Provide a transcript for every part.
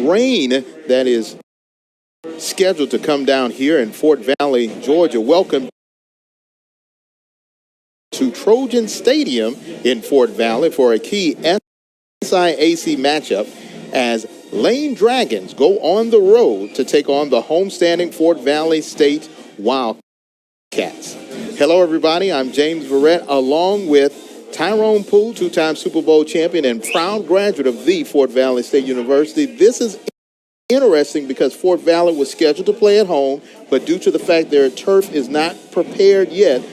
rain that is scheduled to come down here in Fort Valley, Georgia. Welcome to Trojan Stadium in Fort Valley for a key SIAC matchup as Lane Dragons go on the road to take on the homestanding Fort Valley State Wildcats. Hello, everybody. I'm James Verrett, along with Tyrone Poole, two-time Super Bowl champion and proud graduate of the Fort Valley State University. This is interesting because Fort Valley was scheduled to play at home, but due to the fact their turf is not prepared yet,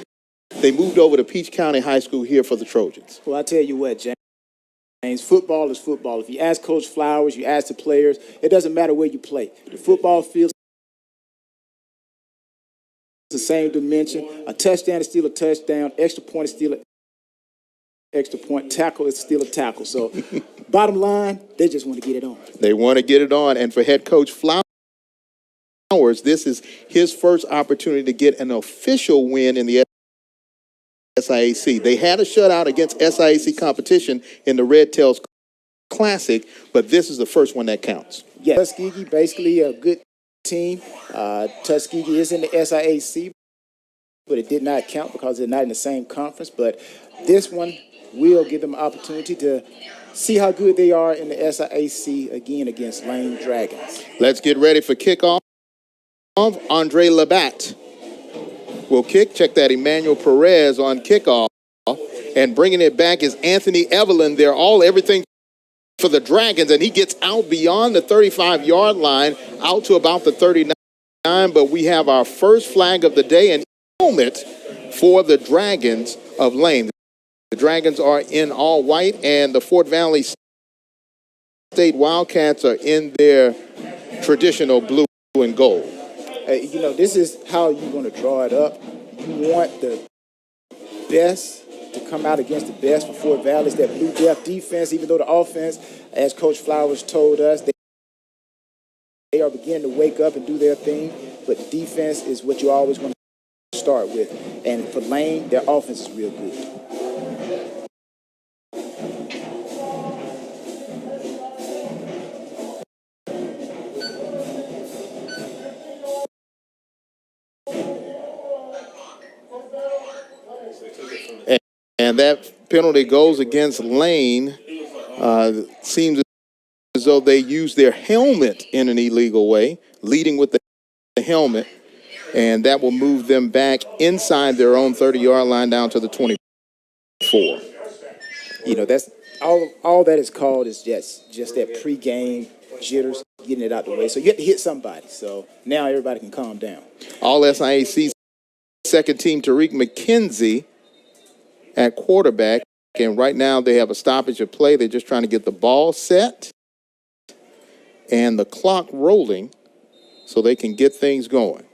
they moved over to Peach County High School here for the Trojans. Well, I tell you what, James, football is football. If you ask Coach Flowers, you ask the players, it doesn't matter where you play. The football field is the same dimension. A touchdown is still a touchdown. Extra point is still an extra point. Tackle is still a tackle. So, bottom line, they just want to get it on. They want to get it on. And for head coach Flowers, this is his first opportunity to get an official win in the SIAC. They had a shutout against SIAC competition in the Red Tails Classic, but this is the first one that counts. Yeah, Tuskegee, basically a good team. Tuskegee is in the SIAC, but it did not count because they're not in the same conference. But this one will give them an opportunity to see how good they are in the SIAC again against Lane Dragons. Let's get ready for kickoff. Andre Labatt will kick. Check that, Emmanuel Perez on kickoff. And bringing it back is Anthony Evelyn. They're everything for the Dragons, and he gets out beyond the 35-yard line, out to about the 39. But we have our first flag of the day, and helmet for the Dragons of Lane. The Dragons are in all white, and the Fort Valley State Wildcats are in their traditional blue and gold. This is how you want to draw it up. You want the best to come out against the best for Fort Valley. It's that blue depth defense, even though the offense, as Coach Flowers told us, they are beginning to wake up and do their thing. But the defense is what you always want to start with. And for Lane, their offense is real good. And that penalty goes against Lane. Seems as though they used their helmet in an illegal way, leading with the helmet. And that will move them back inside their own 30-yard line down to the 24. That's all that is called is just that pregame jitters, getting it out the way. So you have to hit somebody. So now everybody can calm down. All SIAC second team Tariq McKenzie at quarterback, and right now they have a stoppage of play. They're just trying to get the ball set and the clock rolling so they can get things going.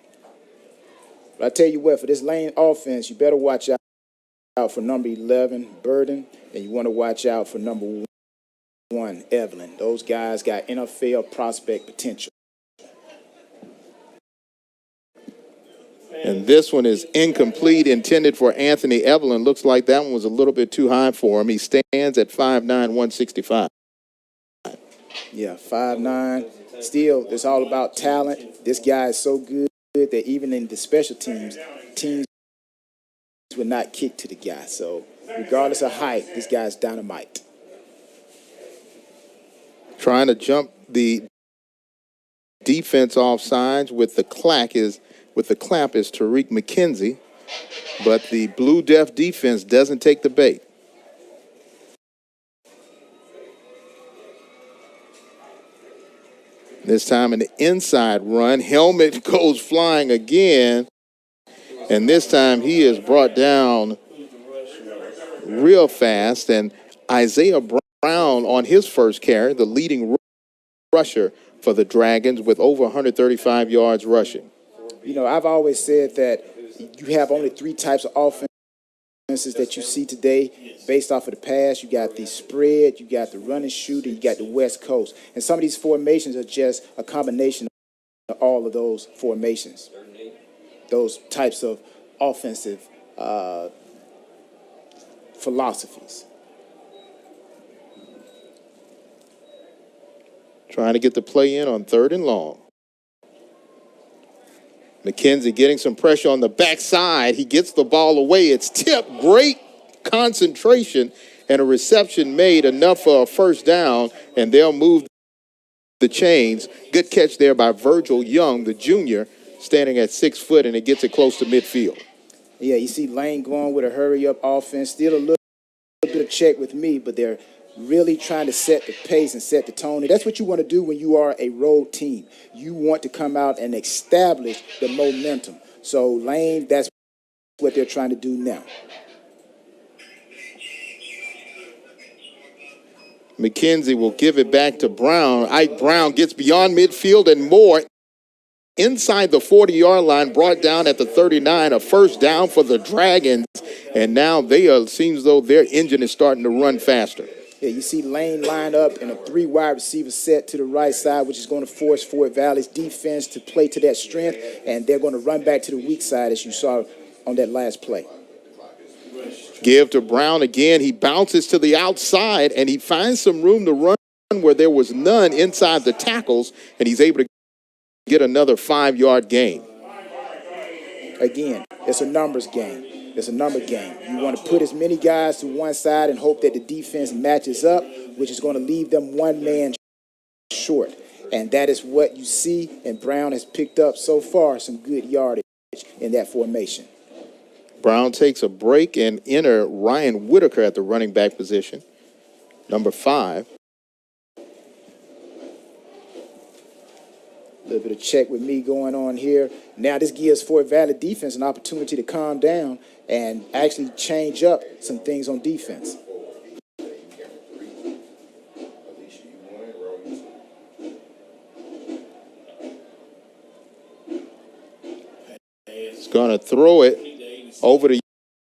But I tell you what, for this Lane offense, you better watch out for number 11, Burden, and you want to watch out for number 1, Evelyn. Those guys got NFL prospect potential. And this one is incomplete, intended for Anthony Evelyn. Looks like that one was a little bit too high for him. He stands at 5'9", 165. Yeah, 5'9". Still, it's all about talent. This guy is so good that even in the special teams would not kick to the guy. So regardless of height, this guy's dynamite. Trying to jump the defense off sides with the clap is Tariq McKenzie, but the Blue Def defense doesn't take the bait. This time an inside run. Helmet goes flying again, and this time he is brought down real fast. And Isaiah Brown on his first carry, the leading rusher for the Dragons with over 135 yards rushing. I've always said that you have only 3 types of offenses that you see today based off of the pass. You got the spread, you got the run and shoot, and you got the West Coast. And some of these formations are just a combination of all of those formations, those types of offensive philosophies. Trying to get the play in on 3rd and long. McKenzie getting some pressure on the backside. He gets the ball away. It's tipped. Great concentration and a reception made, enough for a first down, and they'll move the chains. Good catch there by Virgil Young, the junior, standing at 6 foot, and it gets it close to midfield. Yeah, you see Lane going with a hurry-up offense. Still a little bit of check with me, but they're really trying to set the pace and set the tone. And that's what you want to do when you are a road team. You want to come out and establish the momentum. So Lane, that's what they're trying to do now. McKenzie will give it back to Brown. Ike Brown gets beyond midfield and more. Inside the 40-yard line, brought down at the 39, a first down for the Dragons. And now seems though their engine is starting to run faster. Yeah, you see Lane line up in a 3-wide receiver set to the right side, which is going to force Fort Valley's defense to play to that strength, and they're going to run back to the weak side, as you saw on that last play. Give to Brown again. He bounces to the outside, and he finds some room to run where there was none inside the tackles, and he's able to get another 5-yard gain. Again, it's a numbers game. It's a number game. You want to put as many guys to one side and hope that the defense matches up, which is going to leave them one man short. And that is what you see, and Brown has picked up so far some good yardage in that formation. Brown takes a break and enter Ryan Whitaker at the running back position, number 5. A little bit of check with me going on here. Now this gives Fort Valley defense an opportunity to calm down and actually change up some things on defense. He's going to throw it over to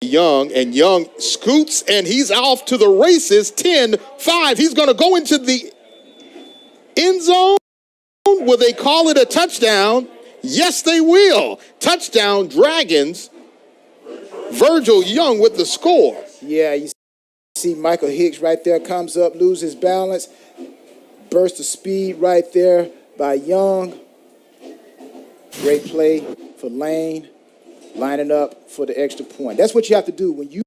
Young, and Young scoots, and he's off to the races, 10-5. He's going to go into the end zone. Will they call it a touchdown? Yes, they will. Touchdown, Dragons. Virgil Young with the score. Yeah, you see Michael Hicks right there, comes up, loses balance. Burst of speed right there by Young. Great play for Lane, lining up for the extra point. That's what you have to do. When you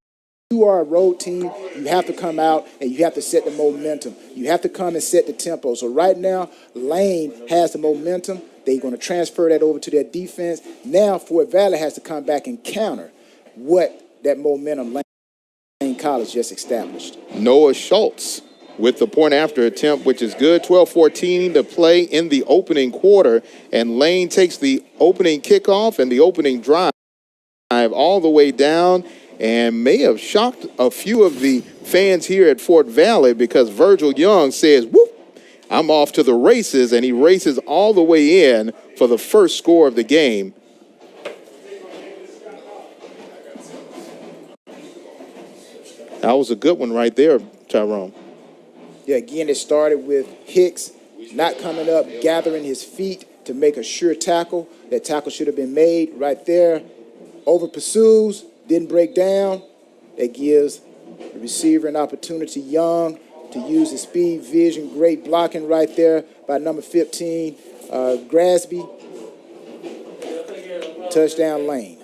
are a road team, you have to come out and you have to set the momentum. You have to come and set the tempo. So right now, Lane has the momentum. They're going to transfer that over to their defense. Now Fort Valley has to come back and counter what that momentum Lane College just established. Noah Schultz with the point after attempt, which is good. 12-14 to play in the opening quarter. And Lane takes the opening kickoff and the opening drive all the way down, and may have shocked a few of the fans here at Fort Valley, because Virgil Young says, whoop, I'm off to the races, and he races all the way in for the first score of the game. That was a good one right there, Tyrone. Yeah, again, it started with Hicks not coming up, gathering his feet to make a sure tackle. That tackle should have been made right there. Over pursues, didn't break down. That gives the receiver an opportunity, Young, to use his speed, vision. Great blocking right there by number 15, Grasby. Touchdown, Lane.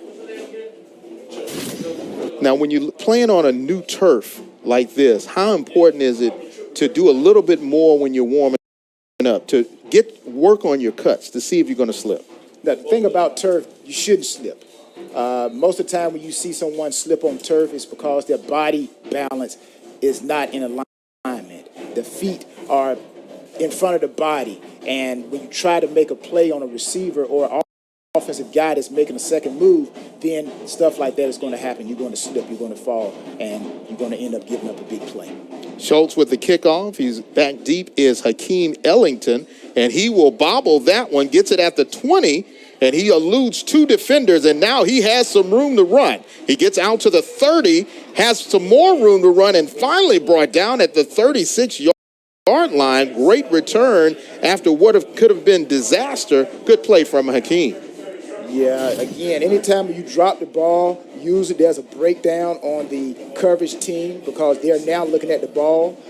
Now, when you're playing on a new turf like this, how important is it to do a little bit more when you're warming up, to work on your cuts to see if you're going to slip? Now, the thing about turf, you shouldn't slip. Most of the time when you see someone slip on turf, it's because their body balance is not in alignment. The feet are in front of the body, and when you try to make a play on a receiver or an offensive guy that's making a second move, then stuff like that is going to happen. You're going to slip, you're going to fall, and you're going to end up giving up a big play. Schultz with the kickoff. He's back deep is Hakeem Ellington, and he will bobble that one, gets it at the 20, and he eludes 2 defenders, and now he has some room to run. He gets out to the 30, has some more room to run, and finally brought down at the 36-yard line. Great return after what could have been disaster. Good play from Hakeem. Yeah, again, anytime you drop the ball, usually there's a breakdown on the coverage team because they're now looking at the ball.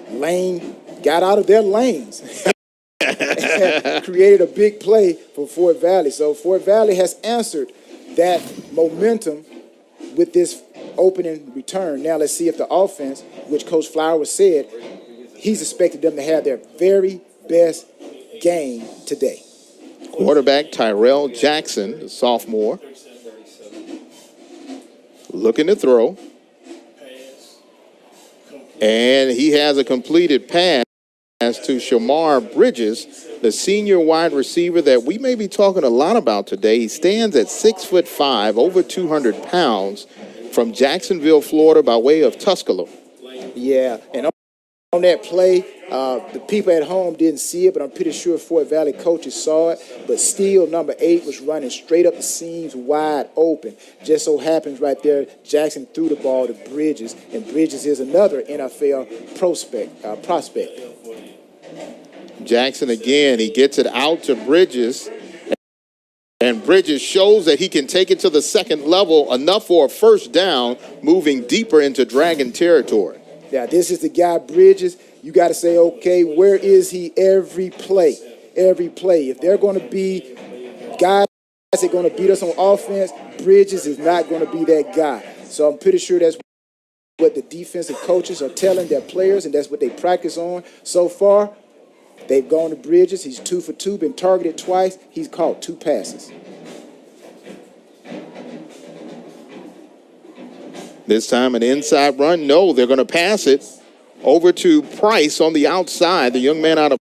Lane got out of their lanes and created a big play for Fort Valley. So Fort Valley has answered that momentum with this opening return. Now let's see if the offense, which Coach Flowers said, he's expected them to have their very best game today. Quarterback Tyrell Jackson, the sophomore, looking to throw. And he has a completed pass to Shamar Bridges, the senior wide receiver that we may be talking a lot about today. He stands at 6'5", over 200 pounds, from Jacksonville, Florida, by way of Tuscaloosa. Yeah, and on that play, the people at home didn't see it, but I'm pretty sure Fort Valley coaches saw it. But still, number 8 was running straight up the seams wide open. Just so happens right there, Jackson threw the ball to Bridges, and Bridges is another NFL prospect. Jackson again, he gets it out to Bridges, and Bridges shows that he can take it to the second level, enough for a first down, moving deeper into Dragon territory. Yeah, this is the guy, Bridges. You got to say, okay, where is he every play? Every play. If they're going to be guys that are going to beat us on offense, Bridges is not going to be that guy. So I'm pretty sure that's what the defensive coaches are telling their players, and that's what they practice on. So far, they've gone to Bridges. He's 2 for 2, been targeted twice. He's caught 2 passes. This time an inside run. No, they're going to pass it over to Price on the outside, the young man out of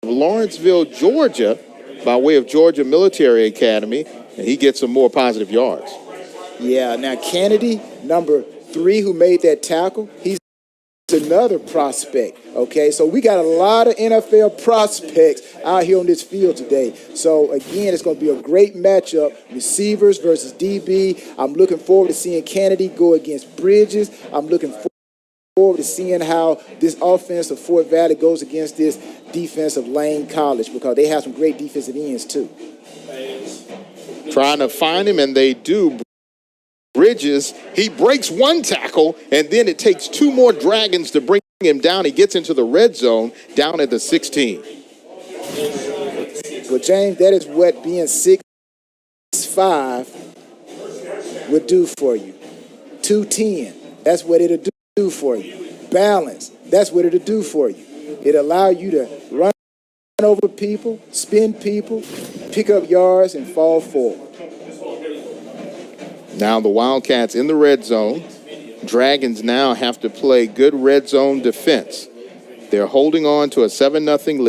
Lawrenceville, Georgia, by way of Georgia Military Academy, and he gets some more positive yards. Yeah, now Kennedy, number 3, who made that tackle, he's another prospect, okay? So we got a lot of NFL prospects out here on this field today. So, again, it's going to be a great matchup, receivers versus DB. I'm looking forward to seeing Kennedy go against Bridges. I'm looking forward to seeing how this offense of Fort Valley goes against this defense of Lane College, because they have some great defensive ends, too. Trying to find him, and they do. Bridges, he breaks one tackle, and then it takes 2 more Dragons to bring him down. He gets into the red zone down at the 16. Well, James, that is what being 6'5" would do for you. 210, that's what it'll do for you. Balance, that's what it'll do for you. It'll allow you to run over people, spin people, pick up yards, and fall forward. Now the Wildcats in the red zone. Dragons now have to play good red zone defense. They're holding on to a 7-0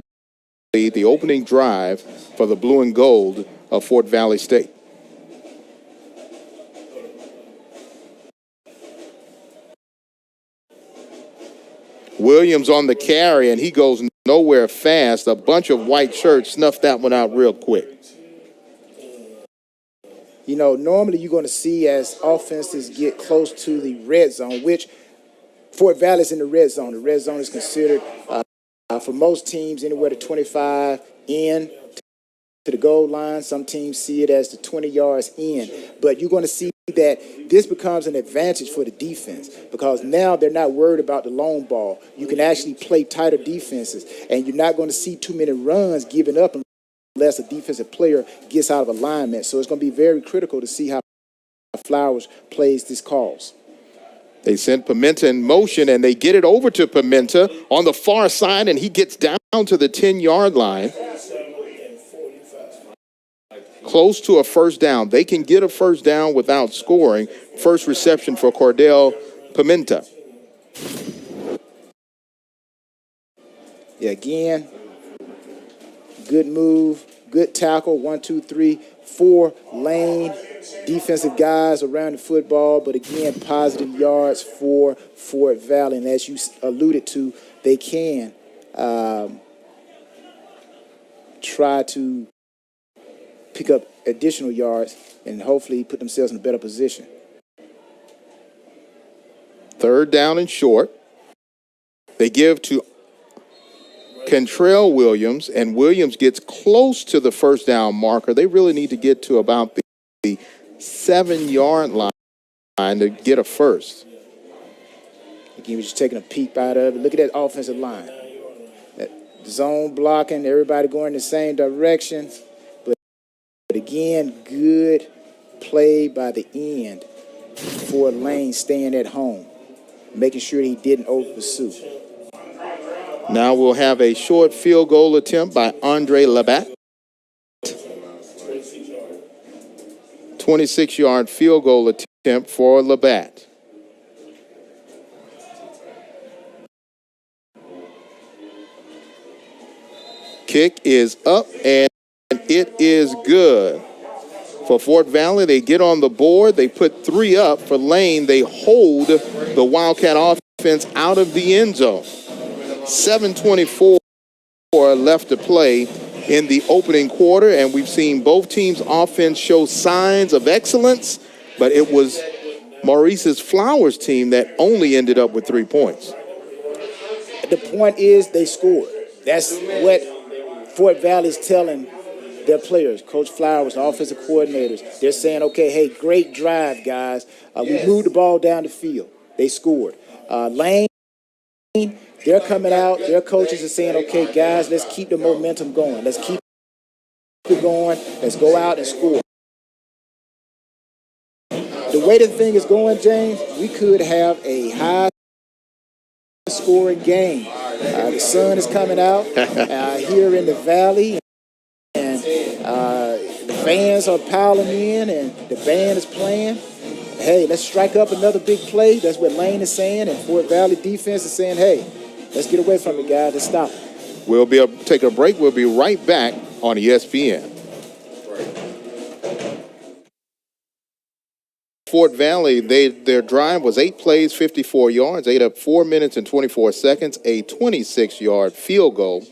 lead, the opening drive for the blue and gold of Fort Valley State. Williams on the carry, and he goes nowhere fast. A bunch of white shirts snuffed that one out real quick. You know, normally you're going to see as offenses get close to the red zone, which Fort Valley's in the red zone. The red zone is considered, for most teams, anywhere to 25 in to the goal line. Some teams see it as the 20 yards in. But you're going to see that this becomes an advantage for the defense, because now they're not worried about the long ball. You can actually play tighter defenses, and you're not going to see too many runs given up unless a defensive player gets out of alignment. So it's going to be very critical to see how Flowers plays these calls. They sent Pimenta in motion, and they get it over to Pimenta on the far side, and he gets down to the 10-yard line. Close to a first down. They can get a first down without scoring. First reception for Cordell Pimenta. Yeah, again, good move, good tackle. 1, 2, 3, 4 lane defensive guys around the football, but again, positive yards for Fort Valley. And as you alluded to, they can try to pick up additional yards and hopefully put themselves in a better position. Third down and short. They give to Kentrell Williams, and Williams gets close to the first down marker. They really need to get to about the 7-yard line to get a first. Again, we're just taking a peek out of it. Look at that offensive line. zone blocking, everybody going the same direction. But again, good play by the end for Lane staying at home, making sure he didn't over-pursue. Now we'll have a short field goal attempt by Andre Labatt. 26-yard field goal attempt for Labatt. Kick is up, and it is good. For Fort Valley, they get on the board. They put 3 up. For Lane, they hold the Wildcat offense out of the end zone. 7:24 left to play in the opening quarter, and we've seen both teams' offense show signs of excellence, but it was Maurice's Flowers team that only ended up with 3 points. The point is they scored. That's what Fort Valley's telling their players, Coach Flowers, offensive coordinators. They're saying, okay, hey, great drive, guys. We moved the ball down the field. They scored. Lane, they're coming out. Their coaches are saying, okay, guys, let's keep the momentum going. Let's keep it going. Let's go out and score. The way the thing is going, James, we could have a high-scoring game. The sun is coming out here in the valley, and the fans are piling in, and the band is playing. Hey, let's strike up another big play. That's what Lane is saying, and Fort Valley defense is saying, hey, let's get away from it, guys. Let's stop it. We'll take a break. We'll be right back on ESPN. Fort Valley, their drive was 8 plays, 54 yards, ate up 4 minutes and 24 seconds, a 26-yard field goal,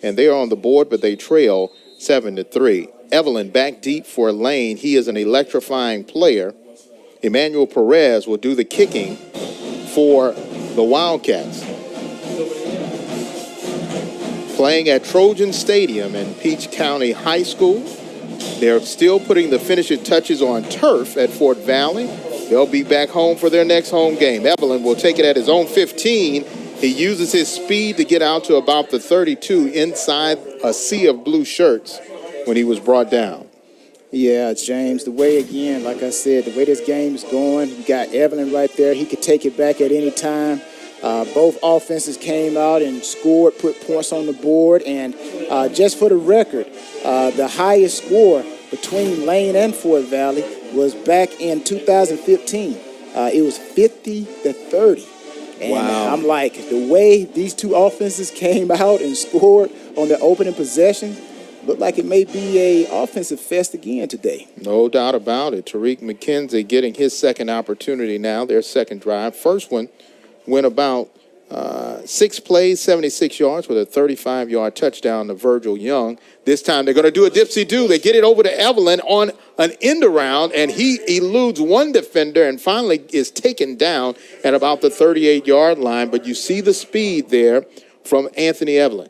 and they are on the board, but they trail 7-3. Evelyn back deep for Lane. He is an electrifying player. Emmanuel Perez will do the kicking for the Wildcats. Playing at Trojan Stadium in Peach County High School. They're still putting the finishing touches on turf at Fort Valley. They'll be back home for their next home game. Evelyn will take it at his own 15. He uses his speed to get out to about the 32 inside a sea of blue shirts when he was brought down. Yeah, James, the way, again, like I said, the way this game is going, you got Evelyn right there. He could take it back at any time. Both offenses came out and scored, put points on the board. And just for the record, the highest score between Lane and Fort Valley was back in 2015. It was 50-30. And wow. I'm like, the way these two offenses came out and scored on their opening possession, looked like it may be a offensive fest again today. No doubt about it. Tariq McKenzie getting his second opportunity now, their second drive. First one went about 6 plays, 76 yards with a 35-yard touchdown to Virgil Young. This time they're going to do a dipsy-do. They get it over to Evelyn on an end-around, and he eludes one defender and finally is taken down at about the 38-yard line. But you see the speed there from Anthony Evelyn.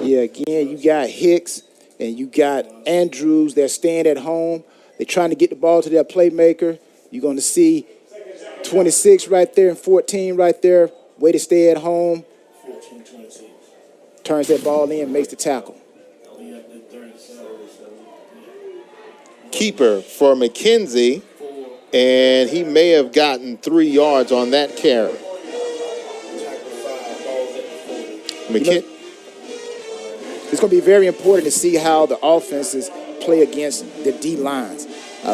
Yeah, again, you got Hicks and you got Andrews. They're staying at home. They're trying to get the ball to their playmaker. You're going to see 26 right there and 14 right there. Way to stay at home. Turns that ball in, makes the tackle. Keeper for McKenzie, and he may have gotten 3 yards on that carry. It's going to be very important to see how the offenses play against the D-lines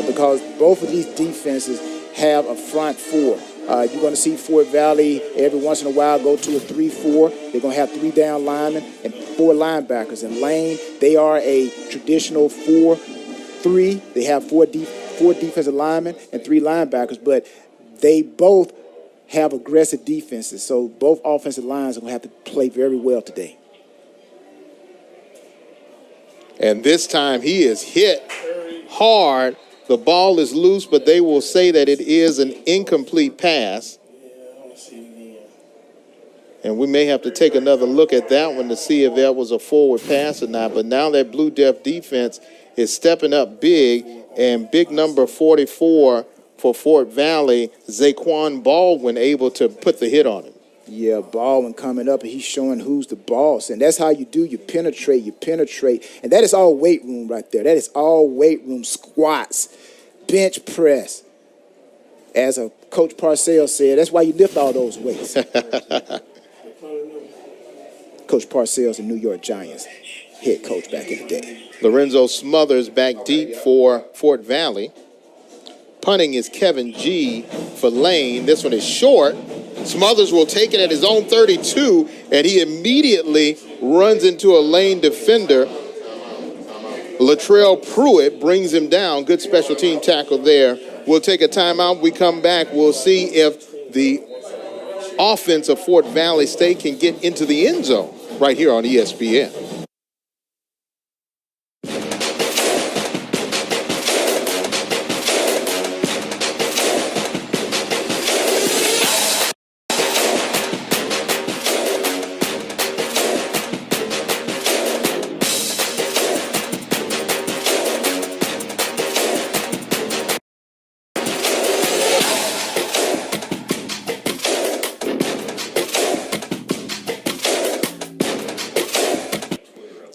because both of these defenses have a front four. You're going to see Fort Valley every once in a while go to a 3-4. They're going to have 3 down linemen and 4 linebackers. In Lane, they are a traditional 4-3. They have 4 defensive linemen and 3 linebackers, but they both have aggressive defenses. So both offensive lines are going to have to play very well today. And this time he is hit hard. The ball is loose, but they will say that it is an incomplete pass. And we may have to take another look at that one to see if that was a forward pass or not. But now that Blue Death defense is stepping up big, and big number 44 for Fort Valley, Zaquan Baldwin, able to put the hit on him. Yeah, Baldwin coming up, and he's showing who's the boss. And that's how you do. You penetrate. And that is all weight room right there. That is all weight room. Squats, bench press. As a Coach Parcells said, that's why you lift all those weights. Coach Parcells, the New York Giants head coach back in the day. Lorenzo Smothers back deep for Fort Valley. Punting is Kevin G for Lane. This one is short. Smothers will take it at his own 32, and he immediately runs into a Lane defender. Latrell Pruitt brings him down. Good special team tackle there. We'll take a timeout. We come back. We'll see if the offense of Fort Valley State can get into the end zone right here on ESPN.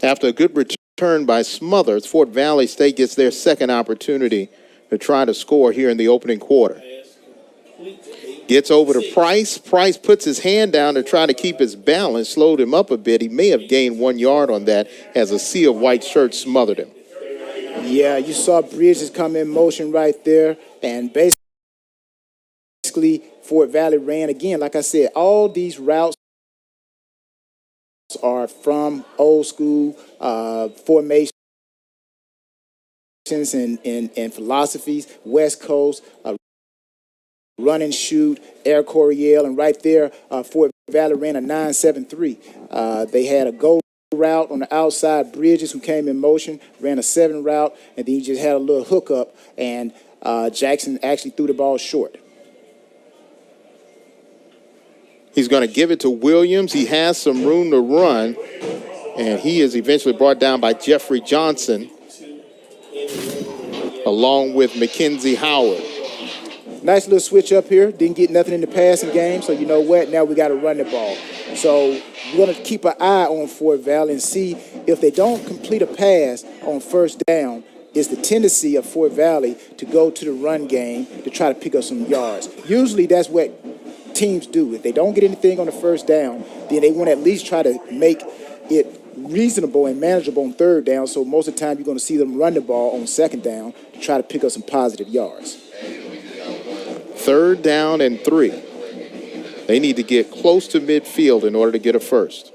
After a good return by Smothers, Fort Valley State gets their second opportunity to try to score here in the opening quarter. Gets over to Price. Price puts his hand down to try to keep his balance, slowed him up a bit. He may have gained 1 yard on that as a sea of white shirts smothered him. Yeah, you saw Bridges come in motion right there, and basically Fort Valley ran again. Like I said, all these routes are from old school formations and philosophies, West Coast, run and shoot, Air Coryell, and right there, Fort Valley ran a 9-7-3. They had a go route on the outside. Bridges, who came in motion, ran a 7 route, and then he just had a little hookup, and Jackson actually threw the ball short. He's going to give it to Williams. He has some room to run, and he is eventually brought down by Jeffrey Johnson along with Mackenzie Howard. Nice little switch up here. Didn't get nothing in the passing game, so you know what? Now we got to run the ball. So we're going to keep an eye on Fort Valley and see if they don't complete a pass on first down, is the tendency of Fort Valley to go to the run game to try to pick up some yards. Usually that's what teams do. If they don't get anything on the first down, then they want to at least try to make it reasonable and manageable on third down. So most of the time you're going to see them run the ball on second down to try to pick up some positive yards. 3rd down and 3. They need to get close to midfield in order to get a first.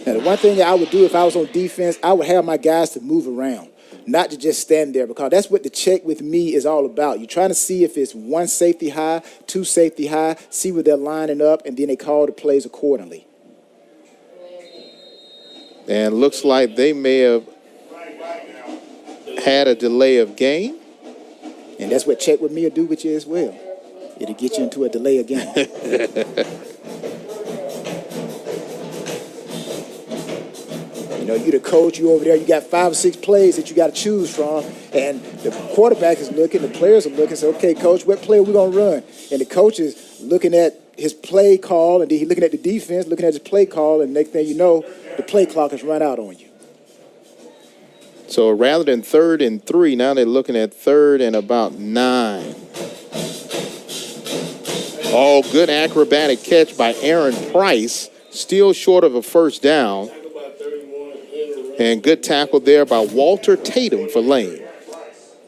Now, the one thing that I would do if I was on defense, I would have my guys to move around, not to just stand there, because that's what the check with me is all about. You're trying to see if it's 1 safety high, 2 safety high, see where they're lining up, and then they call the plays accordingly. And looks like they may have had a delay of game. And that's what check with me will do with you as well. It'll get you into a delay of game. You know, you're the coach, you over there, you got 5 or 6 plays that you got to choose from, and the quarterback is looking, the players are looking, so, okay, coach, what play are we going to run? And the coach is looking at his play call, and then he's looking at the defense, looking at his play call, and next thing you know, the play clock has run out on you. So rather than 3rd and 3, now they're looking at 3rd and about 9. Oh, good acrobatic catch by Aaron Price, still short of a first down. And good tackle there by Walter Tatum for Lane.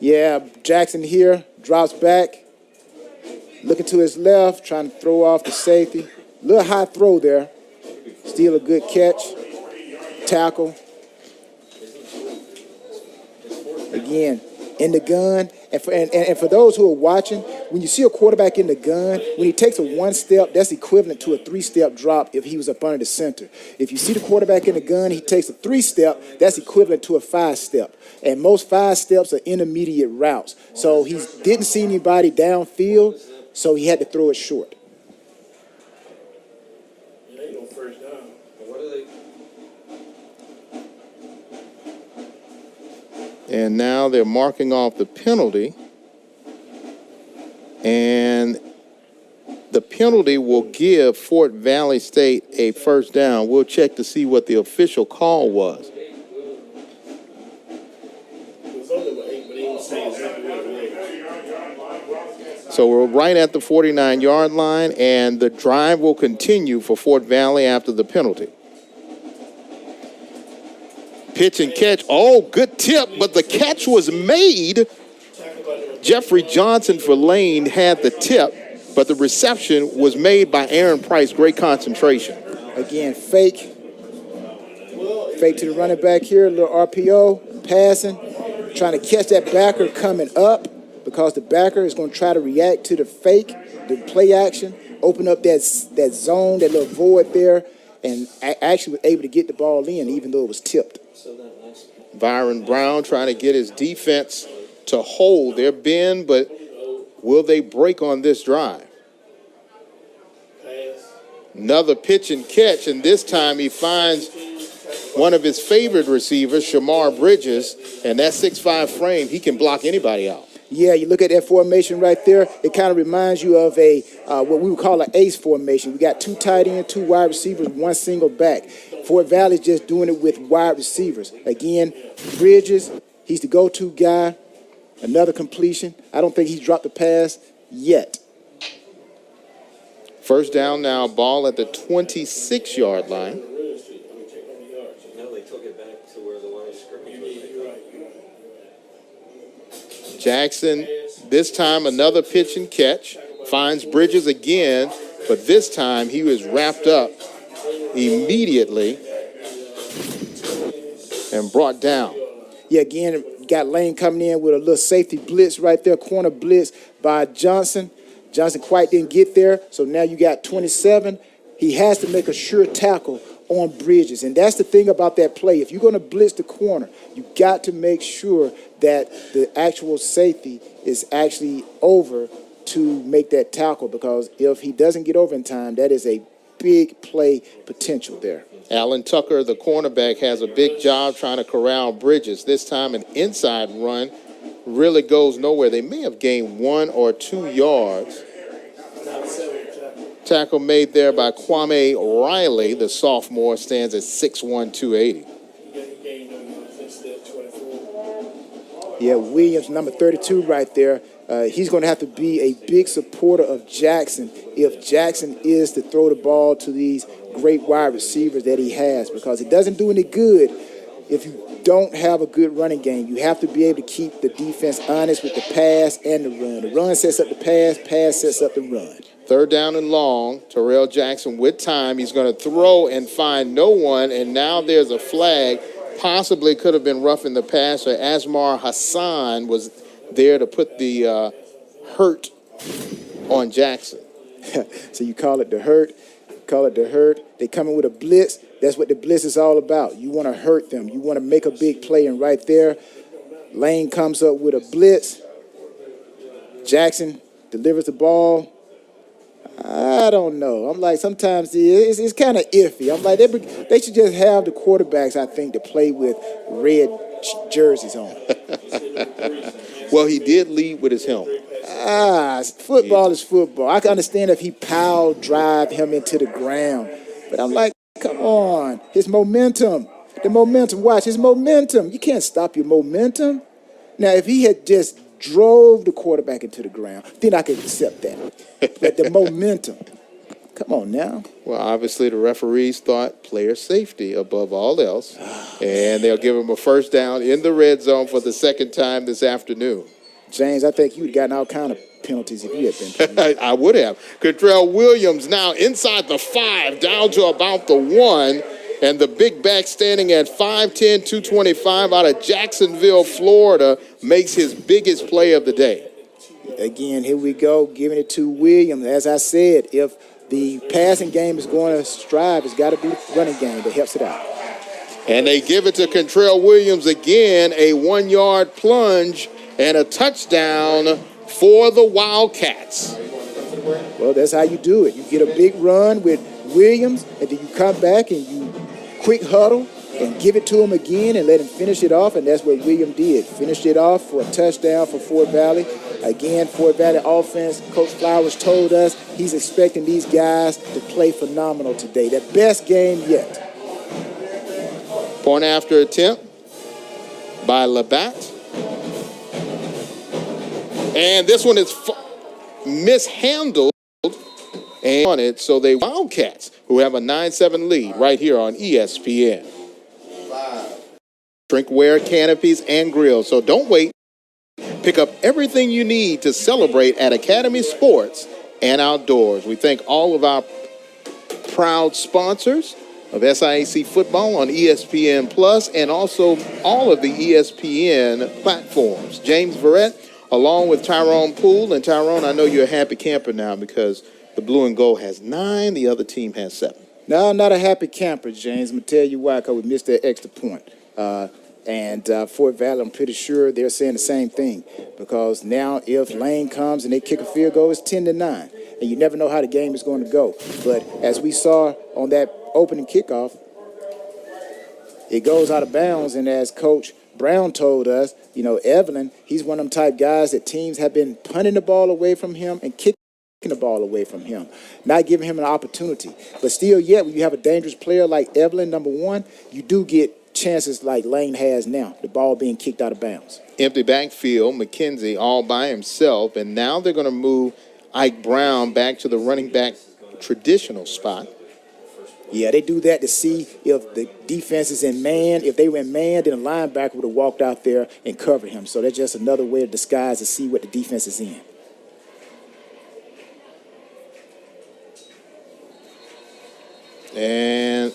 Yeah, Jackson here, drops back, looking to his left, trying to throw off the safety. Little high throw there. Still a good catch. Tackle. Again, in the gun. And for those who are watching, when you see a quarterback in the gun, when he takes a 1 step, that's equivalent to a 3-step drop if he was up under the center. If you see the quarterback in the gun, he takes a 3-step, that's equivalent to a 5-step. And most 5 steps are intermediate routes. So he didn't see anybody downfield, so he had to throw it short. And now they're marking off the penalty. And the penalty will give Fort Valley State a first down. We'll check to see what the official call was. So we're right at the 49-yard line, and the drive will continue for Fort Valley after the penalty. Pitch and catch. Oh, good tip, but the catch was made. Jeffrey Johnson for Lane had the tip, but the reception was made by Aaron Price. Great concentration. Again, fake to the running back here, a little RPO, passing, trying to catch that backer coming up because the backer is going to try to react to the fake, the play action, open up that zone, that little void there, and actually was able to get the ball in even though it was tipped. Byron Brown trying to get his defense to hold their bend, but will they break on this drive? Another pitch and catch, and this time he finds one of his favorite receivers, Shamar Bridges, and that 6'5" frame, he can block anybody out. Yeah, you look at that formation right there, it kind of reminds you of a what we would call an ace formation. We got 2 tight ends, 2 wide receivers, 1 single back. Fort Valley's just doing it with wide receivers. Again, Bridges, he's the go-to guy. Another completion. I don't think he's dropped the pass yet. First down now, ball at the 26-yard line. No, they took it back to where the line of scrimmage was. Jackson, this time another pitch and catch, finds Bridges again, but this time he was wrapped up immediately and brought down. Yeah, again, got Lane coming in with a little safety blitz right there, corner blitz by Johnson. Johnson quite didn't get there, so now you got 27. He has to make a sure tackle on Bridges, and that's the thing about that play. If you're going to blitz the corner, you got to make sure that the actual safety is actually over to make that tackle, because if he doesn't get over in time, that is a big play potential there. Alan Tucker, the cornerback, has a big job trying to corral Bridges. This time an inside run really goes nowhere. They may have gained 1 or 2 yards. Tackle made there by Kwame Riley. The sophomore stands at 6'1", 280. Yeah, Williams, number 32 right there. He's going to have to be a big supporter of Jackson if Jackson is to throw the ball to these great wide receivers that he has, because it doesn't do any good if you don't have a good running game. You have to be able to keep the defense honest with the pass and the run. The run sets up the pass sets up the run. Third down and long. Terrell Jackson with time. He's going to throw and find no one, and now there's a flag. Possibly could have been roughing the passer. Asmar Hassan was there to put the hurt on Jackson. So you call it the hurt. Call it the hurt. They come in with a blitz. That's what the blitz is all about. You want to hurt them. You want to make a big play, and right there, Lane comes up with a blitz. Jackson delivers the ball. I don't know. I'm like, sometimes it's kind of iffy. I'm like, they should just have the quarterbacks, I think, to play with red jerseys on. Well, he did lead with his helmet. Football is football. I can understand if he pile drive him into the ground. But I'm like, come on. His momentum. The momentum. Watch his momentum. You can't stop your momentum. Now, if he had just drove the quarterback into the ground, then I could accept that. But the momentum. Come on now. Well, obviously the referees thought player safety above all else, and they'll give him a first down in the red zone for the second time this afternoon. James, I think you would have gotten all kind of penalties if you had been. I would have. Contrell Williams now inside the 5, down to about the 1, and the big back standing at 5'10", 225 out of Jacksonville, Florida, makes his biggest play of the day. Again, here we go, giving it to Williams. As I said, if the passing game is going to strive, it's got to be the running game that helps it out. And they give it to Contrell Williams again, a 1-yard plunge and a touchdown for the Wildcats. Well, that's how you do it. You get a big run with Williams, and then you come back and you quick huddle and give it to him again and let him finish it off, and that's what Williams did. Finished it off for a touchdown for Fort Valley. Again, Fort Valley offense, Coach Flowers told us he's expecting these guys to play phenomenal today. Their best game yet. Point after attempt by Labatt. And this one is mishandled and on it. So they Wildcats, who have a 9-7 lead right here on ESPN. Drinkware, canopies, and grills. So don't wait. Pick up everything you need to celebrate at Academy Sports and Outdoors. We thank all of our proud sponsors of SIAC football on ESPN Plus and also all of the ESPN platforms. James Verrett, along with Tyrone Poole. And Tyrone, I know you're a happy camper now because the Blue and Gold has 9, the other team has 7. No, I'm not a happy camper, James. I'm going to tell you why, because we missed that extra point. And Fort Valley, I'm pretty sure they're saying the same thing, because now if Lane comes and they kick a field goal, it's 10-9. And you never know how the game is going to go. But as we saw on that opening kickoff, it goes out of bounds. And as Coach Brown told us, you know, Evelyn, he's one of them type guys that teams have been punting the ball away from him and kicking the ball away from him, not giving him an opportunity. But still yet, when you have a dangerous player like Evelyn, number one, you do get chances like Lane has now, the ball being kicked out of bounds. Empty backfield, McKenzie all by himself, and now they're going to move Ike Brown back to the running back traditional spot. Yeah, they do that to see if the defense is in man. If they were in man, then the linebacker would have walked out there and covered him. So that's just another way to disguise to see what the defense is in. And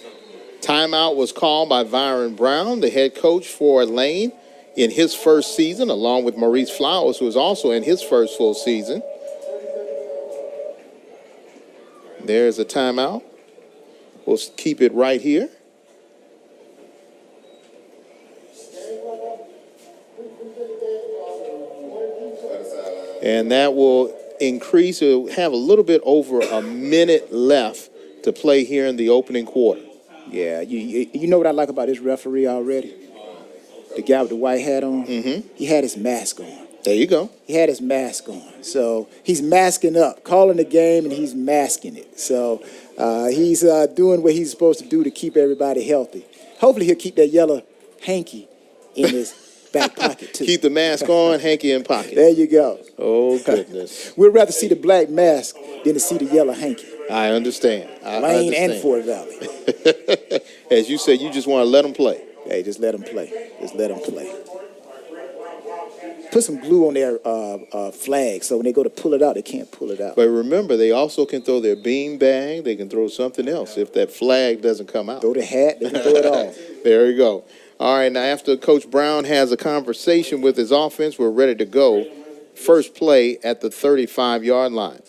timeout was called by Byron Brown, the head coach for Lane, in his first season, along with Maurice Flowers, who is also in his first full season. There's a timeout. We'll keep it right here. And that will increase. We'll have a little bit over a minute left to play here in the opening quarter. Yeah, you know what I like about this referee already? The guy with the white hat on? Mm-hmm. He had his mask on. There you go. He had his mask on. So he's masking up, calling the game, and he's masking it. So he's doing what he's supposed to do to keep everybody healthy. Hopefully he'll keep that yellow hanky in his back pocket, too. Keep the mask on, hanky in pocket. There you go. Oh, goodness. We'd rather see the black mask than to see the yellow hanky. I understand. Lane and Fort Valley. As you said, you just want to let them play. Hey, just let them play. Just let them play. Put some glue on their flag so when they go to pull it out, they can't pull it out. But remember, they also can throw their bean bag. They can throw something else if that flag doesn't come out. Throw the hat. They can throw it all. There you go. All right, now after Coach Brown has a conversation with his offense, we're ready to go. First play at the 35-yard line.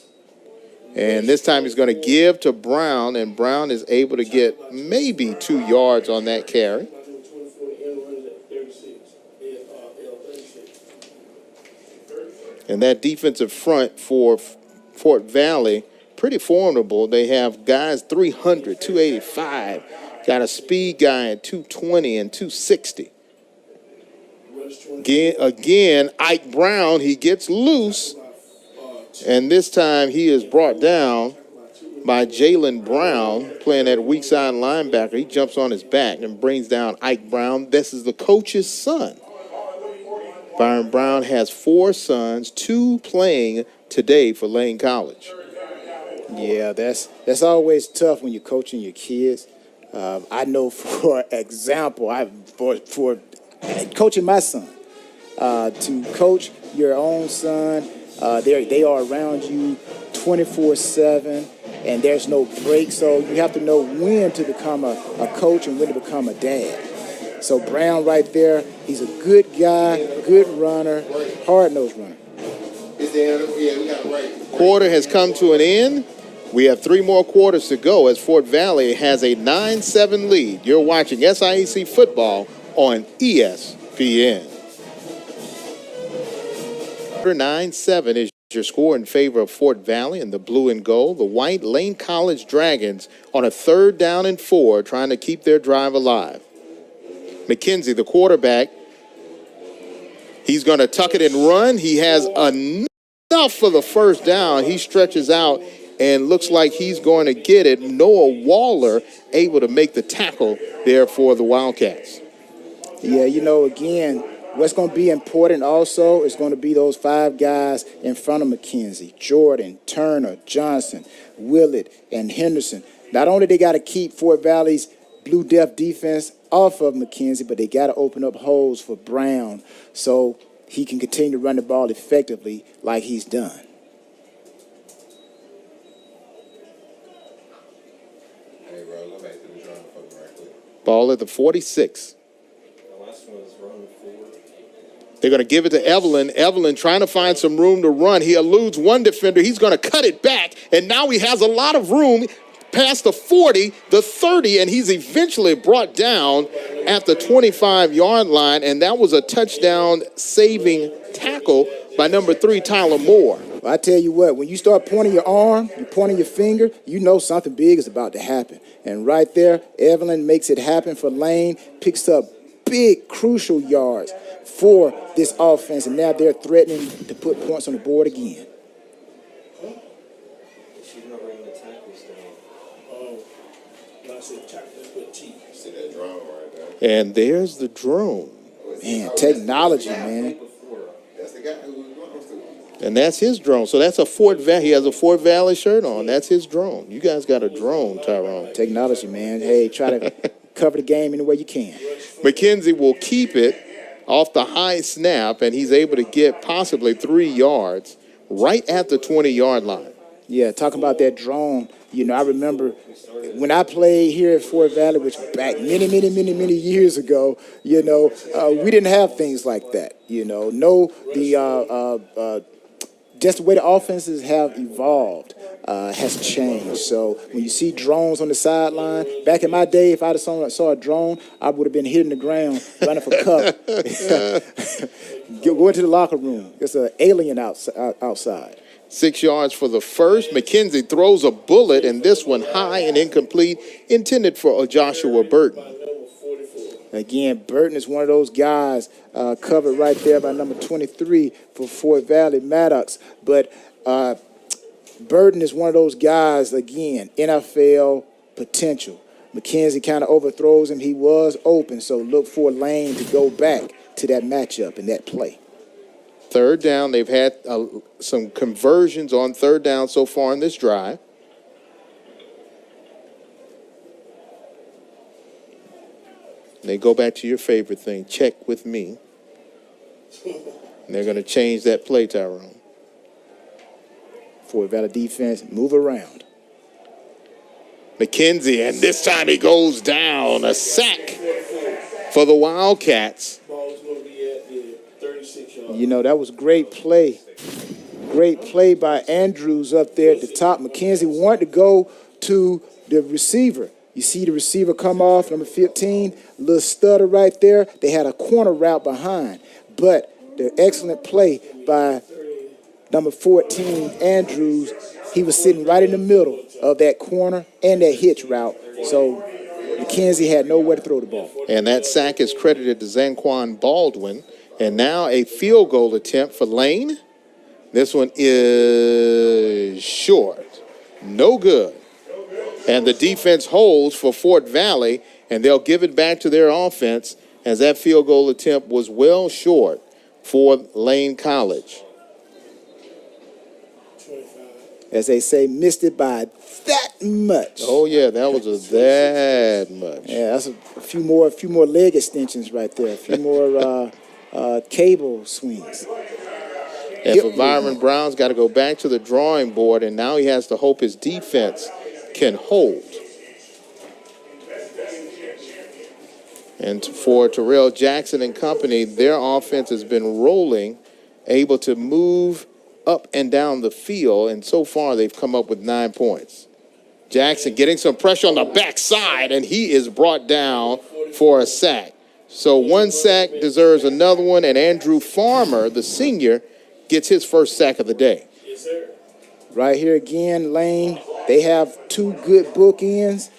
And this time he's going to give to Brown, and Brown is able to get maybe 2 yards on that carry. And that defensive front for Fort Valley, pretty formidable. They have guys 300, 285, got a speed guy at 220 and 260. Again, Ike Brown, he gets loose. And this time he is brought down by Jalen Brown, playing that weak side linebacker. He jumps on his back and brings down Ike Brown. This is the coach's son. Byron Brown has 4 sons, 2 playing today for Lane College. Yeah, that's always tough when you're coaching your kids. I know, for example, for coaching my son, to coach your own son, they are around you 24/7, and there's no break. So you have to know when to become a coach and when to become a dad. So Brown right there, he's a good guy, good runner, hard-nosed runner. Quarter has come to an end. We have 3 more quarters to go as Fort Valley has a 9-7 lead. You're watching SIAC football on ESPN. 9-7 is your score in favor of Fort Valley and the blue and gold. The white Lane College Dragons on a 3rd down and 4 trying to keep their drive alive. McKenzie, the quarterback, he's going to tuck it and run. He has a enough for the first down. He stretches out and looks like he's going to get it. Noah Waller able to make the tackle there for the Wildcats. Yeah, you know, again, what's going to be important also is going to be those 5 guys in front of McKenzie: Jordan, Turner, Johnson, Willett, and Henderson. Not only they got to keep Fort Valley's Blue Death defense off of McKenzie, but they got to open up holes for Brown so he can continue to run the ball effectively like he's done. Ball at the 46. The last one was run 4. They're going to give it to Evelyn. Evelyn trying to find some room to run. He eludes one defender. He's going to cut it back, and now he has a lot of room past the 40, the 30, and he's eventually brought down at the 25-yard line, and that was a touchdown-saving tackle by number 3, Tyler Moore. Well, I tell you what, when you start pointing your arm, you're pointing your finger, you know something big is about to happen. And right there, Evelyn makes it happen for Lane, picks up big, crucial yards for this offense, and now they're threatening to put points on the board again. She's not running the tackles down. See that drone right there? And there's the drone. Man, technology, man. That's the guy who was going to. And that's his drone. So that's a Fort Valley. He has a Fort Valley shirt on. That's his drone. You guys got a drone, Tyrone. Technology, man. Hey, try to cover the game any way you can. McKenzie will keep it off the high snap, and he's able to get possibly 3 yards right at the 20-yard line. Yeah, talking about that drone, you know, I remember when I played here at Fort Valley, which back many years ago, you know, we didn't have things like that. You know, just the way the offenses have evolved has changed. So when you see drones on the sideline, back in my day, if I saw a drone, I would have been hitting the ground, running for cover. Go into the locker room. There's an alien outside. 6 yards for the first. McKenzie throws a bullet, and this one high and incomplete, intended for Joshua Burton. Again, Burton is one of those guys covered right there by number 23 for Fort Valley, Maddox. But Burton is one of those guys, again, NFL potential. McKenzie kind of overthrows him. He was open, so look for Lane to go back to that matchup and that play. Third down, they've had some conversions on third down so far in this drive. They go back to your favorite thing, check with me. And they're going to change that play, Tyrone. Fort Valley defense, move around. McKenzie, and this time he goes down. A sack for the Wildcats. You know, that was great play. Great play by Andrews up there at the top. McKenzie wanted to go to the receiver. You see the receiver come off, number 15, little stutter right there. They had a corner route behind. But the excellent play by number 14, Andrews, he was sitting right in the middle of that corner and that hitch route. So McKenzie had nowhere to throw the ball. And that sack is credited to Zanquan Baldwin. And now a field goal attempt for Lane. This one is short. No good. And the defense holds for Fort Valley, and they'll give it back to their offense as that field goal attempt was well short for Lane College. As they say, missed it by that much. Oh, yeah, that was that much. Yeah, that's a few more leg extensions right there. A few more cable swings. And for Byron Brown's got to go back to the drawing board, and now he has to hope his defense can hold. And for Terrell Jackson and company, their offense has been rolling, able to move up and down the field, and so far they've come up with 9 points. Jackson getting some pressure on the backside, and he is brought down for a sack. So one sack deserves another one, and Andrew Farmer, the senior, gets his first sack of the day. Yes, sir. Right here again, Lane, they have 2 good bookends.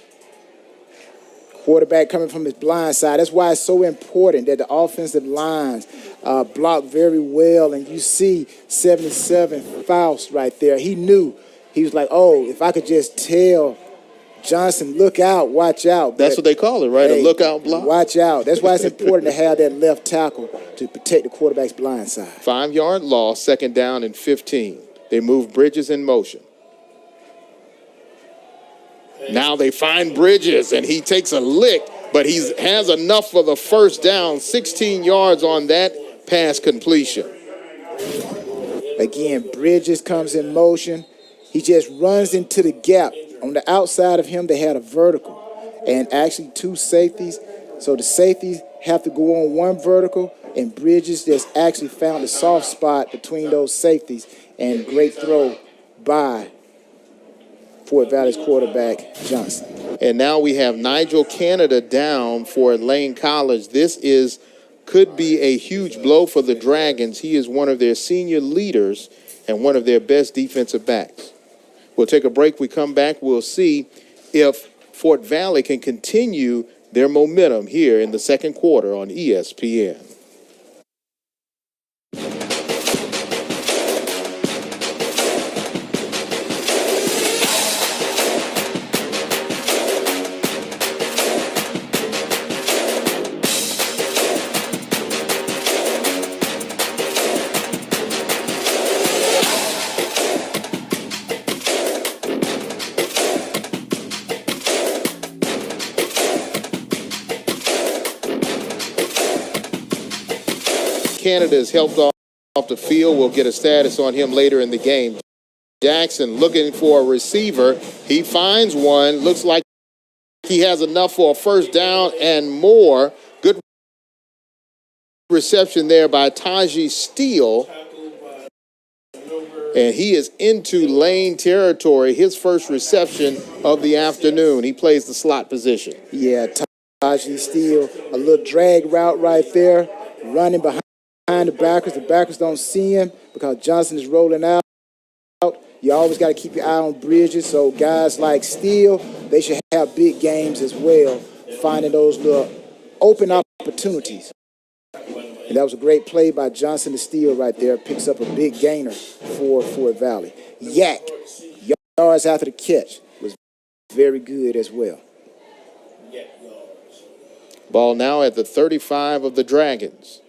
Quarterback coming from his blind side. That's why it's so important that the offensive lines block very well. And you see 77 Faust right there. He knew. He was like, oh, if I could just tell Johnson, look out, watch out. That's what they call it, right? A lookout block. Watch out. That's why it's important to have that left tackle to protect the quarterback's blind side. 5-yard loss, 2nd down and 15. They move Bridges in motion. Now they find Bridges, and he takes a lick, but he has enough for the 1st down, 16 yards on that pass completion. Again, Bridges comes in motion. He just runs into the gap. On the outside of him, they had a vertical and actually 2 safeties. So the safeties have to go on 1 vertical, and Bridges just actually found a soft spot between those safeties, and great throw by Fort Valley's quarterback, Johnson. And now we have Nigel Canada down for Lane College. This could be a huge blow for the Dragons. He is one of their senior leaders and one of their best defensive backs. We'll take a break. We come back. We'll see if Fort Valley can continue their momentum here in the 2nd quarter on ESPN. Canada is helped off the field. We'll get a status on him later in the game. Jackson looking for a receiver. He finds one. Looks like he has enough for a 1st down and more. Good reception there by Taji Steele. And he is into lane territory. His first reception of the afternoon. He plays the slot position. Yeah, Taji Steele, a little drag route right there, running behind the backers. The backers don't see him because Johnson is rolling out. You always got to keep your eye on Bridges. So guys like Steele, they should have big games as well, finding those little open opportunities. And that was a great play by Johnson to Steele right there. Picks up a big gainer for Fort Valley. Yak, yards after the catch, was very good as well. Ball now at the 35 of the Dragons.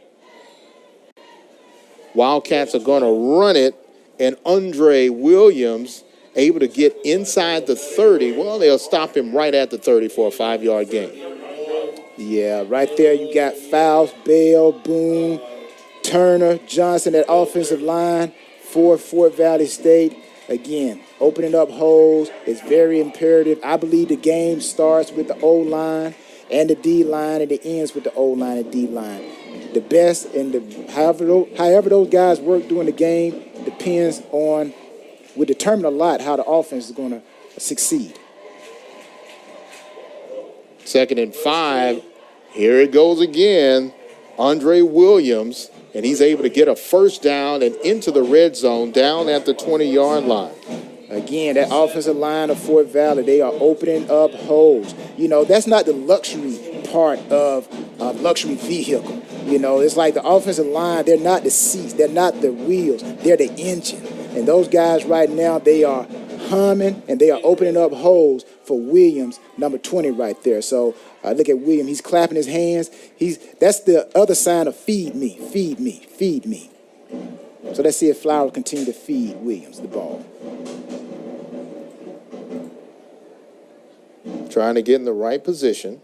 Wildcats are going to run it, and Andre Williams able to get inside the 30. Well, they'll stop him right at the 30 for a 5-yard gain. Yeah, right there you got Fouls, Bell, Boone, Turner, Johnson at offensive line for Fort Valley State. Again, opening up holes is very imperative. I believe the game starts with the O-line and the D-line, and it ends with the O-line and D-line. The best and however those guys work during the game will determine a lot how the offense is going to succeed. 2nd and 5. Here it goes again. Andre Williams, and he's able to get a 1st down and into the red zone down at the 20-yard line. Again, that offensive line of Fort Valley, they are opening up holes. You know, that's not the luxury part of a luxury vehicle. You know, it's like the offensive line, they're not the seats, they're not the wheels, they're the engine. And those guys right now, they are humming and they are opening up holes for Williams, number 20 right there. So look at Williams, he's clapping his hands. That's the other sign of feed me, feed me, feed me. So let's see if Flowers continue to feed Williams the ball. Trying to get in the right position.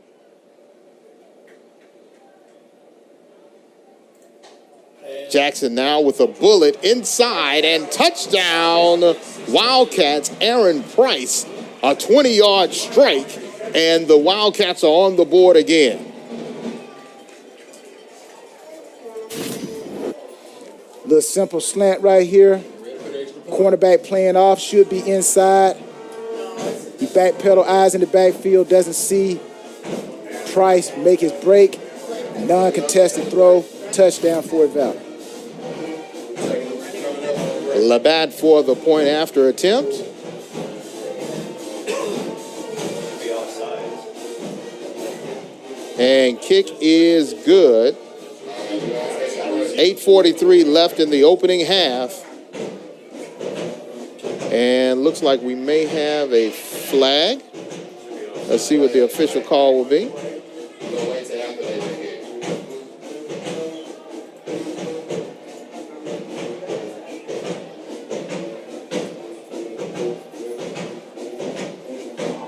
Jackson now with a bullet inside and touchdown. Wildcats, Aaron Price, a 20-yard strike, and the Wildcats are on the board again. Little simple slant right here. Cornerback playing off, should be inside. He backpedal, eyes in the backfield, doesn't see Price make his break. Non-contested throw, touchdown Fort Valley. Labatt for the point after attempt. And kick is good. 8:43 left in the opening half. And looks like we may have a flag. Let's see what the official call will be.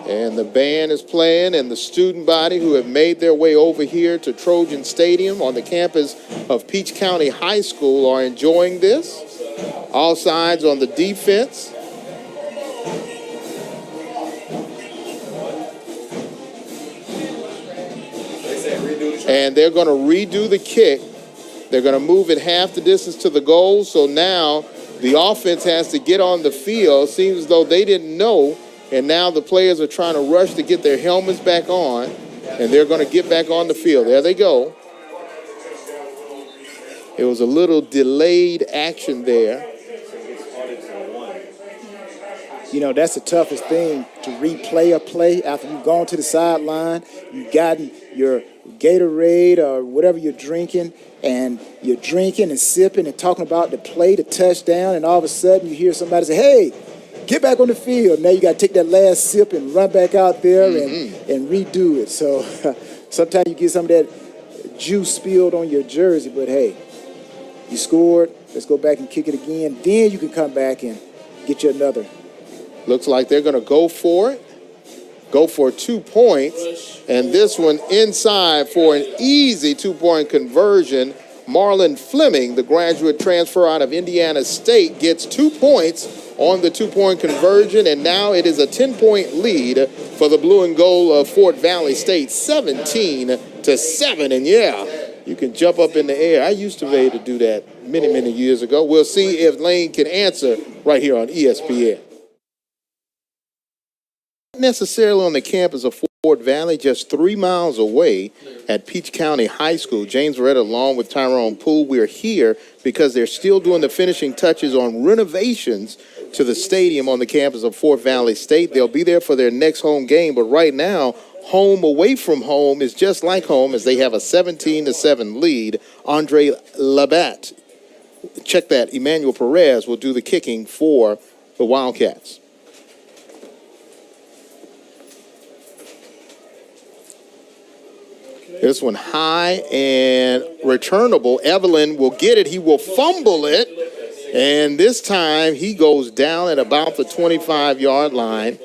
And the band is playing, and the student body who have made their way over here to Trojan Stadium on the campus of Peach County High School are enjoying this. All sides on the defense. And they're going to redo the kick. They're going to move it half the distance to the goal. So now the offense has to get on the field. Seems as though they didn't know. And now the players are trying to rush to get their helmets back on. And they're going to get back on the field. There they go. It was a little delayed action there. You know, that's the toughest thing, to replay a play after you've gone to the sideline, you've gotten your Gatorade or whatever you're drinking, and you're drinking and sipping and talking about the play, the touchdown, and all of a sudden you hear somebody say, hey, get back on the field. Now you got to take that last sip and run back out there and redo it. So sometimes you get some of that juice spilled on your jersey, but hey, you scored. Let's go back and kick it again. Then you can come back and get you another. Looks like they're going to go for it. Go for 2 points. And this one inside for an easy 2-point conversion. Marlon Fleming, the graduate transfer out of Indiana State, gets 2 points on the 2-point conversion. And now it is a 10-point lead for the blue and gold of Fort Valley State, 17-7. And yeah, you can jump up in the air. I used to be able to do that many, many years ago. We'll see if Lane can answer right here on ESPN. Necessarily on the campus of Fort Valley, just 3 miles away at Peach County High School. James Verrett along with Tyrone Poole. We're here because they're still doing the finishing touches on renovations to the stadium on the campus of Fort Valley State. They'll be there for their next home game, but right now, home away from home is just like home as they have a 17-7 lead. Andre Labatt, check that, Emmanuel Perez will do the kicking for the Wildcats. This one high and returnable. Evelyn will get it. He will fumble it. And this time he goes down at about the 25-yard line.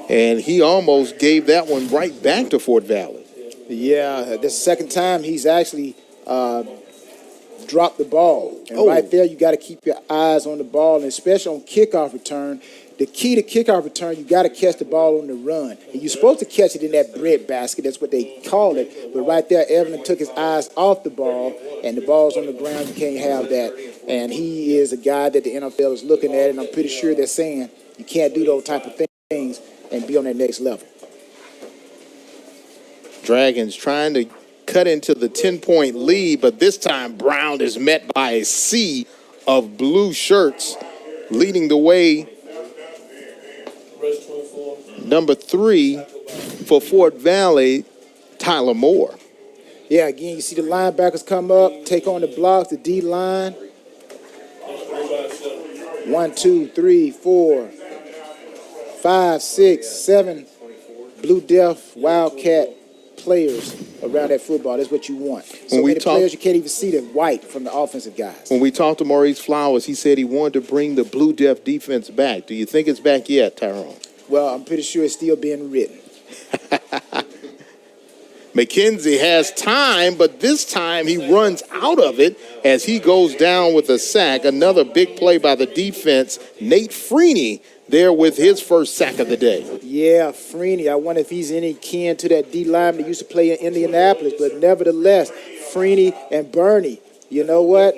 And he almost gave that one right back to Fort Valley. Yeah, the second time he's actually dropped the ball. And right there, you got to keep your eyes on the ball, and especially on kickoff return. The key to kickoff return, you got to catch the ball on the run. And you're supposed to catch it in that bread basket. That's what they call it. But right there, Evelyn took his eyes off the ball, and the ball's on the ground. You can't have that. And he is a guy that the NFL is looking at, and I'm pretty sure they're saying you can't do those type of things and be on that next level. Dragons trying to cut into the 10-point lead, but this time Brown is met by a sea of blue shirts leading the way. Number 3 for Fort Valley, Tyler Moore. Yeah, again, you see the linebackers come up, take on the blocks, the D-line. 1, 2, 3, 4, 5, 6, 7 Blue Deaf Wildcat players around that football. That's what you want. So many players, you can't even see the white from the offensive guys. When we talked to Maurice Flowers, he said he wanted to bring the Blue Deaf defense back. Do you think it's back yet, Tyrone? Well, I'm pretty sure it's still being written. McKenzie has time, but this time he runs out of it as he goes down with a sack. Another big play by the defense. Nate Freeney there with his first sack of the day. Yeah, Freeney. I wonder if he's any kin to that D lineman that used to play in Indianapolis. But nevertheless, Freeney and Bernie, you know what?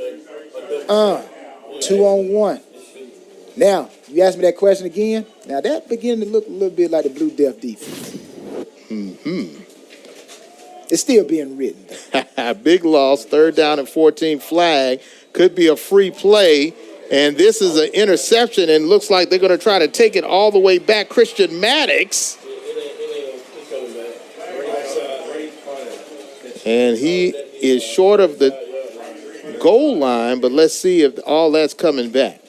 2-on-1. Now, you ask me that question again. Now, that beginning to look a little bit like the Blue Deaf defense. It's still being written. Big loss, 3rd down and 14 flag. Could be a free play. And this is an interception, and looks like they're going to try to take it all the way back. Christian Maddox. And he is short of the goal line, but let's see if all that's coming back.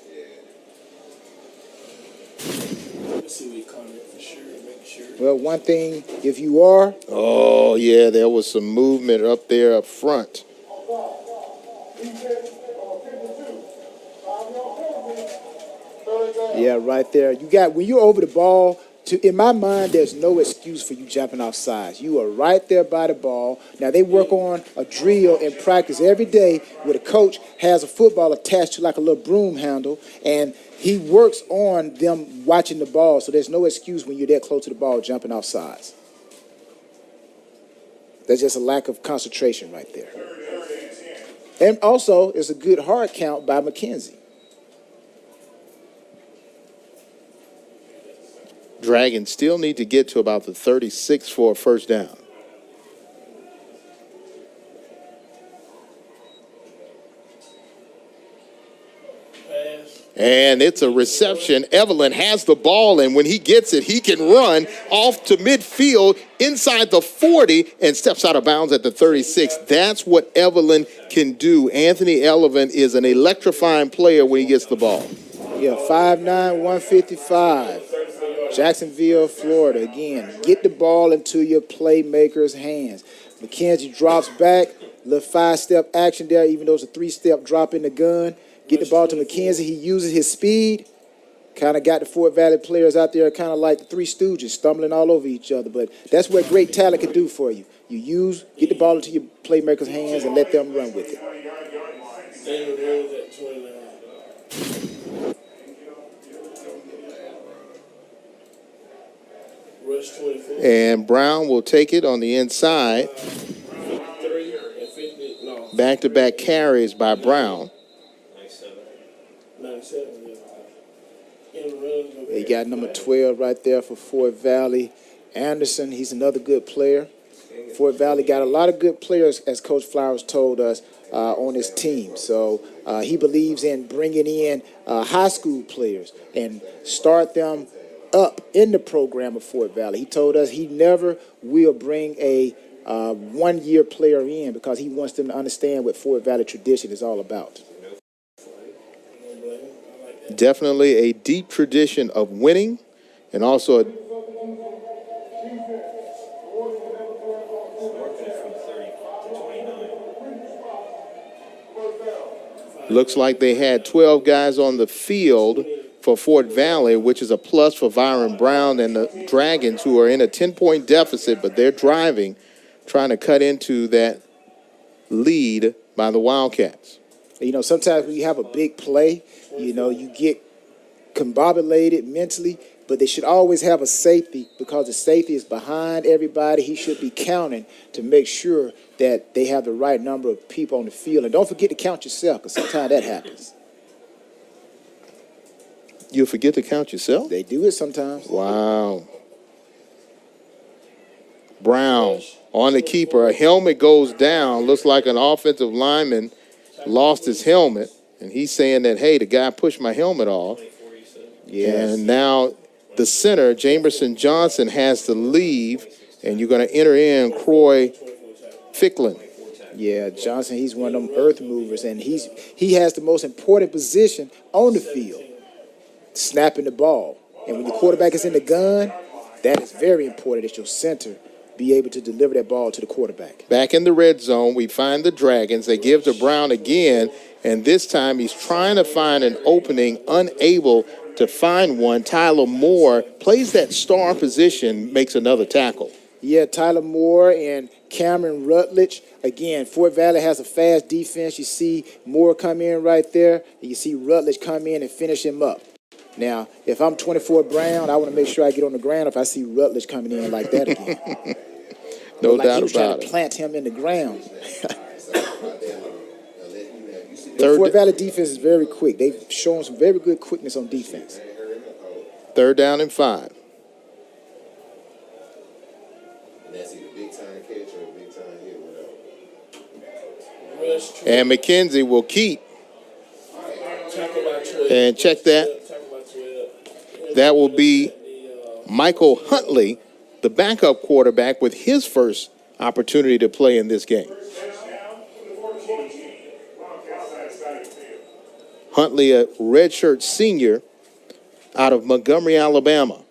Let's see what he caught it for sure, make sure. Well, one thing, if you are, Oh, yeah, there was some movement up there up front. yeah, right there. You got when you're over the ball. In my mind, there's no excuse for you jumping off sides. You are right there by the ball. Now they work on a drill in practice every day where the coach has a football attached to like a little broom handle, and he works on them watching the ball. So there's no excuse when you're that close to the ball jumping off sides. That's just a lack of concentration right there. And also, it's a good hard count by McKenzie. Dragons still need to get to about the 36 for a first down. Pass. And it's a reception. Evelyn has the ball, and when he gets it, he can run off to midfield inside the 40 and steps out of bounds at the 36. That's what Evelyn can do. Anthony Evelyn is an electrifying player when he gets the ball. Yeah, 5'9", 155. Jacksonville, Florida. Again, get the ball into your playmakers' hands. McKenzie drops back, little 5-step action there, even though it's a 3-step drop in the gun. Get the ball to McKenzie. He uses his speed. Kind of got the Fort Valley players out there kind of like the Three Stooges, stumbling all over each other. But that's what great talent can do for you. Get the ball into your playmakers' hands and let them run with it. David Rose at 29. Rush 24. And Brown will take it on the inside. 3 and 50. No. Back-to-back carries by Brown. 97. Yeah. You got number 12 right there for Fort Valley. Anderson, he's another good player. Fort Valley got a lot of good players, as Coach Flowers told us, on his team. So he believes in bringing in high school players and start them up in the program of Fort Valley. He told us he never will bring a one-year player in because he wants them to understand what Fort Valley tradition is all about. Definitely a deep tradition of winning, and also a looks like they had 12 guys on the field for Fort Valley, which is a plus for Byron Brown and the Dragons, who are in a 10-point deficit, but they're driving, trying to cut into that lead by the Wildcats. You know, sometimes when you have a big play, you get combobulated mentally, but they should always have a safety because the safety is behind everybody. He should be counting to make sure that they have the right number of people on the field. And don't forget to count yourself because sometimes that happens. You'll forget to count yourself? They do it sometimes. Wow. Brown on the keeper. A helmet goes down. Looks like an offensive lineman lost his helmet. And he's saying that, hey, the guy pushed my helmet off. Yes. And now the center, Jamerson Johnson, has to leave. And you're going to enter in Croy Ficklin. Yeah, Johnson, he's one of them earth movers. And he has the most important position on the field, snapping the ball. And when the quarterback is in the gun, that is very important that your center be able to deliver that ball to the quarterback. Back in the red zone, we find the Dragons. They give to Brown again, and this time he's trying to find an opening, unable to find one. Tyler Moore plays that star position, makes another tackle. Yeah, Tyler Moore and Cameron Rutledge. Again, Fort Valley has a fast defense. You see Moore come in right there, and you see Rutledge come in and finish him up. Now, if I'm 24 Brown, I want to make sure I get on the ground if I see Rutledge coming in like that again. No like doubt he was about trying to it. plant him in the ground. The Third- Fort Valley defense is very quick. They've shown some very good quickness on defense. 3rd down and 5. And that's either big time catch or a big time hit, whatever. Rush 12. And McKenzie will keep. Tackle by 12. And check that. Tackle by 12. That will be Michael Huntley, the backup quarterback, with his first opportunity to play in this game. Huntley, a redshirt senior out of Montgomery, Alabama.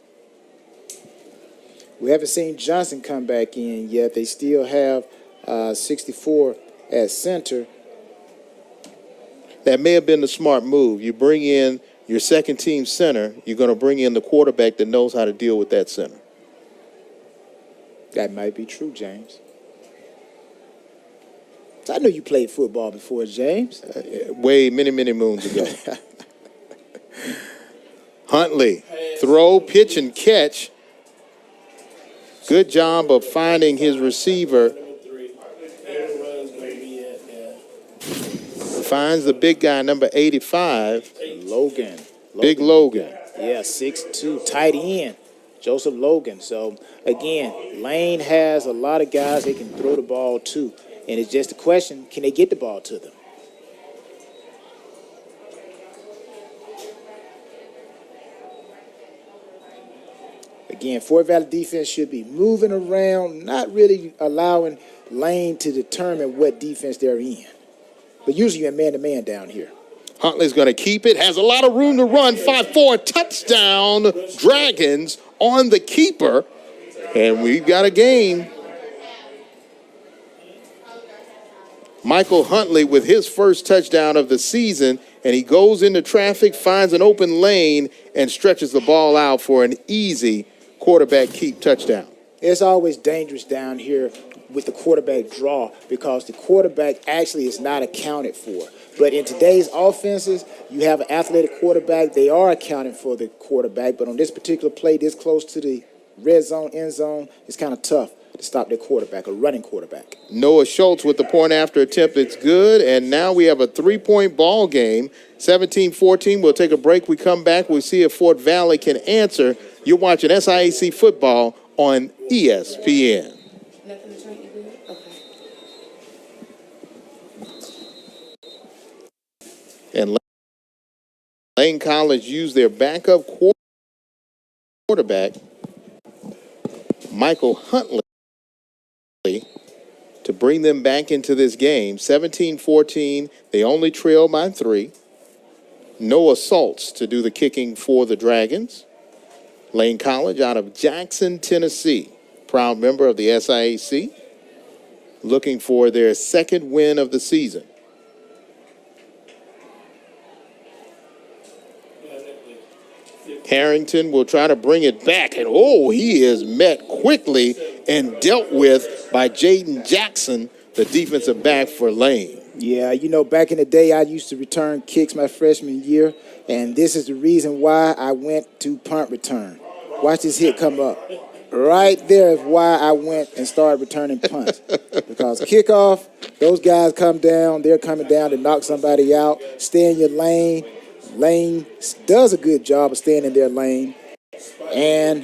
We haven't seen Johnson come back in yet. They still have 64 at center. That may have been the smart move. You bring in your second team center, you're going to bring in the quarterback that knows how to deal with that center. That might be true, James. I know you played football before, James. Way many moons ago. Huntley, throw, pitch, and catch. Good job of finding his receiver. Finds the big guy, number 85. Logan. Big Logan. Yeah, 6'2", tight end. Joseph Logan. So, again, Lane has a lot of guys they can throw the ball to. And it's just a question, can they get the ball to them? Again, Fort Valley defense should be moving around, not really allowing Lane to determine what defense they're in. But usually you're man-to-man down here. Huntley's going to keep it. Has a lot of room to run. 5-4 touchdown. Dragons on the keeper. And we've got a game. Michael Huntley with his first touchdown of the season. And he goes into traffic, finds an open lane, and stretches the ball out for an easy quarterback keep touchdown. It's always dangerous down here with the quarterback draw because the quarterback actually is not accounted for. But in today's offenses, you have an athletic quarterback. They are accounting for the quarterback. But on this particular play, this close to the red zone, end zone, it's kind of tough to stop their quarterback, a running quarterback. Noah Schultz with the point after attempt. It's good. And now we have a 3-point ball game. 17-14. We'll take a break. We come back. We'll see if Fort Valley can answer. You're watching SIAC football on ESPN. Nothing to drink, you good? Okay. And Lane College used their backup quarterback, Michael Huntley, to bring them back into this game. 17-14, they only trail by 3. Noah Schultz to do the kicking for the Dragons. Lane College out of Jackson, Tennessee, proud member of the SIAC, looking for their second win of the season. Harrington will try to bring it back, and he is met quickly and dealt with by Jaden Jackson, the defensive back for Lane. Yeah, you know, back in the day, I used to return kicks my freshman year, and this is the reason why I went to punt return. Watch this hit come up. Right there is why I went and started returning punts. Because kickoff, those guys come down, they're coming down to knock somebody out, stay in your lane. Lane does a good job of staying in their lane, and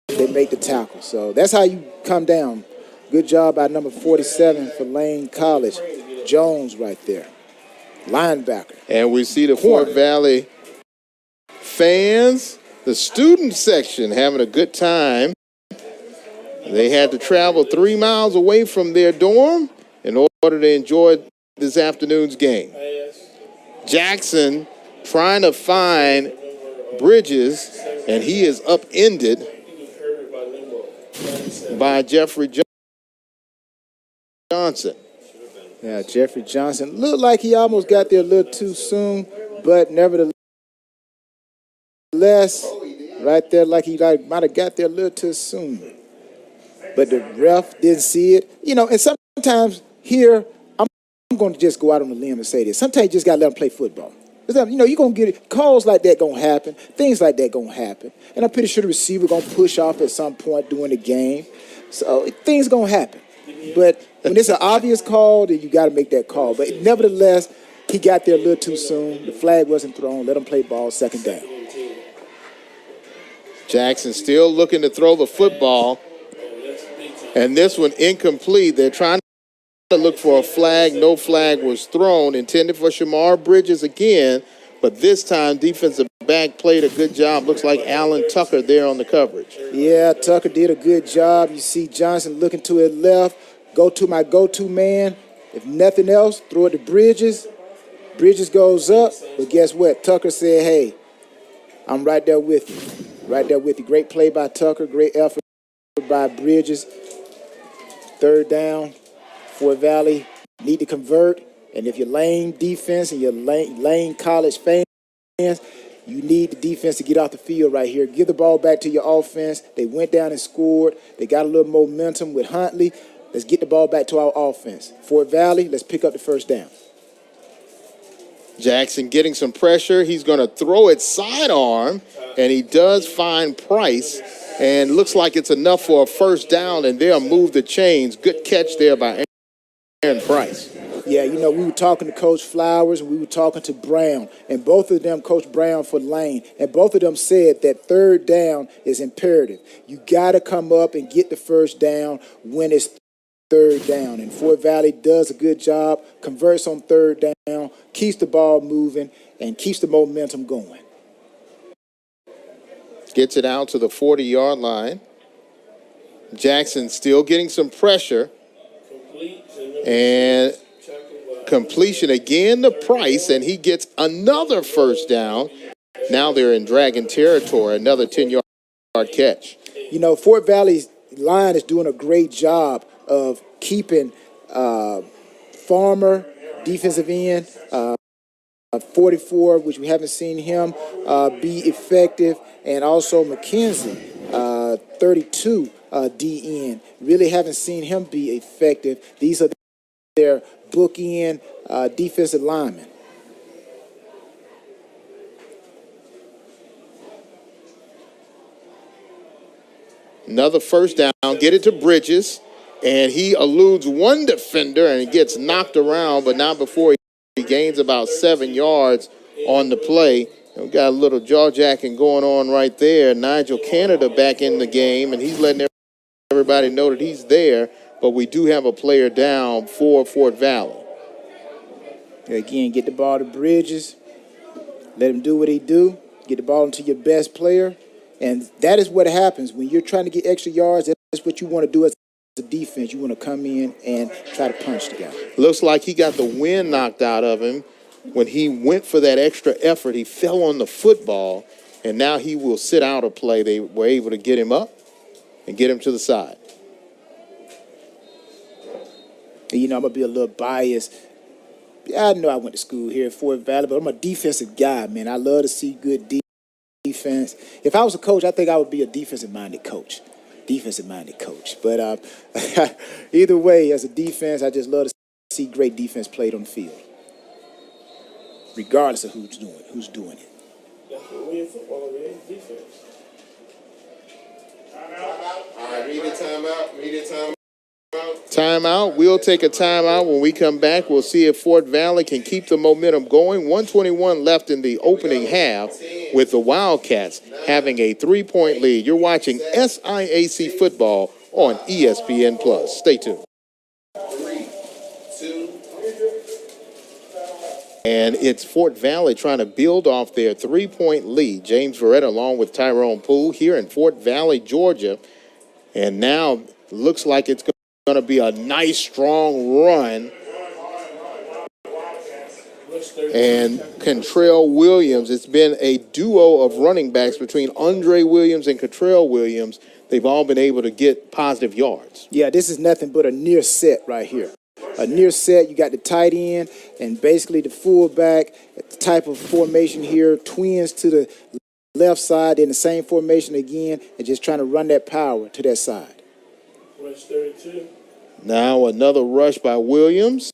they make the tackle. So that's how you come down. Good job by number 47 for Lane College. Jones right there, linebacker. And we see the Fort Valley fans, the student section, having a good time. They had to travel 3 miles away from their dorm in order to enjoy this afternoon's game. Jackson trying to find Bridges, and he is upended by Jeffrey Johnson. Yeah, Jeffrey Johnson looked like he almost got there a little too soon, but nevertheless, right there, like he might have got there a little too soon. But the ref didn't see it. You know, and sometimes here, I'm going to just go out on a limb and say this. Sometimes you just got to let them play football. You know, you're going to get it. Calls like that going to happen. Things like that going to happen. And I'm pretty sure the receiver going to push off at some point during the game. So things going to happen. But when it's an obvious call, then you got to make that call. But nevertheless, he got there a little too soon. The flag wasn't thrown. Let him play ball second down. Jackson still looking to throw the football. And this one incomplete. They're trying to look for a flag. No flag was thrown. Intended for Shamar Bridges again. But this time, defensive back played a good job. Looks like Alan Tucker there on the coverage. Yeah, Tucker did a good job. You see Johnson looking to his left. Go to my go-to man. If nothing else, throw it to Bridges. Bridges goes up, but guess what? Tucker said, hey, I'm right there with you. Right there with you. Great play by Tucker. Great effort by Bridges. Third down. Fort Valley need to convert. And if you're Lane defense and you're Lane college fans, you need the defense to get off the field right here. Give the ball back to your offense. They went down and scored. They got a little momentum with Huntley. Let's get the ball back to our offense. Fort Valley, let's pick up the first down. Jackson getting some pressure. He's going to throw it sidearm, and he does find Price. And looks like it's enough for a first down, and they'll move the chains. Good catch there by Aaron Price. Yeah, you know, we were talking to Coach Flowers and we were talking to Brown, and both of them, Coach Brown for Lane, and both of them said that third down is imperative. You got to come up and get the first down when it's third down. And Fort Valley does a good job, converts on third down, keeps the ball moving, and keeps the momentum going. Gets it out to the 40-yard line. Jackson still getting some pressure. And completion again to Price, and he gets another first down. Now they're in Dragon territory, another 10-yard catch. You know, Fort Valley's line is doing a great job of keeping Farmer, defensive end, 44, which we haven't seen him be effective, and also McKenzie, 32, DN. Really haven't seen him be effective. These are their bookend defensive linemen. Another first down, get it to Bridges, and he eludes one defender and he gets knocked around, but not before he gains about 7 yards on the play. And we got a little jaw jacking going on right there. Nigel Canada back in the game, and he's letting everybody know that he's there, but we do have a player down for Fort Valley. Again, get the ball to Bridges. Let him do what he do. Get the ball into your best player. And that is what happens when you're trying to get extra yards. That's what you want to do as a defense. You want to come in and try to punch the guy. Looks like he got the wind knocked out of him. When he went for that extra effort, he fell on the football, and now he will sit out a play. They were able to get him up and get him to the side. And, you know, I'm going to be a little biased. I know I went to school here at Fort Valley, but I'm a defensive guy, man. I love to see good defense. If I was a coach, I think I would be a defensive-minded coach. But either way, as a defense, I just love to see great defense played on the field, regardless of who's doing it. That's what we in football, man. Defense. All right, immediate timeout. Timeout. We'll take a timeout. When we come back, we'll see if Fort Valley can keep the momentum going. 1:21 left in the opening half with the Wildcats having a 3-point lead. You're watching SIAC football on ESPN+. Stay tuned. 3, 2. And it's Fort Valley trying to build off their 3-point lead. James Verretta along with Tyrone Poole here in Fort Valley, Georgia. And now looks like it's going to be a nice, strong run. And Contrell Williams, it's been a duo of running backs between Andre Williams and Contrell Williams. They've all been able to get positive yards. Yeah, this is nothing but a near set right here. A near set, you got the tight end and basically the fullback, type of formation here, twins to the left side, in the same formation again, and just trying to run that power to that side. Rush 32. Now another rush by Williams,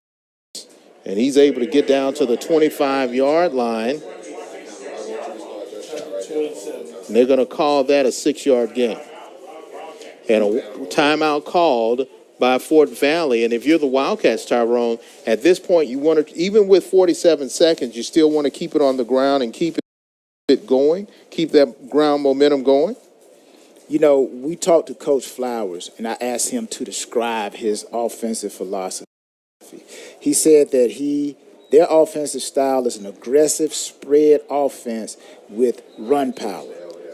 and he's able to get down to the 25-yard line. 27. And they're going to call that a 6-yard gain. And a timeout called by Fort Valley. And if you're the Wildcats, Tyrone, at this point, you want to, even with 47 seconds, you still want to keep it on the ground and keep it going, keep that ground momentum going. You know, we talked to Coach Flowers, and I asked him to describe his offensive philosophy. He said that he Their offensive style is an aggressive spread offense with run power,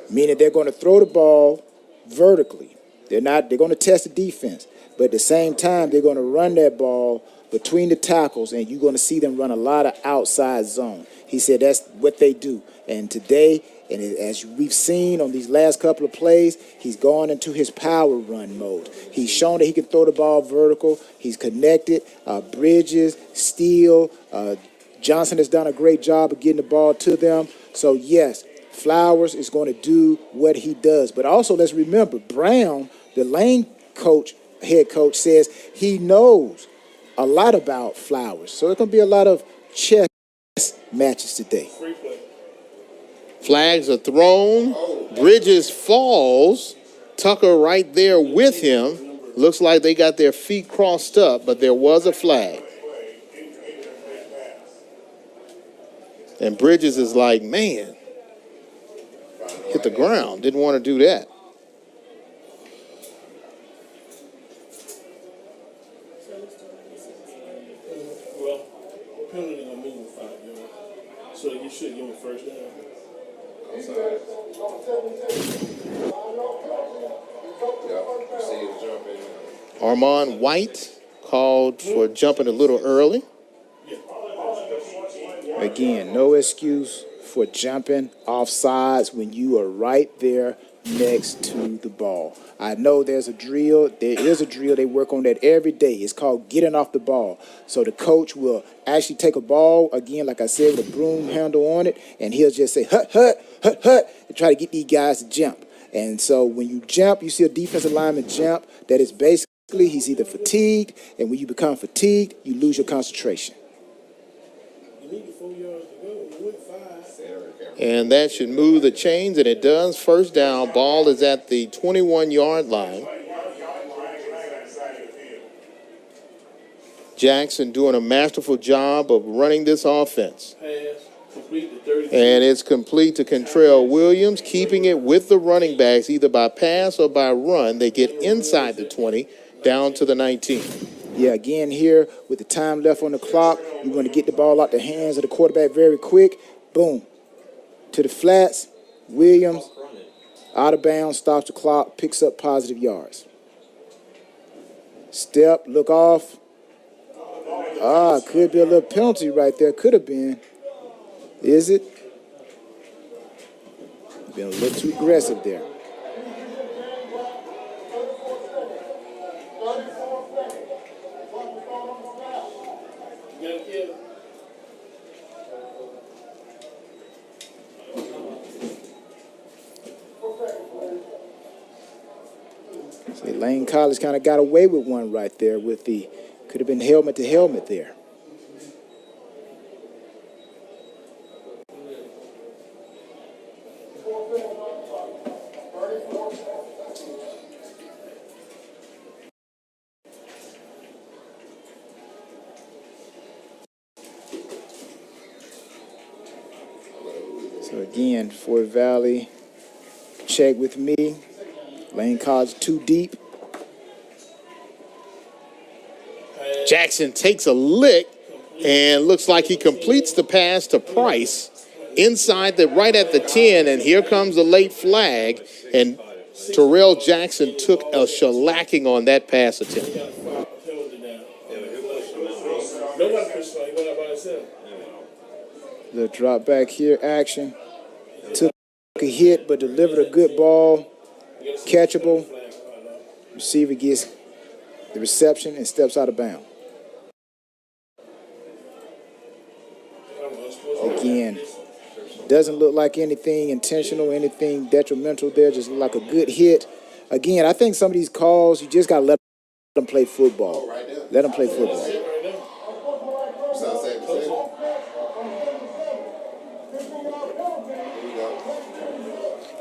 meaning they're going to throw the ball vertically. They're going to test the defense, but at the same time, they're going to run that ball between the tackles, and you're going to see them run a lot of outside zone. He said that's what they do. And today, and as we've seen on these last couple of plays, he's gone into his power run mode. He's shown that he can throw the ball vertical. He's connected. Bridges, Steele, Johnson has done a great job of getting the ball to them. So, yes, Flowers is going to do what he does. But also, let's remember, Brown, the Lane head coach, says he knows a lot about Flowers. So it's going to be a lot of chess matches today. Flags are thrown. Bridges falls. Tucker right there with him. Looks like they got their feet crossed up, but there was a flag. And Bridges is like, man, hit the ground. Didn't want to do that. Well, penalty gonna move 5 yards, so you should give him first down. Armand White called for jumping a little early. Again, no excuse for jumping off sides when you are right there next to the ball. I know there's a drill. There is a drill. They work on that every day. It's called getting off the ball. So the coach will actually take a ball, again, like I said, with a broom handle on it, and he'll just say, hut, hut, hut, hut, and try to get these guys to jump. And so when you jump, you see a defensive lineman jump, that is basically he's either fatigued, and when you become fatigued, you lose your concentration. You need 4 yards to go. You went 5. And that should move the chains, and it does. First down, ball is at the 21-yard line. Jackson doing a masterful job of running this offense. Pass, complete to 30. And it's complete to Kentrell Williams, keeping it with the running backs, either by pass or by run. They get inside the 20, down to the 19. Yeah, again here, with the time left on the clock, you want to get the ball out the hands of the quarterback very quick. Boom. To the flats, Williams, out of bounds, stops the clock, picks up positive yards. Step, look off. Could be a little penalty right there. Could have been. Is it? Been a little too aggressive there. See, Lane College kind of got away with one right there with the, could have been helmet to helmet there. So again, Fort Valley, check with me. Lane College too deep. Jackson takes a lick and looks like he completes the pass to Price inside right at the 10, and here comes the late flag, and Terrell Jackson took a shellacking on that pass attempt. Nobody pushed him. He went out by himself. The drop back here action. Took a hit but delivered a good ball. Catchable. Receiver gets the reception and steps out of bounds. Again, doesn't look like anything intentional, anything detrimental there, just look like a good hit. Again, I think some of these calls, you just got to let them play football. Let them play football.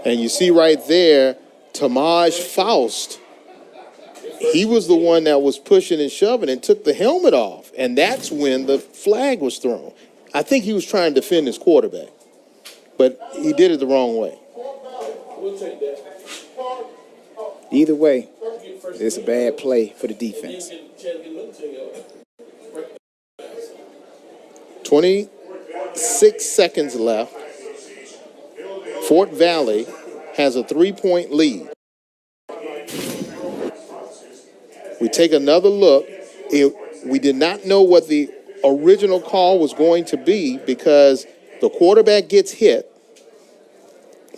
And you see right there, Tamaj Faust. He was the one that was pushing and shoving and took the helmet off. And that's when the flag was thrown. I think he was trying to defend his quarterback, but he did it the wrong way. We'll take that. Either way, it's a bad play for the defense. 20 26 seconds left. Fort Valley has a 3-point lead. We take another look. We did not know what the original call was going to be because the quarterback gets hit,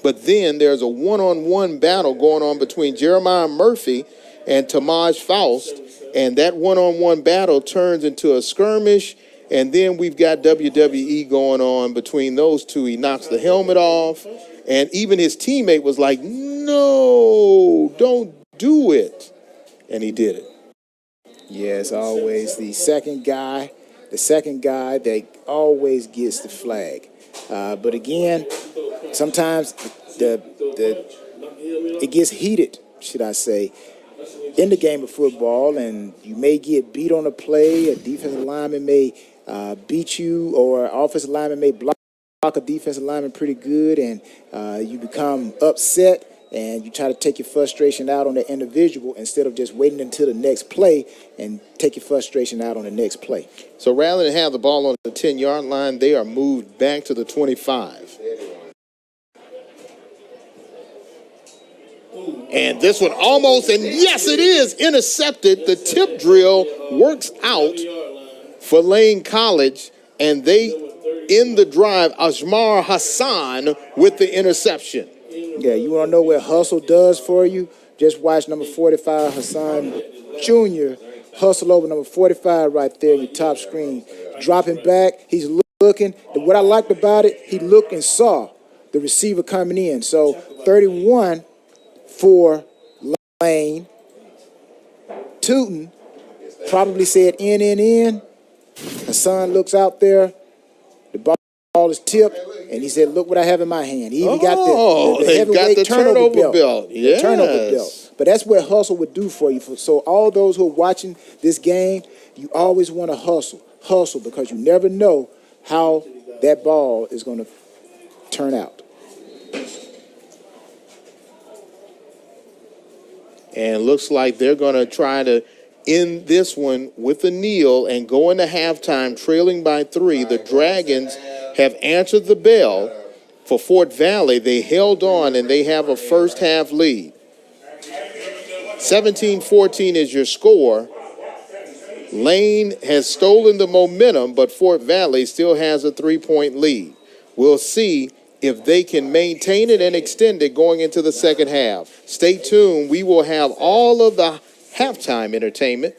but then there's a one-on-one battle going on between Jeremiah Murphy and Tamaj Faust, and that one-on-one battle turns into a skirmish, and then we've got WWE going on between those two. He knocks the helmet off, and even his teammate was like, no, don't do it, and he did it. Yes, always the second guy that always gets the flag. But again, sometimes it gets heated, should I say, in the game of football, and you may get beat on a play. A defensive lineman may beat you, or offensive lineman may block a defensive lineman pretty good, and you become upset. And you try to take your frustration out on the individual instead of just waiting until the next play and take your frustration out on the next play. So rather than have the ball on the 10-yard line, they are moved back to the 25. And this one almost, and yes, it is, intercepted. The tip drill works out for Lane College, and they end the drive. Ajmar Hassan with the interception. Yeah, you want to know what hustle does for you? Just watch number 45, Hassan Jr., hustle over number 45 right there in your top screen. Dropping back, he's looking. What I liked about it, he looked and saw the receiver coming in. So 31 for Lane. Tootin probably said in. Hassan looks out there. The ball is tipped. And he said, look what I have in my hand. He even got the heavyweight turnover belt. Yes. The turnover belt. But that's what hustle would do for you. So all those who are watching this game, you always want to hustle. Hustle, because you never know how that ball is going to turn out. And looks like they're going to try to end this one with a kneel and go into halftime trailing by 3. The Dragons have answered the bell for Fort Valley. They held on, and they have a first-half lead. 17-14 is your score. Lane has stolen the momentum, but Fort Valley still has a 3-point lead. We'll see if they can maintain it and extend it going into the second half. Stay tuned. We will have all of the halftime entertainment.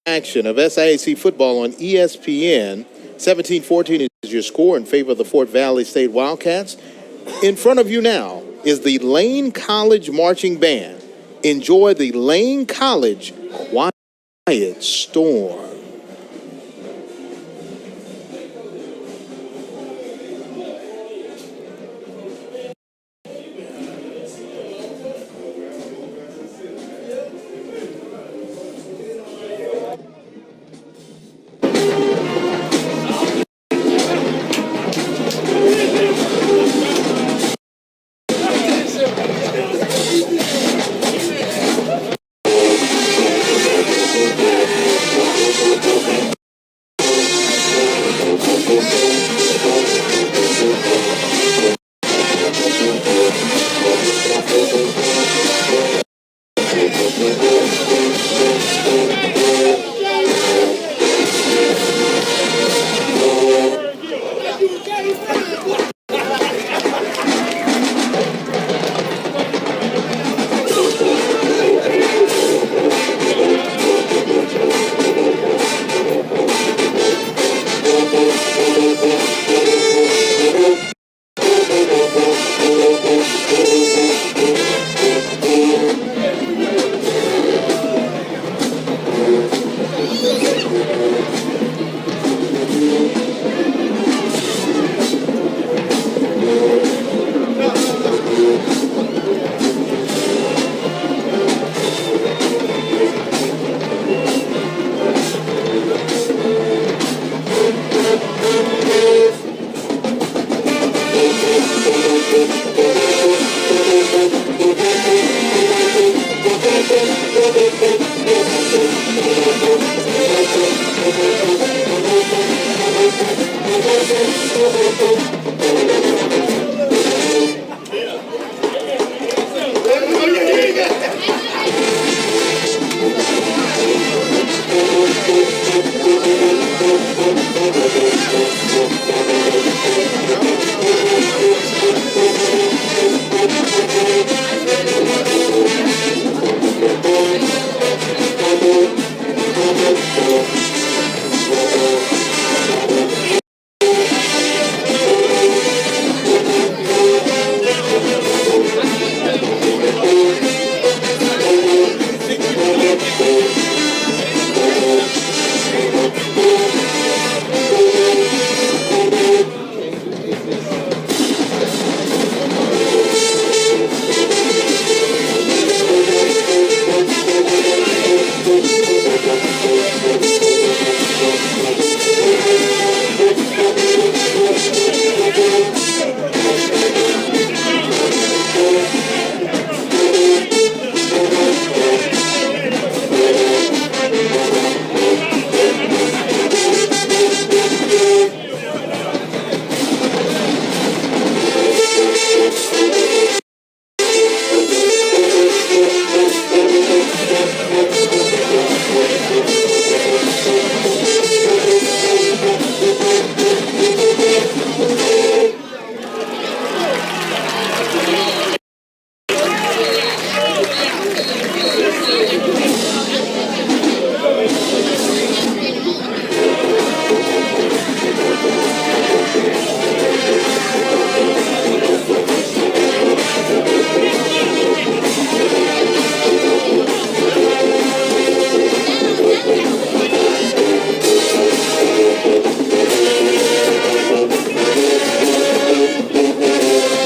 Action of SIAC football on ESPN. 17-14 is your score in favor of the Fort Valley State Wildcats. In front of you now is the Lane College Marching Band. Enjoy the Lane College Quiet Storm.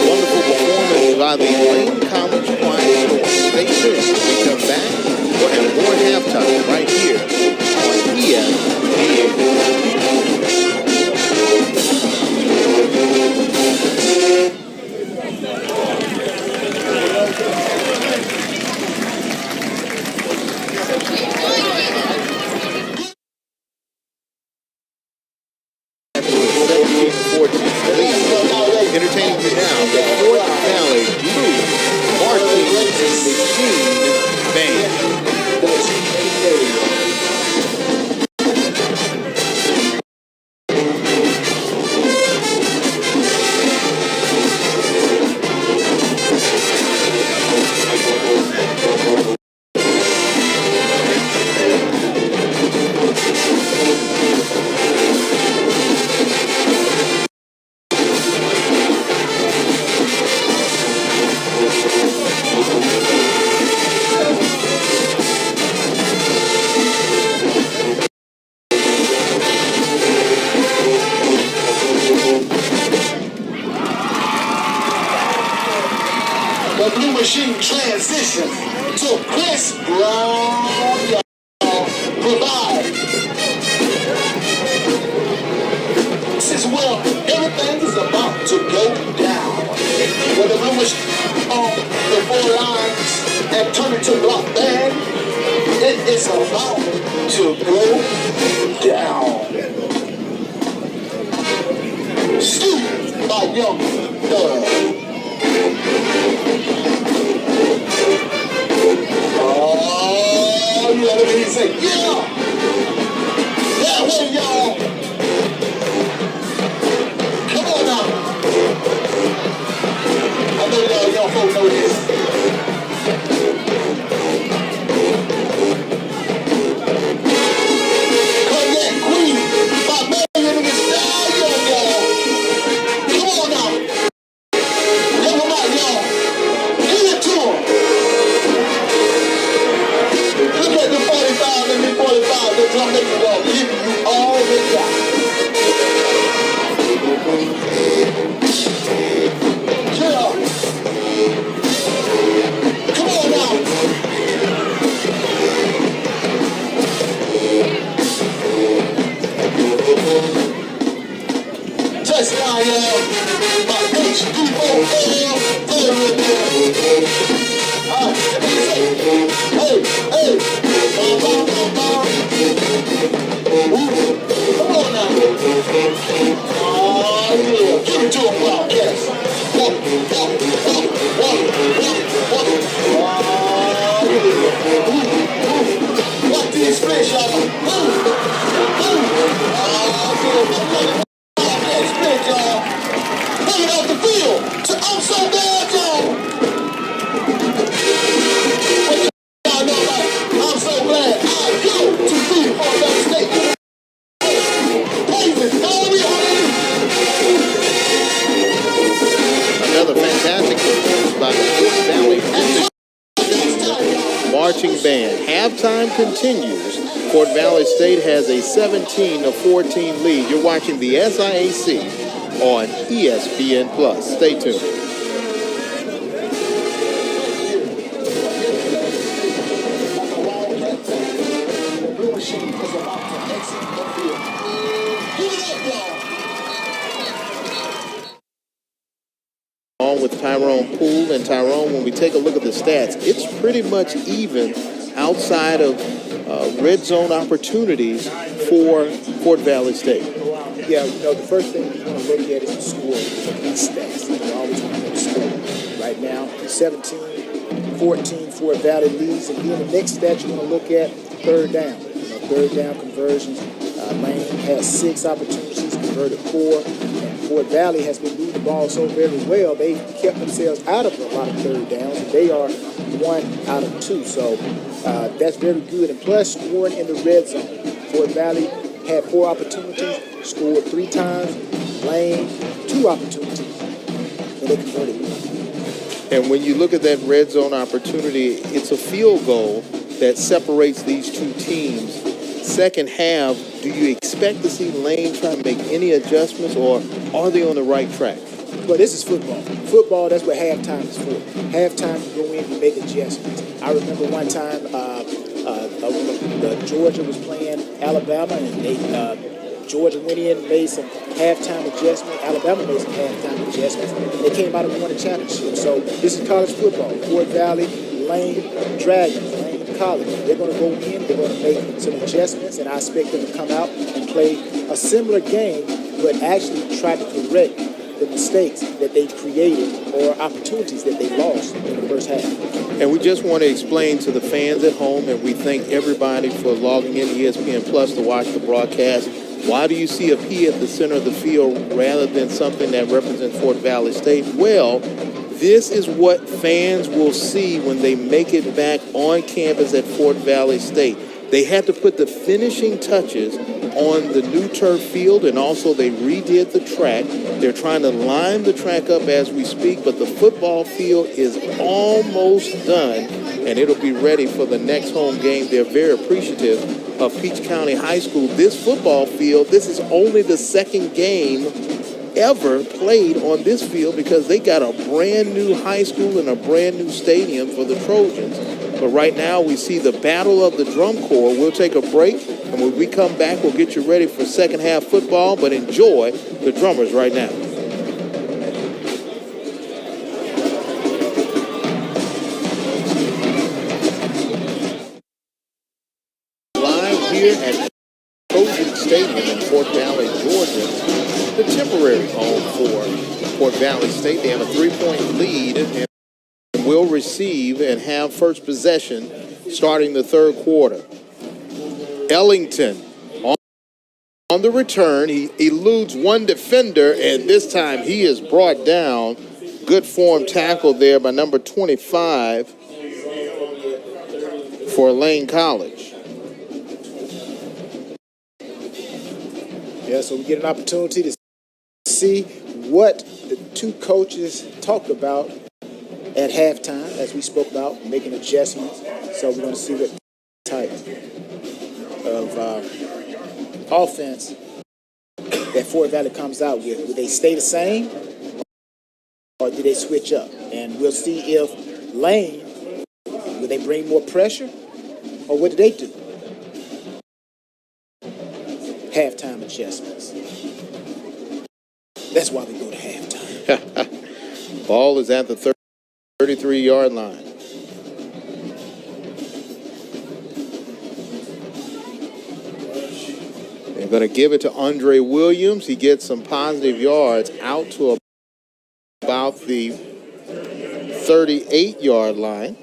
Wonderful performance by the Lane College Choir. Stay tuned. When we come back, we'll have more halftime right here on ESPN. Entertaining you now, the Fort Valley Blues Marching Machine Band. The Blue Machine transition to Chris Brown, y'all, provide. This is where everything is about to go down. When the Blue Machine on the four lines and turn it to block band, it is about to go down. Scoop by Young Thug. Oh, you let me say, yeah! That way, y'all! Come on now! I know y'all folks know this. Cognac Queen by Megan Thee Stallion, y'all! Come on now! Never mind, y'all! Give it to 'em! Look at the 45 and the 45, the drum maker dog, giving you all they got. Yeah. Come on now. Touchdown, y'all. My H-2-O-L. Hey, hey. Come on now. Oh, yeah. Give it to him, Wildcats. Walk, walk, walk, walk, walk, walk. Oh, yeah. Move. Watch these splash, y'all. Move. Move. Oh, yeah. Wildcats splash, y'all. Bring it off the field. I'm so bad, y'all. Y'all know about it. I'm so glad I go to see Fort Valley State. Another fantastic performance by the Fort Valley marching band. Halftime continues. Fort Valley State has a 17-14 lead. You're watching the SIAC on ESPN Plus. Stay tuned. On with Tyrone Poole. And Tyrone, when we take a look at the stats, it's pretty much even outside of red zone opportunities for Fort Valley State. Yeah, the first thing you want to look at is the score, these stats. You always want to know the score. Right now, 17-14 Fort Valley leads. And then the next stat you want to look at, third down. Third down conversions. Lane has 6 opportunities, converted 4. And Fort Valley has been moving the ball so very well, they kept themselves out of a lot of third downs. And they are 1 out of 2. So that's very good. And plus, scoring in the red zone. Fort Valley had 4 opportunities, scored 3 times. Lane, 2 opportunities, and they converted 1. And when you look at that red zone opportunity, it's a field goal that separates these two teams. Second half, do you expect to see Lane try to make any adjustments, or are they on the right track? Well, this is football. Football, that's what halftime is for. Halftime, you go in, you make adjustments. I remember one time Georgia was playing Alabama, and Georgia went in, made some halftime adjustment. Alabama made some halftime adjustments. They came out and won a championship. So this is college football. Fort Valley, Lane, Dragons, Lane College. They're going to go in, they're going to make some adjustments, and I expect them to come out and play a similar game, but actually try to correct the mistakes that they created or opportunities that they lost in the first half. And we just want to explain to the fans at home, and we thank everybody for logging in ESPN Plus to watch the broadcast. Why do you see a P at the center of the field rather than something that represents Fort Valley State? Well, this is what fans will see when they make it back on campus at Fort Valley State. They had to put the finishing touches on the new turf field, and also they redid the track. They're trying to line the track up as we speak, but the football field is almost done, and it'll be ready for the next home game. They're very appreciative of Peach County High School. This football field, this is only the second game ever played on this field because they got a brand new high school and a brand new stadium for the Trojans. But right now we see the battle of the drum corps. We'll take a break, and when we come back, we'll get you ready for second half football, but enjoy the drummers right now. Live here at Trojan Stadium in Fort Valley, Georgia, the temporary home for Fort Valley State. They have a 3-point lead and will receive and have first possession starting the third quarter. Ellington on the return. He eludes one defender, and this time he is brought down. Good form tackle there by number 25 for Lane College. Yeah, so we get an opportunity to see what the two coaches talked about at halftime, as we spoke about, making adjustments. So we're going to see what type of offense that Fort Valley comes out with. Will they stay the same, or do they switch up? And we'll see if Lane, will they bring more pressure, or what do they do? Halftime adjustments. That's why we go to halftime. Ball is at the 33-yard line. They've Going to give it to Andre Williams. He gets some positive yards out to about the 38-yard line.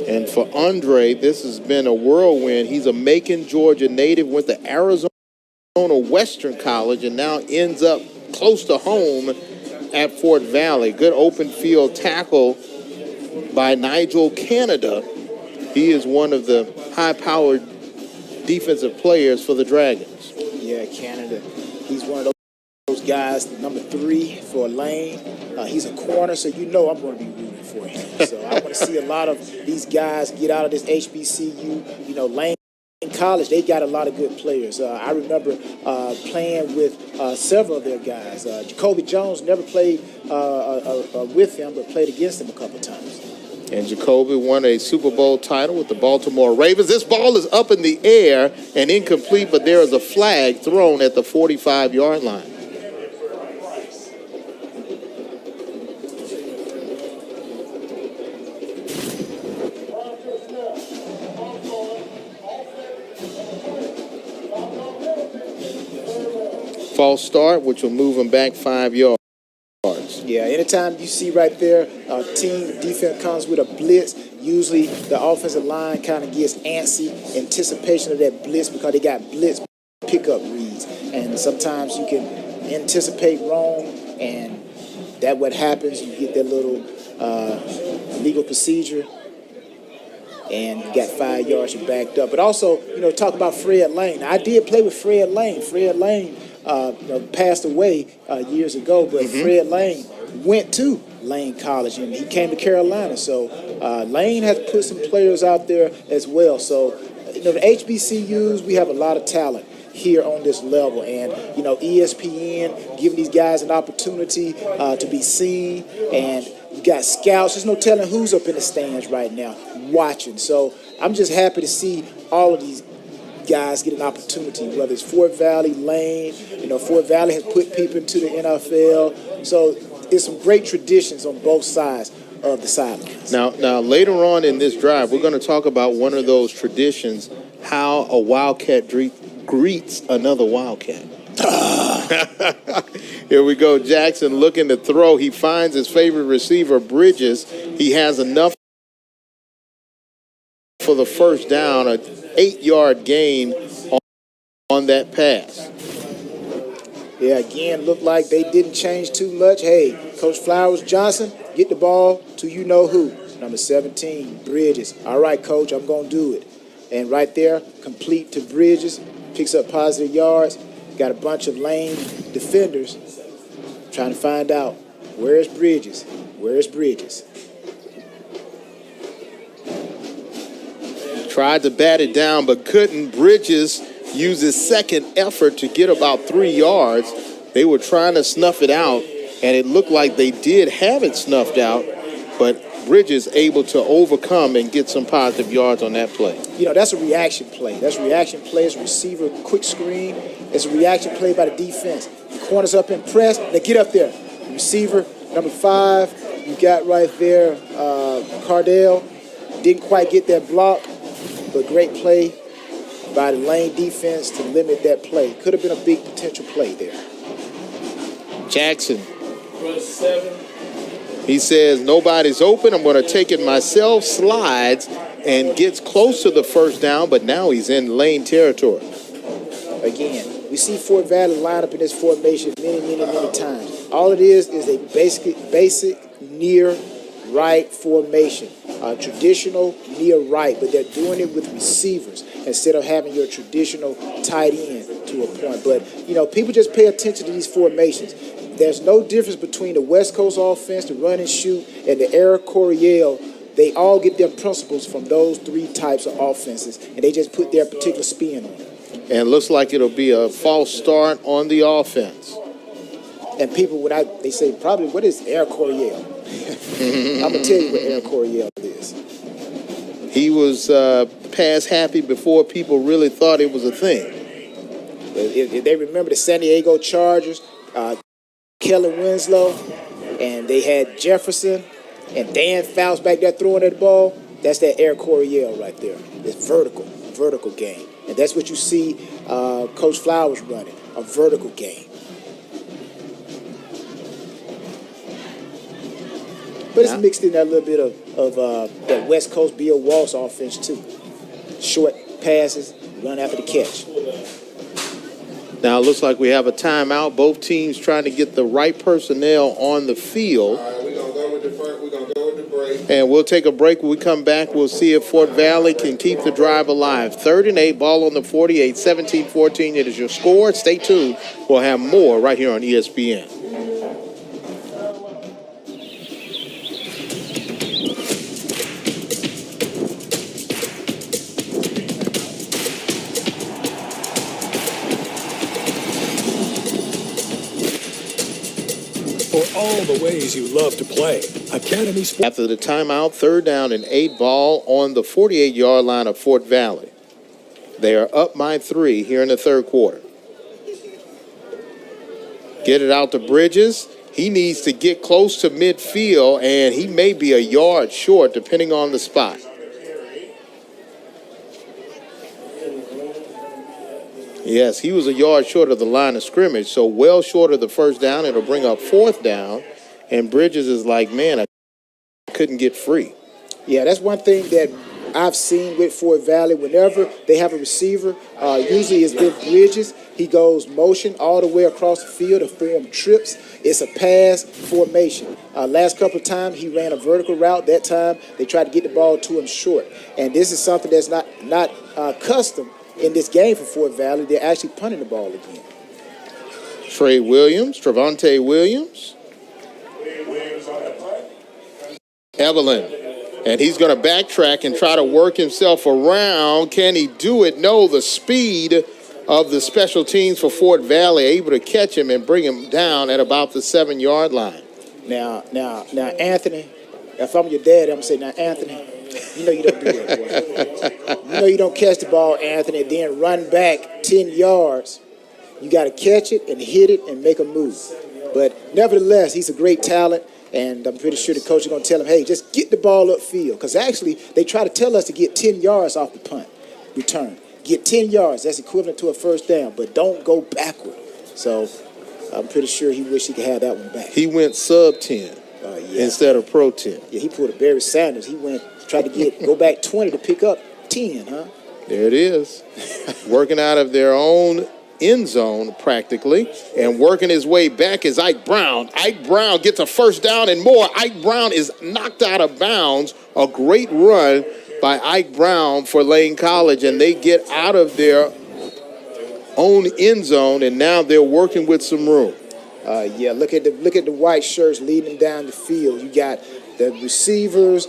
And for Andre, this has been a whirlwind. He's a Macon, Georgia native, went to Arizona Western College, and now ends up close to home at Fort Valley. Good open field tackle by Nigel Canada. He is one of the high-powered defensive players for the Dragons. Yeah, Canada. He's one of those guys, number 3 for Lane. He's a corner, so you know I'm going to be rooting for him. So I want to see a lot of these guys get out of this HBCU. You know, Lane College, they got a lot of good players. I remember playing with several of their guys. Jacoby Jones never played with him, but played against him a couple times. And Jacoby won a Super Bowl title with the Baltimore Ravens. This ball is up in the air and incomplete, but there is a flag thrown at the 45-yard line. False start, which will move him back 5 yards. Yeah, anytime you see right there, team defense comes with a blitz, usually the offensive line kind of gets antsy, anticipation of that blitz because they got blitz pickup reads. And sometimes you can anticipate wrong, and that what happens. You get that little legal procedure, and you got 5 yards, you're backed up. But also, you know, talk about Fred Lane. I did play with Fred Lane. Fred Lane passed away years ago, but Fred Lane went to Lane College, and he came to Carolina. So Lane has put some players out there as well. So, you know, the HBCUs, we have a lot of talent here on this level, and you know, ESPN giving these guys an opportunity to be seen, and you got scouts. There's no telling who's up in the stands right now watching. So I'm just happy to see all of these guys get an opportunity, whether it's Fort Valley, Lane. You know, Fort Valley has put people into the NFL. So it's some great traditions on both sides of the sidelines. Now, later on in this drive, we're going to talk about one of those traditions, how a Wildcat greets another Wildcat. Here we go. Jackson looking to throw. He finds his favorite receiver, Bridges. He has enough for the first down, an 8-yard gain on that pass. Yeah, again, looked like they didn't change too much. Hey, Coach Flowers Johnson, get the ball to you-know-who. Number 17, Bridges. All right, Coach, I'm going to do it. And right there, complete to Bridges, picks up positive yards. Got a bunch of Lane defenders trying to find out, where's Bridges? Where's Bridges? Tried to bat it down, but couldn't. Bridges used his second effort to get about 3 yards. They were trying to snuff it out, and it looked like they did have it snuffed out, but Bridges able to overcome and get some positive yards on that play. You know, that's a reaction play. That's a reaction play. It's a receiver quick screen. It's a reaction play by the defense. The corner's up in press. They get up there. The receiver, number 5, you got right there, Cardell. Didn't quite get that block, but great play by the Lane defense to limit that play. Could have been a big potential play there. Jackson. Verse 7. He says, nobody's open. I'm going to take it myself. Slides and gets close to the first down, but now he's in Lane territory. Again, we see Fort Valley line up in this formation many times. All it is a basic near right formation. Traditional near right, but they're doing it with receivers instead of having your traditional tight end to a point. But, you know, people just pay attention to these formations. There's no difference between the West Coast offense, the run and shoot, and the Air Coryell. They all get their principles from those 3 types of offenses, and they just put their particular spin on it. And looks like it'll be a false start on the offense. And people, they say, probably, what is Air Coryell? I'm going to tell you what Air Coryell is. He was pass happy before people really thought it was a thing. If they remember the San Diego Chargers, Kellen Winslow, and they had Jefferson and Dan Fouts back there throwing that ball, that's that Air Coryell right there. It's vertical game. And that's what you see Coach Flowers running, a vertical game. But it's mixed in that little bit of that West Coast Bill Walsh offense too. Short passes, run after the catch. Now it looks like we have a timeout. Both teams trying to get the right personnel on the field. All right, we're gonna go with the first. We're gonna go with the break. And we'll take a break. When we come back, we'll see if Fort Valley can keep the drive alive. 3rd and 8, ball on the 48, 17-14. It is your score. Stay tuned. We'll have more right here on ESPN. For all the ways you love to play, Academy Sports. After the timeout, 3rd down and 8, ball on the 48-yard line of Fort Valley. They are up by 3 here in the 3rd quarter. Get it out to Bridges. He needs to get close to midfield, and he may be a yard short depending on the spot. Yes, he was a yard short of the line of scrimmage, so well short of the 1st down. It'll bring up 4th down, and Bridges is like, man, I couldn't get free. Yeah, that's one thing that I've seen with Fort Valley. Whenever they have a receiver, usually it's with Bridges. He goes motion all the way across the field to form trips. It's a pass formation. Last couple of times he ran a vertical route. That time they tried to get the ball to him short. And this is something that's not custom in this game for Fort Valley. They're actually punting the ball again. Trevonte Williams. Evelyn. And he's going to backtrack and try to work himself around. Can he do it? No, the speed of the special teams for Fort Valley able to catch him and bring him down at about the 7-yard line. Now, Anthony, if I'm your dad, I'm going to say, now, Anthony, you know you don't do that, boy. You know you don't catch the ball, Anthony, and then run back 10 yards. You got to catch it and hit it and make a move. But nevertheless, he's a great talent, and I'm pretty sure the coach is going to tell him, hey, just get the ball upfield. Because actually, they try to tell us to get 10 yards off the punt return. Get 10 yards. That's equivalent to a 1st down, but don't go backward. So I'm pretty sure he wished he could have that one back. He went sub 10 instead of pro 10. Yeah, he pulled a Barry Sanders. He tried to go back 20 to pick up 10, huh? There it is. Working out of their own end zone practically, and working his way back is Ike Brown. Ike Brown gets a 1st down and more. Ike Brown is knocked out of bounds. A great run by Ike Brown for Lane College, and they get out of their own end zone, and now they're working with some room. Yeah, look at the white shirts leading down the field. You got the receivers.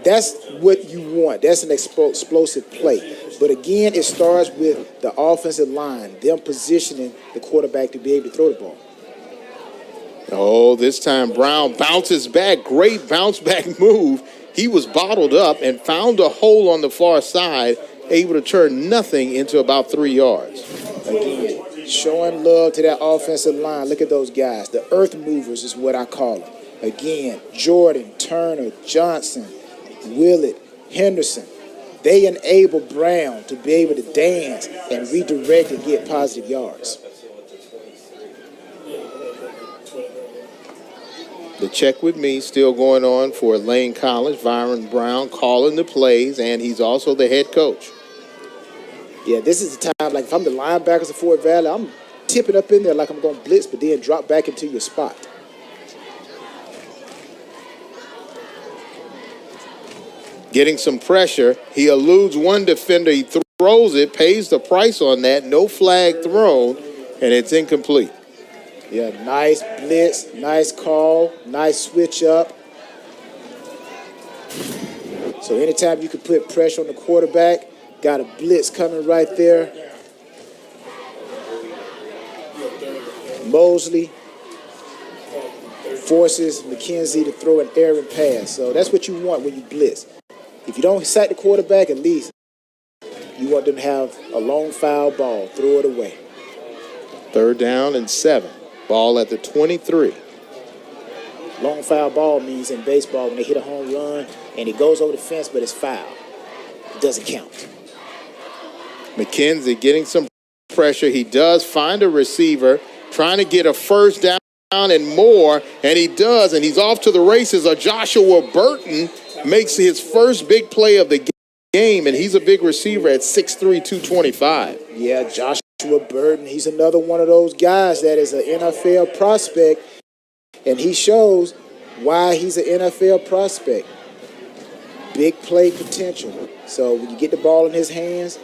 That's what you want. That's an explosive play. But again, it starts with the offensive line, them positioning the quarterback to be able to throw the ball. Oh, this time Brown bounces back. Great bounce back move. He was bottled up and found a hole on the far side, able to turn nothing into about 3 yards. Again, showing love to that offensive line. Look at those guys. The earth movers is what I call them. Again, Jordan, Turner, Johnson, Willett, Henderson. They enable Brown to be able to dance and redirect and get positive yards. The check with me still going on for Lane College. Byron Brown calling the plays, and he's also the head coach. Yeah, this is the time, like if I'm the linebackers of Fort Valley, I'm tipping up in there like I'm going to blitz, but then drop back into your spot. Getting some pressure. He eludes one defender. He throws it, pays the price on that. No flag thrown, and it's incomplete. Yeah, nice blitz, nice call, nice switch up. So anytime you can put pressure on the quarterback, got a blitz coming right there. Mosley forces McKenzie to throw an errant pass. So that's what you want when you blitz. If you don't sack the quarterback, at least you want them to have a long foul ball, throw it away. 3rd down and 7. Ball at the 23. Long foul ball means in baseball when they hit a home run and it goes over the fence, but it's foul. It doesn't count. McKenzie getting some pressure. He does find a receiver, trying to get a first down and more, and he does, and he's off to the races. Joshua Burton makes his first big play of the game, and he's a big receiver at 6'3", 225. Yeah, Joshua Burton, he's another one of those guys that is an NFL prospect, and he shows why he's an NFL prospect. Big play potential. So when you get the ball in his hands,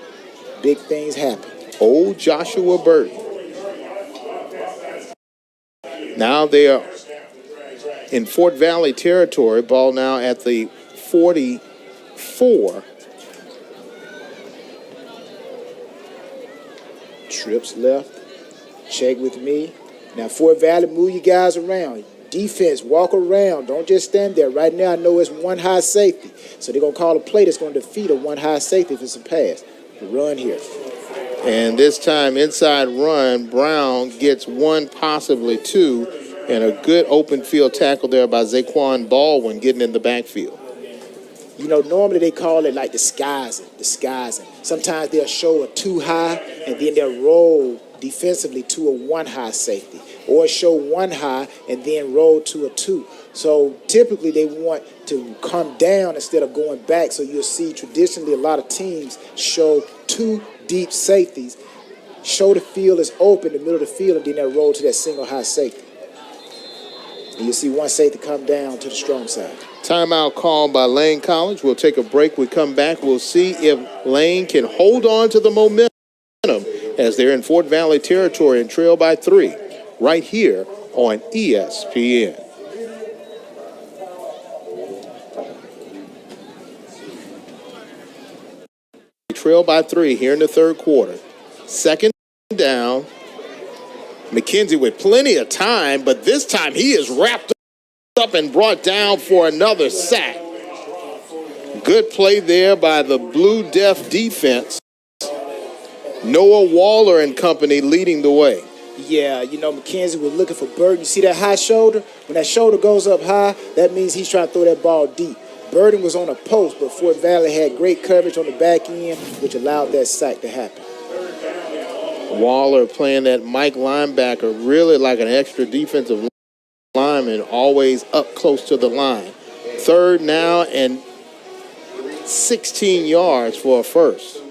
big things happen. Old Joshua Burton. Now they are in Fort Valley territory. Ball now at the 44. Trips left. Check with me. Now Fort Valley, move you guys around. Defense, walk around. Don't just stand there. Right now I know it's one high safety. So they're going to call a play that's going to defeat a one high safety if it's a pass. Run here. And this time, inside run, Brown gets one, possibly two, and a good open field tackle there by Zaquan Baldwin getting in the backfield. You know, normally they call it like disguising. Sometimes they'll show a two high, and then they'll roll defensively to a one high safety, or show one high and then roll to a two. So typically they want to come down instead of going back. So you'll see traditionally a lot of teams show two deep safeties, show the field is open, the middle of the field, and then they'll roll to that single high safety. And you'll see one safety come down to the strong side. Timeout called by Lane College. We'll take a break. We come back. We'll see if Lane can hold on to the momentum as they're in Fort Valley territory and trail by 3 right here on ESPN. Trail by 3 here in the third quarter. Second down. McKenzie with plenty of time, but this time he is wrapped up and brought down for another sack. Good play there by the Blue Death defense. Noah Waller and company leading the way. Yeah, you know, McKenzie was looking for Burton. You see that high shoulder? When that shoulder goes up high, that means he's trying to throw that ball deep. Burton was on a post, but Fort Valley had great coverage on the back end, which allowed that sack to happen. Waller playing that Mike linebacker, really like an extra defensive lineman, always up close to the line. Third now and 16 yards for a first.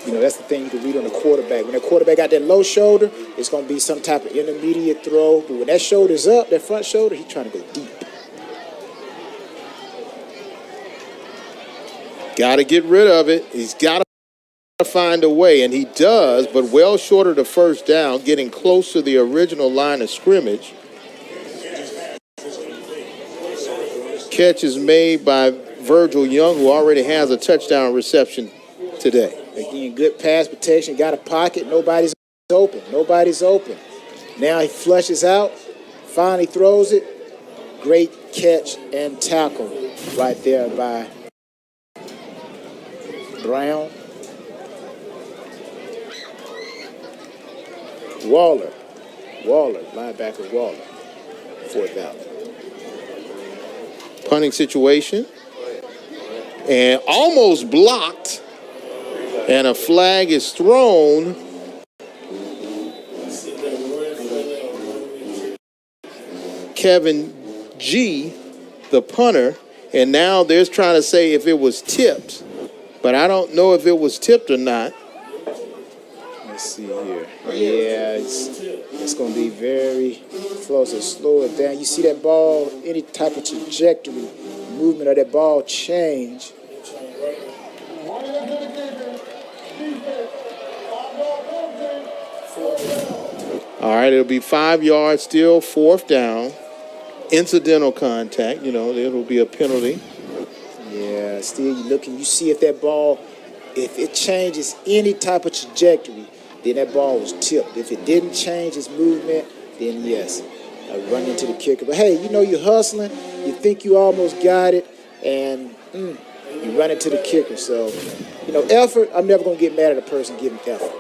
You know, that's the thing you can read on the quarterback. When that quarterback got that low shoulder, it's going to be some type of intermediate throw. But when that shoulder's up, that front shoulder, he's trying to go deep. Got to get rid of it. He's got to find a way, and he does, but well short of the first down, getting close to the original line of scrimmage. Catch is made by Virgil Young, who already has a touchdown reception today. Again, good pass protection, got a pocket, nobody's open. Now he flushes out, finally throws it. Great catch and tackle right there by Brown. Waller, linebacker Waller, Fort Valley. Punting situation. And almost blocked. And a flag is thrown. Kevin G., the punter, and now they're trying to say if it was tipped. But I don't know if it was tipped or not. Let's see here. Yeah, it's going to be very close. Let's slow it down. You see that ball, any type of trajectory, movement of that ball change. All right, it'll be 5 yards still, fourth down. Incidental contact, it'll be a penalty. Yeah, still you looking, you see if that ball, if it changes any type of trajectory, then that ball was tipped. If it didn't change its movement, then yes, run into the kicker. But hey, you're hustling, you think you almost got it, and you run into the kicker. So, effort, I'm never going to get mad at a person giving effort.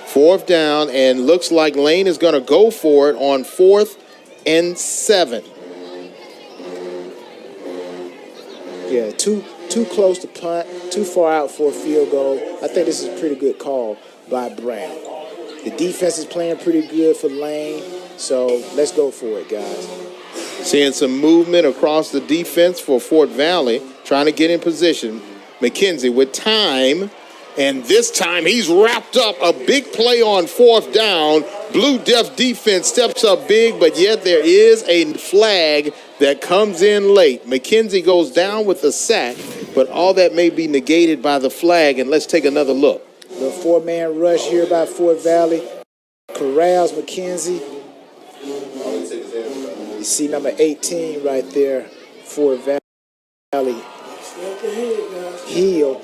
Fourth down, and looks like Lane is going to go for it on 4th and 7. Yeah, too close to punt, too far out for a field goal. I think this is a pretty good call by Brown. The defense is playing pretty good for Lane, so let's go for it, guys. Seeing some movement across the defense for Fort Valley, trying to get in position. McKenzie with time, and this time he's wrapped up. A big play on 4th down. Blue Def defense steps up big, but yet there is a flag that comes in late. McKenzie goes down with the sack, but all that may be negated by the flag, and let's take another look. The 4-man rush here by Fort Valley. Corrals McKenzie. You see number 18 right there, Fort Valley. Hill,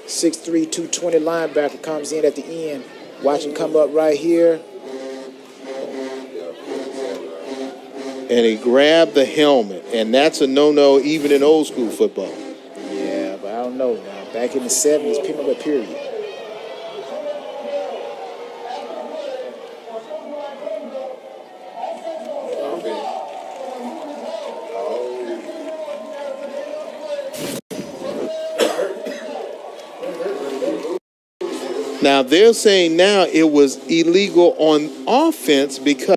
6'3", 220 linebacker comes in at the end. Watch him come up right here. And he grabbed the helmet, and that's a no-no even in old school football. Yeah, but I don't know now. Back in the 70s, people were period. Now, they're saying now it was illegal on offense because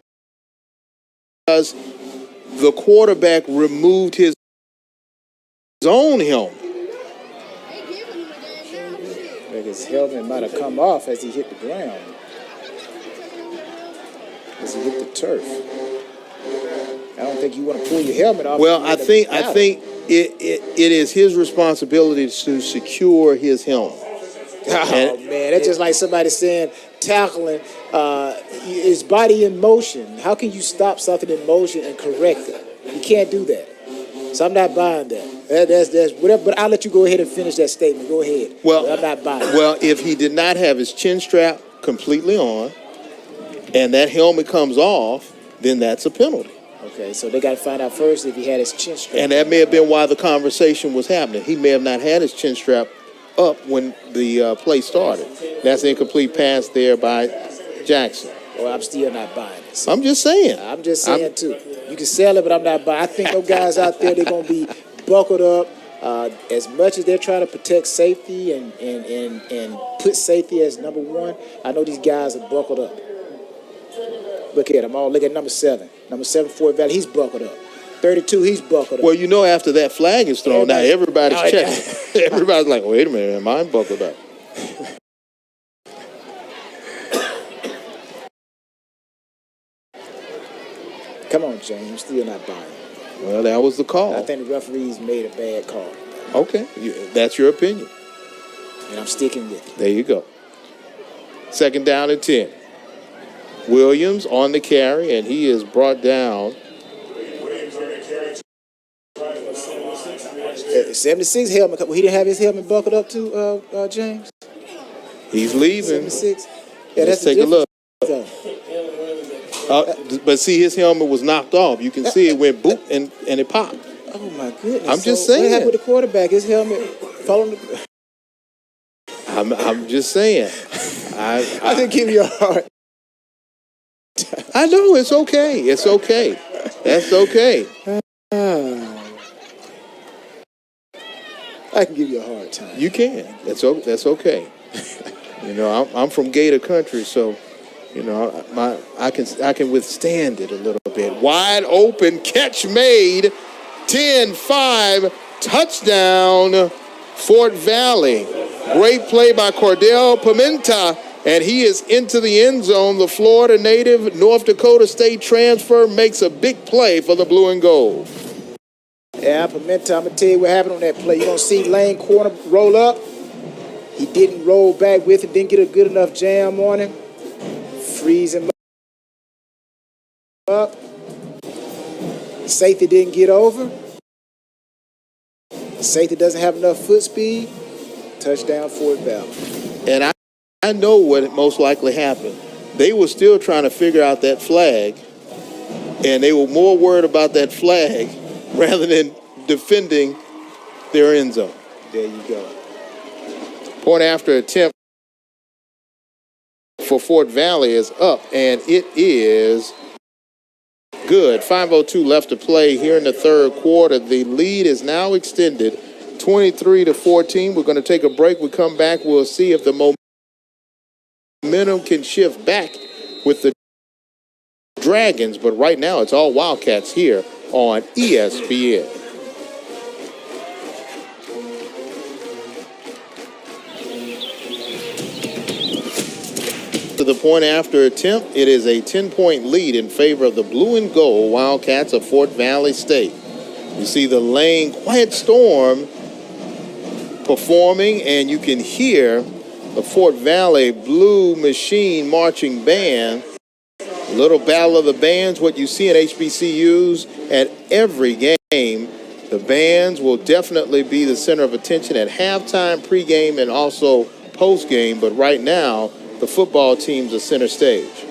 the quarterback removed his own helmet. Like his helmet might have come off as he hit the ground. As he hit the turf. I don't think you want to pull your helmet off. Well, I think it is his responsibility to secure his helmet. Oh, man, that's just like somebody saying tackling is body in motion. How can you stop something in motion and correct it? You can't do that. So I'm not buying that. That's whatever. But I'll let you go ahead and finish that statement. Go ahead. Well, I'm not buying it. Well, if he did not have his chin strap completely on and that helmet comes off, then that's a penalty. Okay, so they got to find out first if he had his chin strap. And that may have been why the conversation was happening. He may have not had his chin strap up when the play started. That's an incomplete pass there by Jackson. Well, I'm still not buying it. I'm just saying. I'm just saying, too. You can sell it, but I'm not buying. I think those guys out there, they're going to be buckled up. As much as they're trying to protect safety and put safety as number one, I know these guys are buckled up. Look at them all. Look at number 7. Number 7, Fort Valley, he's buckled up. 32, he's buckled up. Well, you know, after that flag is thrown, now everybody's checking. Everybody's like, wait a minute, am I buckled up? Come on, James. I'm still not buying it. Well, that was the call. I think the referees made a bad call. Okay, that's your opinion. And I'm sticking with it. There you go. 2nd down and 10. Williams on the carry, and he is brought down. 76 helmet. He didn't have his helmet buckled up too, James? He's leaving. 76. Yeah, Let's that's take a look. Though. But see, his helmet was knocked off. You can see it went boop and it popped. Oh, my goodness. I'm just saying. What happened with the quarterback? His helmet fell on the... I'm just saying. I didn't give you a hard time. I know. It's okay. It's okay. That's okay. I can give you a hard time. You can. That's okay. You know, I'm from Gator country, so you know I can withstand it a little bit. Wide open catch made, 10-5 touchdown, Fort Valley. Great play by Cordell Pimenta, and he is into the end zone. The Florida native, North Dakota State transfer, makes a big play for the blue and gold. Yeah, Pimenta, I'm going to tell you what happened on that play. You're going to see Lane corner roll up. He didn't roll back with it, didn't get a good enough jam on him. Freeze him up. Safety didn't get over. Safety doesn't have enough foot speed. Touchdown, Fort Valley. And I know what most likely happened. They were still trying to figure out that flag, and they were more worried about that flag rather than defending their end zone. There you go. Point after attempt for Fort Valley is up, and it is good. 5:02 left to play here in the third quarter. The lead is now extended 23-14. We're going to take a break. We come back. We'll see if the momentum can shift back with the Dragons. But right now, it's all Wildcats here on ESPN. To the point after attempt, it is a 10-point lead in favor of the blue and gold Wildcats of Fort Valley State. You see the Lane Quiet Storm performing, and you can hear the Fort Valley Blue Machine Marching Band. Little battle of the bands, what you see in HBCUs at every game. The bands will definitely be the center of attention at halftime, pregame, and also postgame. But right now, the football team's are center stage.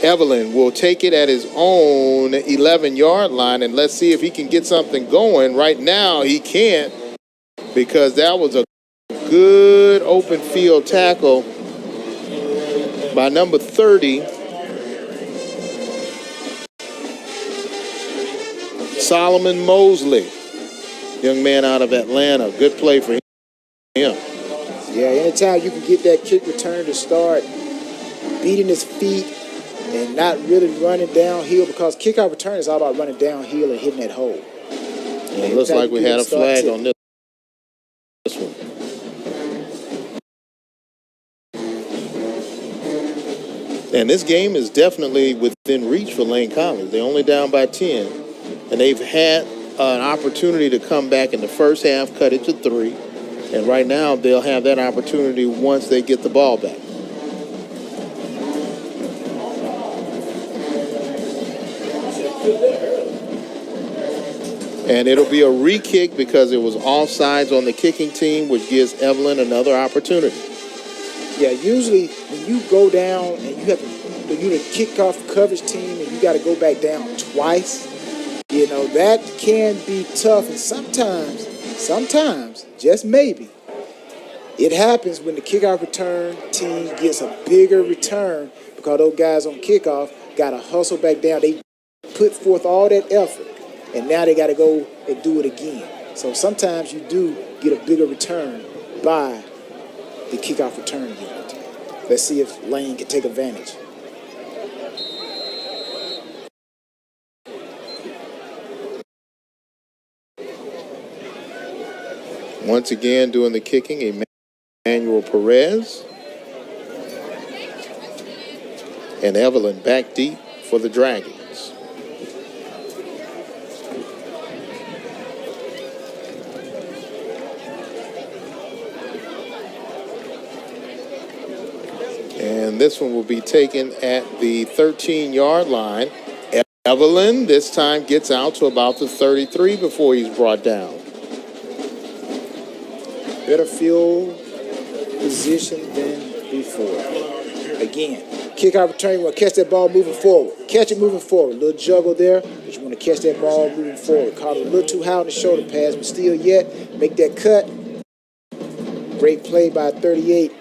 Evelyn will take it at his own 11-yard line, and let's see if he can get something going. Right now, he can't, because that was a good open field tackle by number 30, Solomon Mosley, young man out of Atlanta. Good play for him. Yeah, anytime you can get that kick return to start beating his feet and not really running downhill, because kickoff return is all about running downhill and hitting that hole. It looks like we had a flag on this one. And this game is definitely within reach for Lane College. They're only down by 10, and they've had an opportunity to come back in the first half, cut it to 3. And right now, they'll have that opportunity once they get the ball back. And it'll be a re-kick because it was offsides on the kicking team, which gives Evelyn another opportunity. Yeah, usually when you go down and you have to, you're the kickoff coverage team and you got to go back down twice, you know, that can be tough. And sometimes, just maybe, it happens when the kickoff return team gets a bigger return because those guys on kickoff got to hustle back down. They put forth all that effort, and now they got to go and do it again. So sometimes you do get a bigger return by the kickoff return unit. Let's see if Lane can take advantage. Once again, doing the kicking, Emmanuel Perez. And Evelyn back deep for the Dragons. And this one will be taken at the 13-yard line. Evelyn this time gets out to about the 33 before he's brought down. Better field position than before. Again, kickoff return, you want to catch that ball moving forward. Catch it moving forward. A little juggle there, but you want to catch that ball moving forward. Caught it a little too high on the shoulder pass, but still yet make that cut. Great play by 38.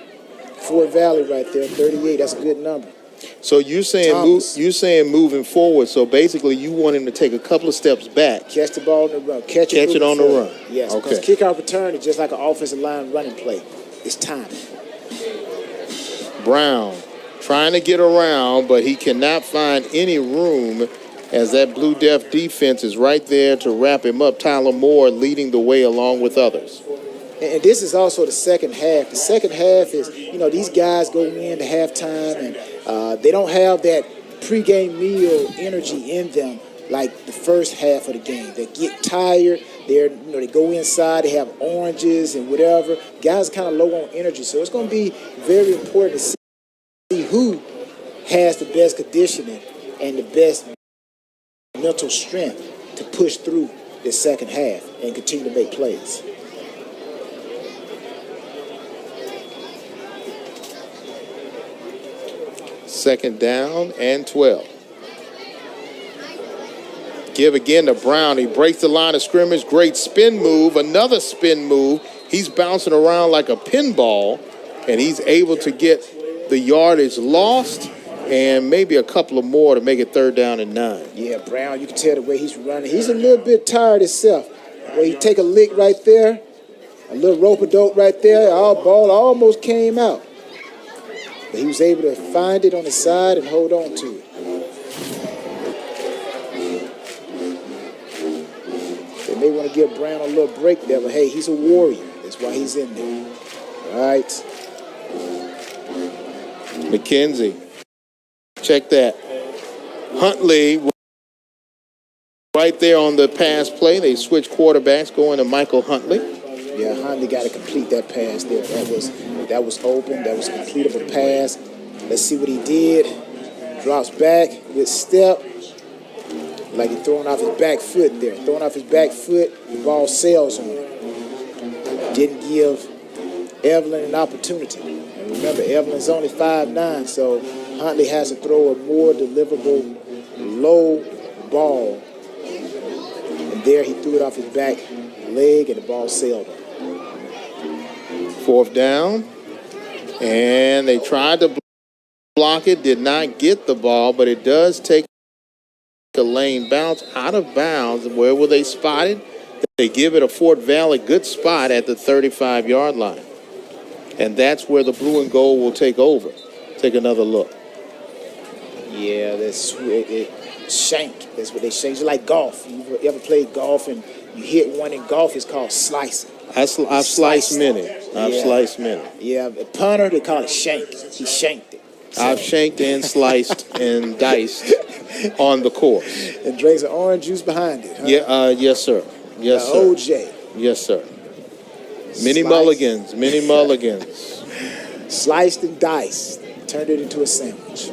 Fort Valley right there, 38. That's a good number. So you're saying moving forward. So basically, you want him to take a couple of steps back. Catch the ball on the run. Catch it on the run. Yes, because kickoff return is just like an offensive line running play. It's time. Brown trying to get around, but he cannot find any room as that Blue Def defense is right there to wrap him up. Tyler Moore leading the way along with others. And this is also the second half. The second half is, these guys go in to halftime and they don't have that pregame meal energy in them like the first half of the game. They get tired. They go inside. They have oranges and whatever. Guys are kind of low on energy. So it's going to be very important to see who has the best conditioning and the best mental strength to push through the second half and continue to make plays. Second down and 12. Give again to Brown. He breaks the line of scrimmage. Great spin move. Another spin move. He's bouncing around like a pinball, and he's able to get the yardage lost and maybe a couple of more to make it 3rd down and 9. Yeah, Brown, you can tell the way he's running. He's a little bit tired himself. Well, you take a lick right there, a little rope-a-dope right there, our ball almost came out. But he was able to find it on the side and hold on to it. They may want to give Brown a little break there, but hey, he's a warrior. That's why he's in there. All right. McKenzie. Check that. Huntley right there on the pass play. They switch quarterbacks going to Michael Huntley. Yeah, Huntley got to complete that pass there. That was open. That was a completable pass. Let's see what he did. Drops back with step. Like he's throwing off his back foot there. Throwing off his back foot, the ball sails on him. Didn't give Evelyn an opportunity. And remember, Evelyn's only 5'9", so Huntley has to throw a more deliverable, low ball. And there he threw it off his back leg, and the ball sailed him. 4th down. And they tried to block it, did not get the ball, but it does take a lane bounce out of bounds. Where were they spotted? They give it a Fort Valley good spot at the 35-yard line. And that's where the blue and gold will take over. Take another look. Yeah, that's it. Shank. That's what they shank. It's like golf. You ever played golf and you hit one in golf? It's called slicing. I've sliced many. I've sliced many. Yeah, a punter, they call it shank. He shanked it. So. I've shanked and sliced and diced on the course. And drinks an orange juice behind it. Huh? Yeah, yes, sir. Yes, sir. OJ. Yes, sir. Many mulligans, many mulligans. Sliced and diced. Turned it into a sandwich.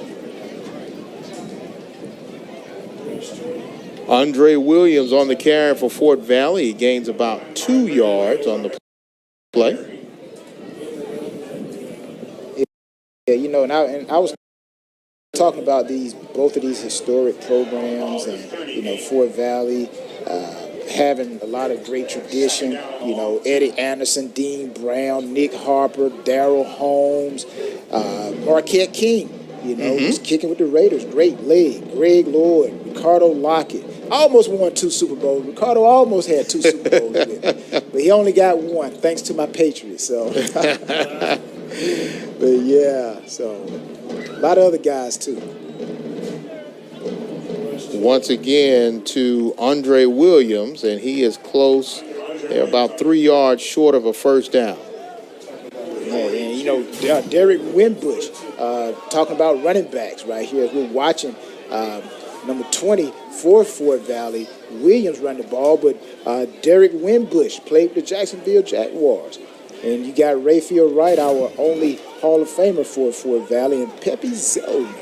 Andre Williams on the carry for Fort Valley. He gains about 2 yards on the play. Yeah, you know, and I was talking about both of these historic programs, and you know, Fort Valley having a lot of great tradition. You know, Eddie Anderson, Dean Brown, Nick Harper, Darrell Holmes, Marquette King. You know, who's kicking with the Raiders. Great leg. Greg Lloyd, Ricardo Lockett. Almost won 2 Super Bowls. Ricardo almost had 2 Super Bowls with him. But he only got 1, thanks to my Patriots. So, but yeah, so a lot of other guys too. Once again to Andre Williams, and he is close. They're about 3 yards short of a first down. Yeah, and you know, Derek Winbush, talking about running backs right here as we're watching number 20 for Fort Valley. Williams run the ball, but Derek Winbush played with the Jacksonville Jaguars. And you got Rayfield Wright, our only Hall of Famer for Fort Valley, and Pepe Zellner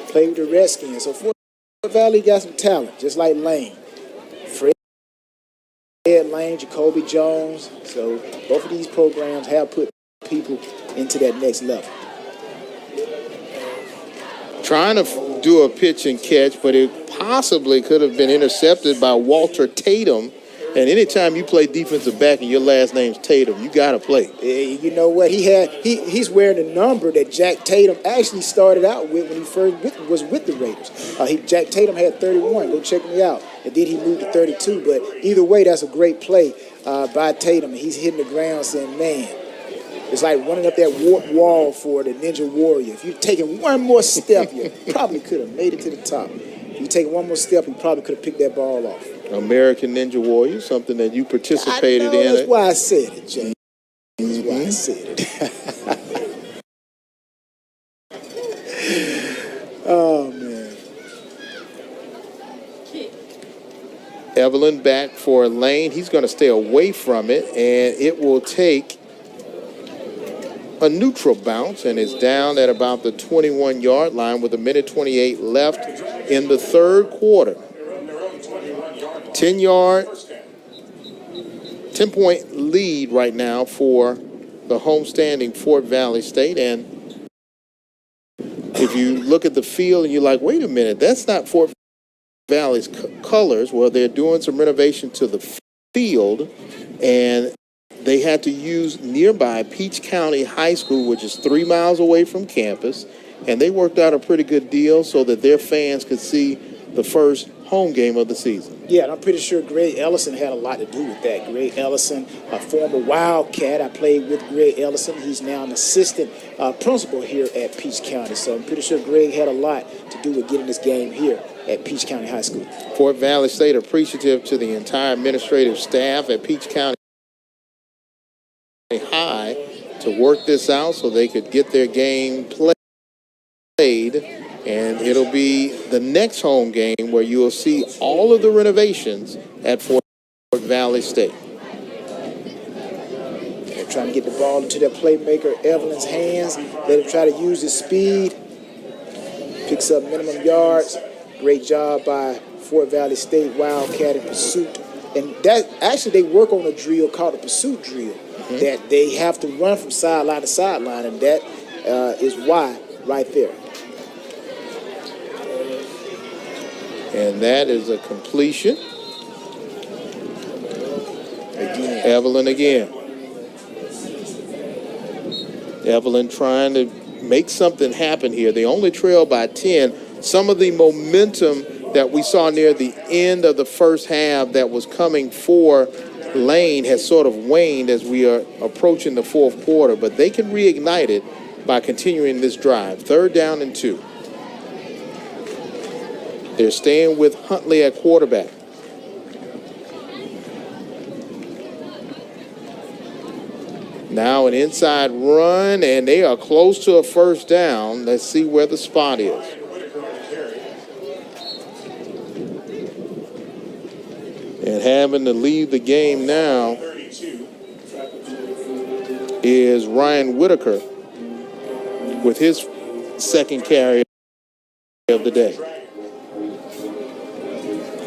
played with the Redskins. So Fort Valley got some talent, just like Lane. Fred Lane, Jacoby Jones. So both of these programs have put people into that next level. Trying to do a pitch and catch, but it possibly could have been intercepted by Walter Tatum. And anytime you play defensive back and your last name's Tatum, you got to play. You know what? He's wearing a number that Jack Tatum actually started out with when he first was with the Raiders. Jack Tatum had 31. Go check me out. And then he moved to 32. But either way, that's a great play by Tatum. He's hitting the ground saying, man, it's like running up that warp wall for the Ninja Warrior. If you'd taken one more step, you probably could have made it to the top. If you take one more step, you probably could have picked that ball off. American Ninja Warrior, something that you participated in. That's why I said it, James. That's why I said it. Oh, man. Evelyn back for Lane. He's going to stay away from it, and it will take a neutral bounce, and it's down at about the 21-yard line with 1:28 left in the third quarter. 10-point lead right now for the homestanding Fort Valley State. And if you look at the field and you're like, wait a minute, that's not Fort Valley's colors. Well, they're doing some renovation to the field, and they had to use nearby Peach County High School, which is 3 miles away from campus, and they worked out a pretty good deal so that their fans could see the first home game of the season. Yeah, and I'm pretty sure Greg Ellison had a lot to do with that. Greg Ellison, a former Wildcat. I played with Greg Ellison. He's now an assistant principal here at Peach County. So I'm pretty sure Greg had a lot to do with getting this game here at Peach County High School. Fort Valley State appreciative to the entire administrative staff at Peach County High to work this out so they could get their game played. And it'll be the next home game where you will see all of the renovations at Fort Valley State. They're trying to get the ball into their playmaker Evelyn's hands. Let him try to use his speed. Picks up minimum yards. Great job by Fort Valley State Wildcat in pursuit. And that actually they work on a drill called a pursuit drill that they have to run from sideline to sideline, and that is why right there. And that is a completion. Again. Evelyn again. Evelyn trying to make something happen here. They only trail by 10. Some of the momentum that we saw near the end of the first half that was coming for Lane has sort of waned as we are approaching the fourth quarter, but they can reignite it by continuing this drive. 3rd down and 2. They're staying with Huntley at quarterback. Now an inside run, and they are close to a first down. Let's see where the spot is. And having to leave the game now is Ryan Whitaker with his second carry of the day.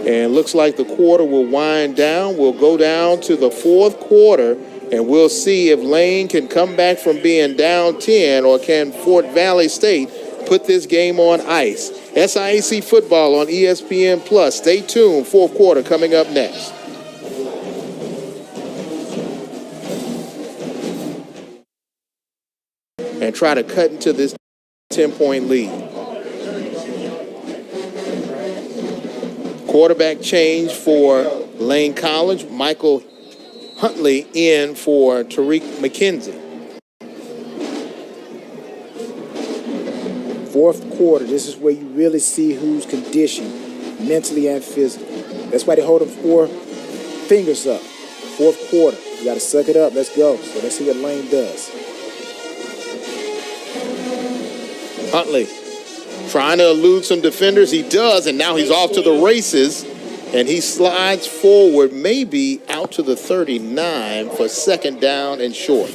And looks like the quarter will wind down. We'll go down to the fourth quarter, and we'll see if Lane can come back from being down 10, or can Fort Valley State put this game on ice. SIAC football on ESPN+. Stay tuned. Fourth quarter coming up next. And try to cut into this 10-point lead. Quarterback change for Lane College. Michael Huntley in for Tariq McKenzie. Fourth quarter, this is where you really see who's conditioned mentally and physically. That's why they hold them 4 fingers up. Fourth quarter, you got to suck it up. Let's go. So let's see what Lane does. Huntley trying to elude some defenders. He does, and now he's off to the races. And he slides forward, maybe out to the 39 for 2nd down and short.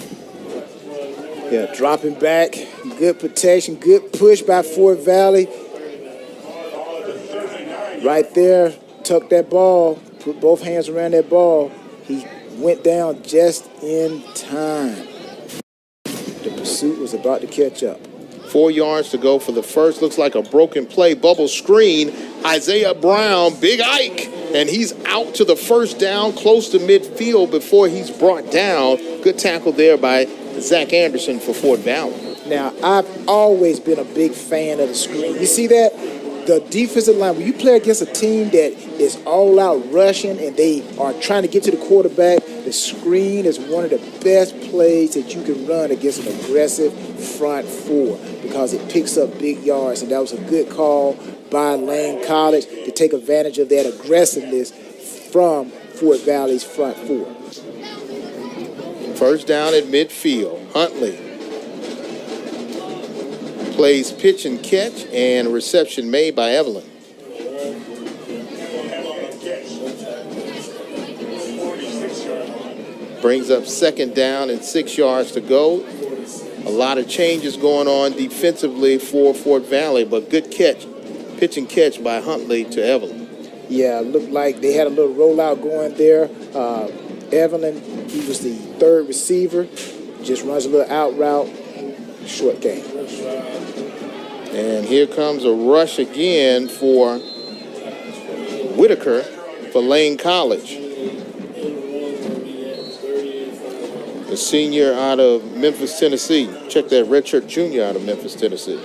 Yeah, dropping back, good protection, good push by Fort Valley. Right there, tuck that ball, put both hands around that ball. He went down just in time. The pursuit was about to catch up. 4 yards to go for the first. Looks like a broken play. Bubble screen. Isaiah Brown, Big Ike. And he's out to the first down, close to midfield before he's brought down. Good tackle there by Zach Anderson for Fort Valley. Now, I've always been a big fan of the screen. You see that? The defensive line, when you play against a team that is all out rushing and they are trying to get to the quarterback, the screen is one of the best plays that you can run against an aggressive front 4 because it picks up big yards. And that was a good call by Lane College to take advantage of that aggressiveness from Fort Valley's front 4. First down at midfield. Huntley plays pitch and catch, and a reception made by Evelyn. Brings up 2nd down and 6 yards to go. A lot of changes going on defensively for Fort Valley, but good catch, pitch and catch by Huntley to Evelyn. Yeah, looked like they had a little rollout going there. Evelyn, he was the 3rd receiver, just runs a little out route, short game. And here comes a rush again for Whitaker for Lane College. The senior out of Memphis, Tennessee. Check that redshirt junior out of Memphis, Tennessee.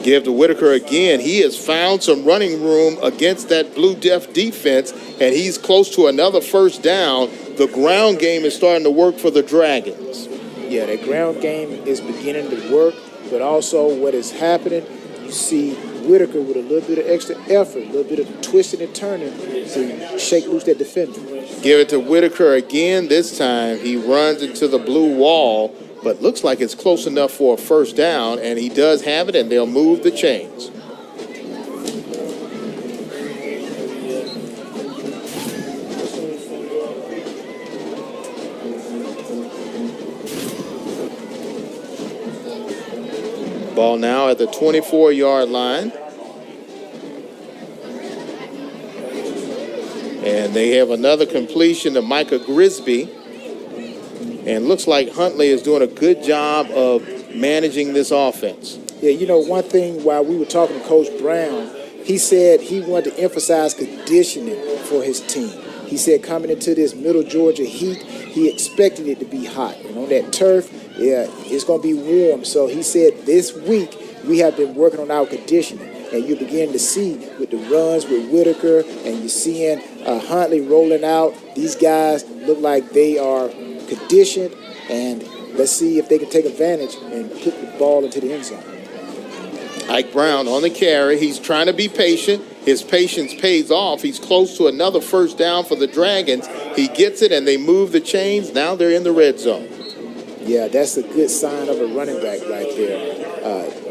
Give to Whitaker again. He has found some running room against that Blue Def defense, and he's close to another first down. The ground game is starting to work for the Dragons. Yeah, that ground game is beginning to work, but also what is happening, you see Whitaker with a little bit of extra effort, a little bit of twisting and turning to shake loose that defender. Give it to Whitaker again. This time he runs into the blue wall, but looks like it's close enough for a first down, and he does have it, and they'll move the chains. Ball now at the 24-yard line. And they have another completion to Micah Grisby. And looks like Huntley is doing a good job of managing this offense. Yeah, you know, one thing while we were talking to Coach Brown, he said he wanted to emphasize conditioning for his team. He said coming into this Middle Georgia heat, he expected it to be hot. And on that turf, yeah, it's going to be warm. So he said this week we have been working on our conditioning. And you're beginning to see with the runs with Whitaker, and you're seeing Huntley rolling out. These guys look like they are conditioned, and let's see if they can take advantage and put the ball into the end zone. Ike Brown on the carry. He's trying to be patient. His patience pays off. He's close to another first down for the Dragons. He gets it, and they move the chains. Now they're in the red zone. Yeah, that's a good sign of a running back right there.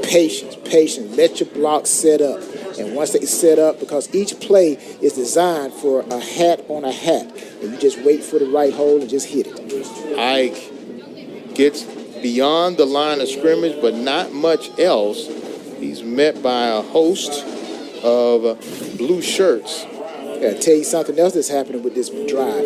Patience. Let your blocks set up. And once they set up, because each play is designed for a hat on a hat, and you just wait for the right hole and just hit it. Ike gets beyond the line of scrimmage, but not much else. He's met by a host of blue shirts. Yeah, I'll tell you something else that's happening with this drive.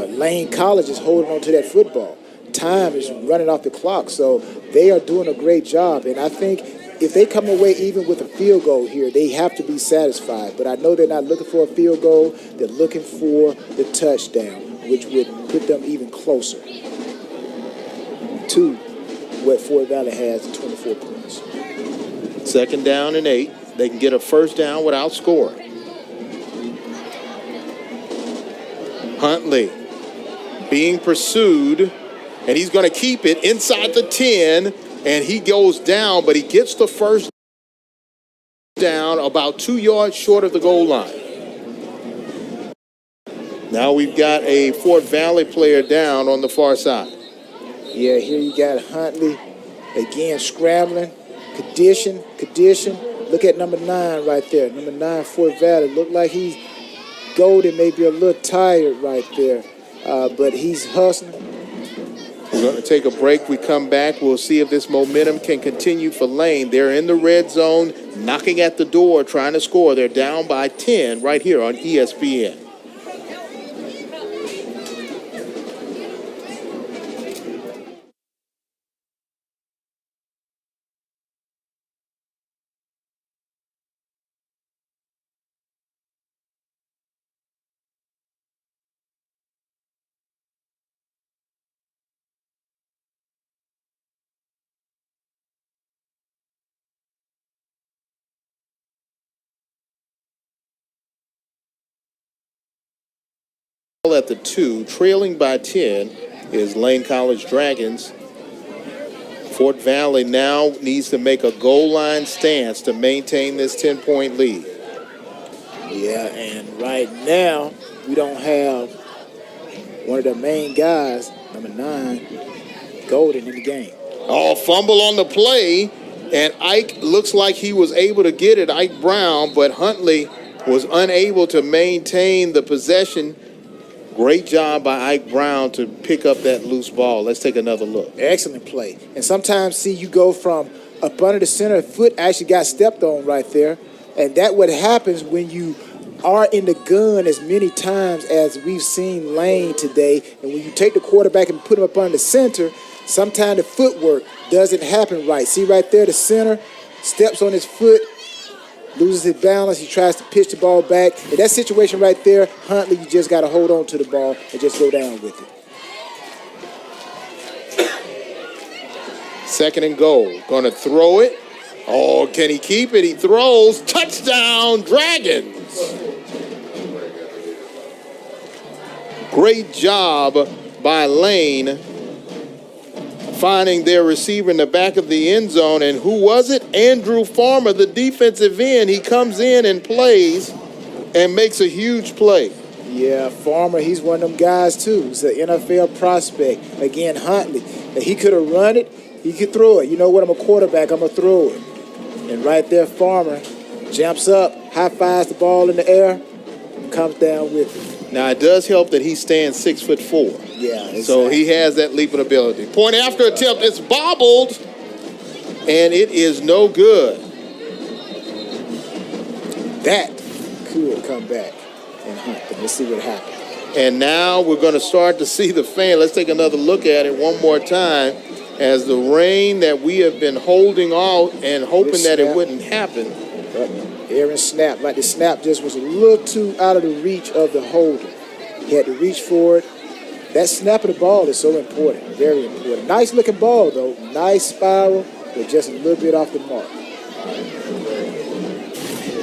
Lane College is holding on to that football. Time is running off the clock, so they are doing a great job. And I think if they come away even with a field goal here, they have to be satisfied. But I know they're not looking for a field goal. They're looking for the touchdown, which would put them even closer to what Fort Valley has, 24 points. 2nd down and 8. They can get a first down without scoring. Huntley being pursued, and he's going to keep it inside the 10, and he goes down, but he gets the first down about 2 yards short of the goal line. Now we've got a Fort Valley player down on the far side. Yeah, here you got Huntley again scrambling. Condition. Look at number 9 right there. Number 9, Fort Valley. Look like he's golden, maybe a little tired right there, but he's hustling. We're going to take a break. We come back. We'll see if this momentum can continue for Lane. They're in the red zone, knocking at the door, trying to score. They're down by 10 right here on ESPN. At the 2, trailing by 10, is Lane College Dragons. Fort Valley now needs to make a goal line stance to maintain this 10-point lead. Yeah, and right now we don't have one of the main guys, number 9, Golden, in the game. Oh, fumble on the play, and Ike looks like he was able to get it, Ike Brown, but Huntley was unable to maintain the possession. Great job by Ike Brown to pick up that loose ball. Let's take another look. Excellent play. And sometimes, see, you go from up under the center, foot actually got stepped on right there. And that what happens when you are in the gun as many times as we've seen Lane today. And when you take the quarterback and put him up under the center, sometimes the footwork doesn't happen right. See right there, the center steps on his foot, loses his balance. He tries to pitch the ball back. In that situation right there, Huntley, you just got to hold on to the ball and just go down with it. 2nd and goal. Going to throw it. Oh, can he keep it? He throws. Touchdown, Dragons. Great job by Lane finding their receiver in the back of the end zone. And who was it? Andrew Farmer, the defensive end. He comes in and plays and makes a huge play. Yeah, Farmer, he's one of them guys, too. He's an NFL prospect. Again, Huntley. He could have run it. He could throw it. You know what? I'm a quarterback. I'm going to throw it. And right there, Farmer jumps up, high-fives the ball in the air, comes down with it. Now, it does help that he stands 6'4". Yeah, exactly. So he has that leaping ability. Point after attempt. It's bobbled, and it is no good. That could come back and hunt them. Let's see what happens. And now we're going to start to see the fan. Let's take another look at it one more time as the rain that we have been holding out and hoping that it wouldn't happen. But Aaron snapped. Like the snap just was a little too out of the reach of the holder. He had to reach for it. That snap of the ball is so important, very important. Nice looking ball, though. Nice spiral, but just a little bit off the mark.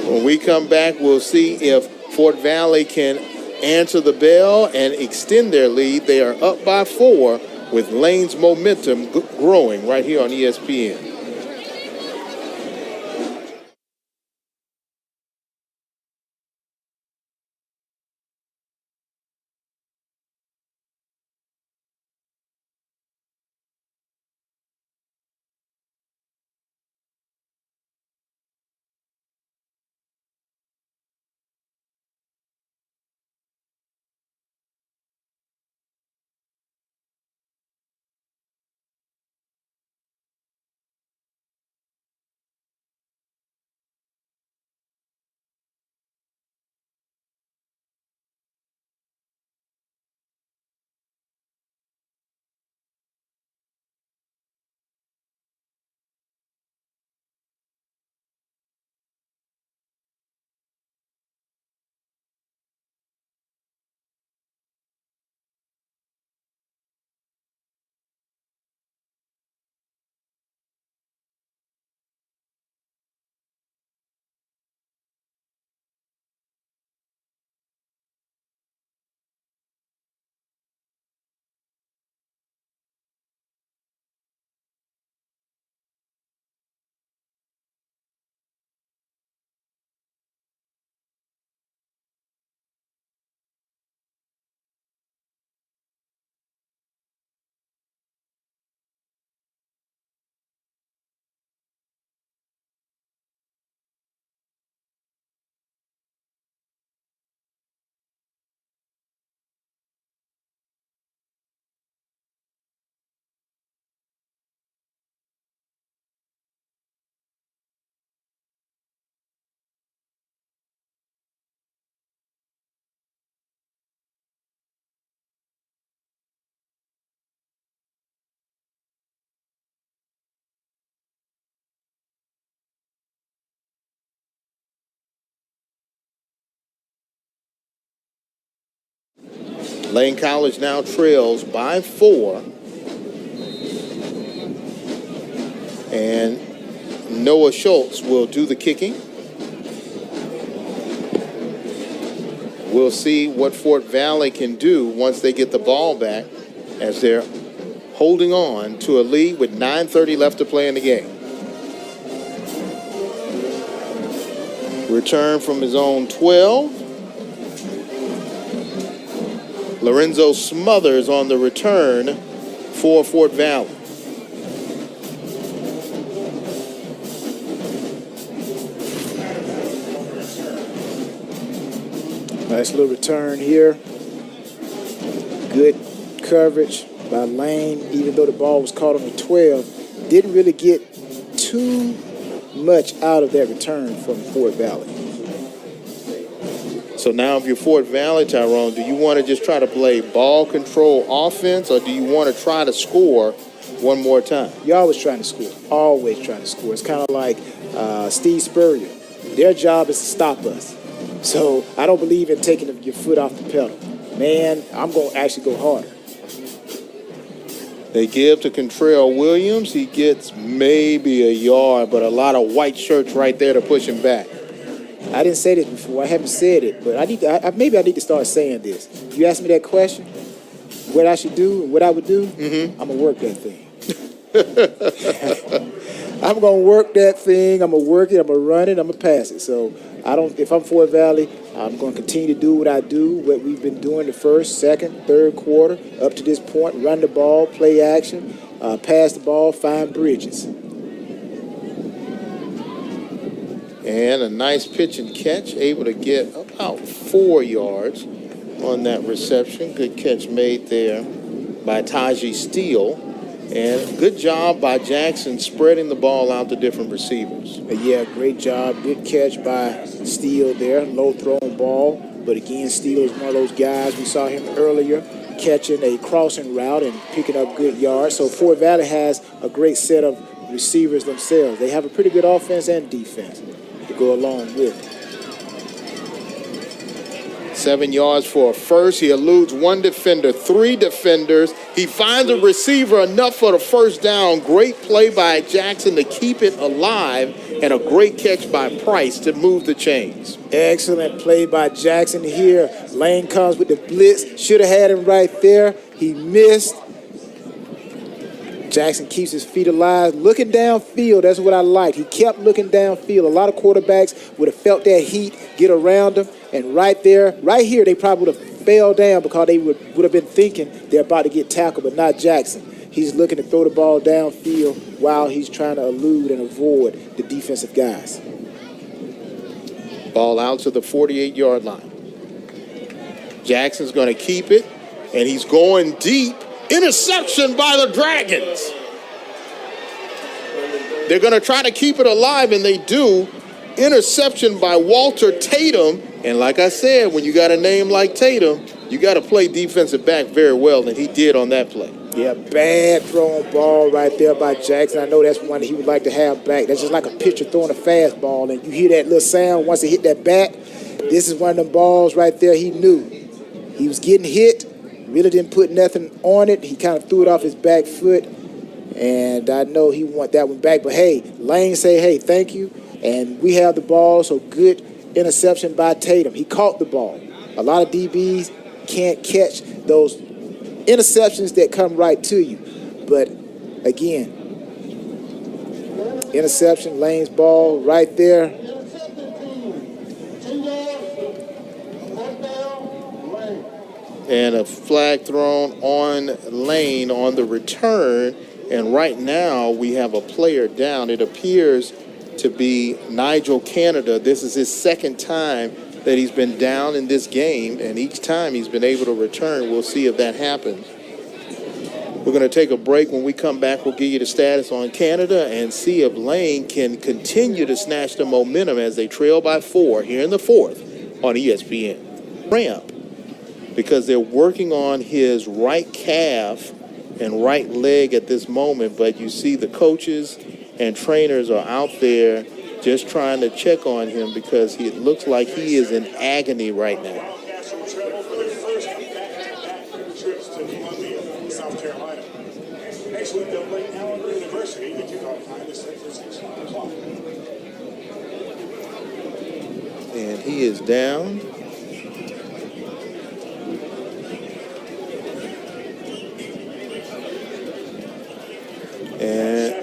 When we come back, we'll see if Fort Valley can answer the bell and extend their lead. They are up by 4 with Lane's momentum growing right here on ESPN. Lane College now trails by 4. And Noah Schultz will do the kicking. We'll see what Fort Valley can do once they get the ball back as they're holding on to a lead with 9:30 left to play in the game. Return from his own 12. Lorenzo Smothers on the return for Fort Valley. Nice little return here. Good coverage by Lane, even though the ball was caught on the 12. Didn't really get too much out of that return from Fort Valley. So now if you're Fort Valley, Tyrone, do you want to just try to play ball control offense, or do you want to try to score one more time? You're always trying to score. Always trying to score. It's kind of like Steve Spurrier. Their job is to stop us. So I don't believe in taking your foot off the pedal. Man, I'm going to actually go harder. They give to Contrell Williams. He gets maybe a yard, but a lot of white shirts right there to push him back. I didn't say this before. I haven't said it, but maybe I need to start saying this. You asked me that question, what I should do and what I would do. I'm gonna work that thing. I'm gonna work that thing. I'm gonna work it. I'm gonna run it. I'm gonna pass it. So if I'm Fort Valley, I'm gonna continue to do what I do, what we've been doing the first, second, third quarter up to this point: run the ball, play action, pass the ball, find bridges. And a nice pitch and catch, able to get about 4 yards on that reception. Good catch made there by Taji Steele. And good job by Jackson spreading the ball out to different receivers. Yeah, great job. Good catch by Steele there. Low thrown ball. But again, Steele is one of those guys. We saw him earlier catching a crossing route and picking up good yards. So Fort Valley has a great set of receivers themselves. They have a pretty good offense and defense to go along with it. 7 yards for a first. He eludes one defender, 3 defenders. He finds a receiver, enough for the first down. Great play by Jackson to keep it alive, and a great catch by Price to move the chains. Excellent play by Jackson here. Lane comes with the blitz. Should have had him right there. He missed. Jackson keeps his feet alive, looking downfield. That's what I like. He kept looking downfield. A lot of quarterbacks would have felt that heat get around him, and right there, right here, they probably would have fell down because they would have been thinking they're about to get tackled, but not Jackson. He's looking to throw the ball downfield while he's trying to elude and avoid the defensive guys. Ball out to the 48-yard line. Jackson's going to keep it, and he's going deep. Interception by the Dragons. They're going to try to keep it alive, and they do. Interception by Walter Tatum. And like I said, when you got a name like Tatum, you got to play defensive back very well, and he did on that play. Yeah, bad thrown ball right there by Jackson. I know that's one that he would like to have back. That's just like a pitcher throwing a fastball, and you hear that little sound once it hit that bat. This is one of them balls right there he knew. He was getting hit. Really didn't put nothing on it. He kind of threw it off his back foot, and I know he want that one back. But, hey, Lane say, hey, thank you, and we have the ball, so good interception by Tatum. He caught the ball. A lot of DBs can't catch those interceptions that come right to you. But, again, interception, Lane's ball right there. And a flag thrown on Lane on the return. And right now we have a player down. It appears to be Nigel Canada. This is his second time that he's been down in this game, and each time he's been able to return. We'll see if that happens. We're going to take a break. When we come back, we'll give you the status on Canada and see if Lane can continue to snatch the momentum as they trail by 4 here in the fourth on ESPN. Ramp, because they're working on his right calf and right leg at this moment, but you see the coaches and trainers are out there just trying to check on him because it looks like he is in agony right now. And he is down. And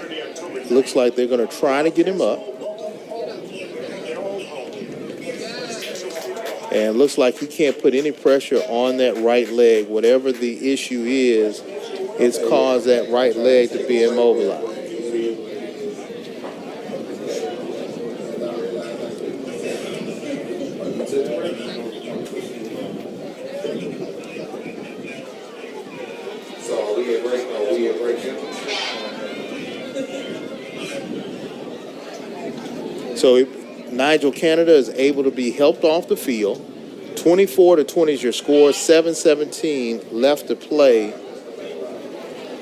looks like they're going to try to get him up. And looks like he can't put any pressure on that right leg. Whatever the issue is, it's caused that right leg to be immobilized. So we get break. So Nigel Canada is able to be helped off the field. 24-20 is your score. 7:17 left to play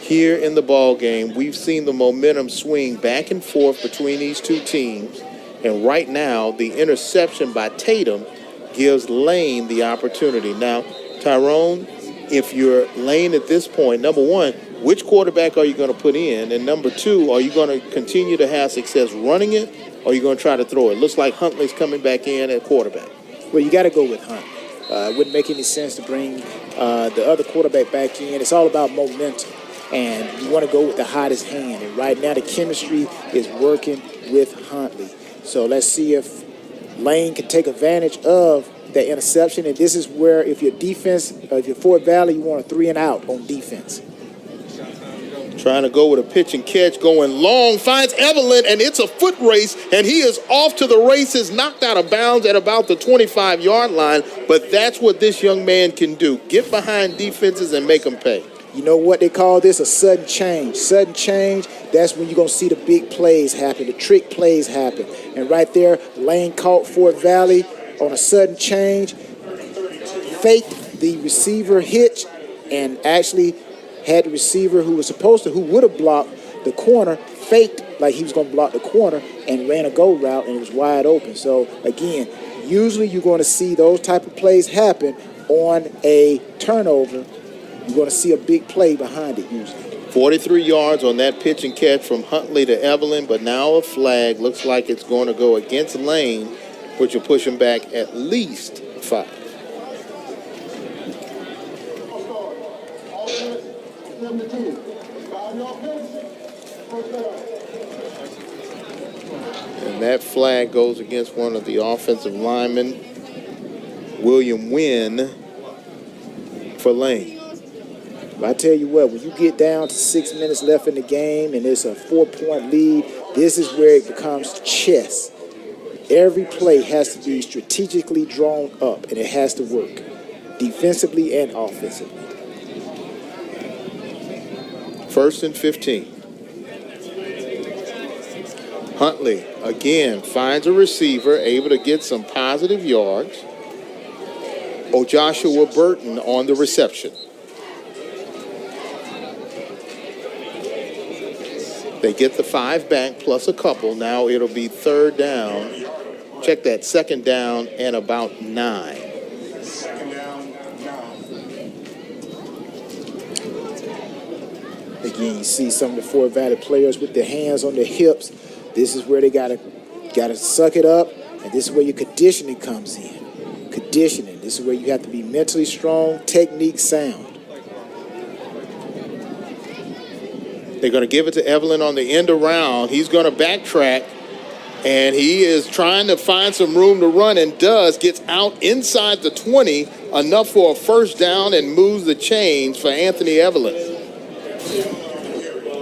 here in the ball game. We've seen the momentum swing back and forth between these two teams. And right now, the interception by Tatum gives Lane the opportunity. Now, Tyrone, if you're Lane at this point, number one, which quarterback are you going to put in? And number two, are you going to continue to have success running it, or are you going to try to throw it? Looks like Huntley's coming back in at quarterback. Well, you got to go with Hunt. It wouldn't make any sense to bring the other quarterback back in. It's all about momentum, and you want to go with the hottest hand. And right now, the chemistry is working with Huntley. So let's see if Lane can take advantage of that interception. And this is where, if your defense, if you're Fort Valley, you want a 3 and out on defense. Trying to go with a pitch and catch, going long, finds Evelyn, and it's a foot race, and he is off to the races, knocked out of bounds at about the 25-yard line. But that's what this young man can do. Get behind defenses and make them pay. You know what they call this? A sudden change. Sudden change, that's when you're going to see the big plays happen, the trick plays happen. And right there, Lane caught Fort Valley on a sudden change, faked the receiver hitch, and actually had the receiver who would have blocked the corner, faked like he was going to block the corner, and ran a go route, and it was wide open. So, again, usually you're going to see those type of plays happen on a turnover. You're going to see a big play behind it usually. 43 yards on that pitch and catch from Huntley to Evelyn, but now a flag. Looks like it's going to go against Lane, which will push him back at least 5. And that flag goes against one of the offensive linemen, William Wynn, for Lane. But I tell you what, when you get down to 6 minutes left in the game and it's a 4-point lead, this is where it becomes chess. Every play has to be strategically drawn up, and it has to work defensively and offensively. 1st and 15. Huntley again finds a receiver, able to get some positive yards. Joshua Burton on the reception. They get the 5 back plus a couple. Now it'll be 3rd down. Check that, 2nd down and about 9. Again, you see some of the Fort Valley players with their hands on their hips. This is where they gotta suck it up, and this is where your conditioning comes in. Conditioning. This is where you have to be mentally strong, technique sound. They're going to give it to Evelyn on the end around. He's going to backtrack, and he is trying to find some room to run, and does. Gets out inside the 20, enough for a 1st down, and moves the chains for Anthony Evelyn.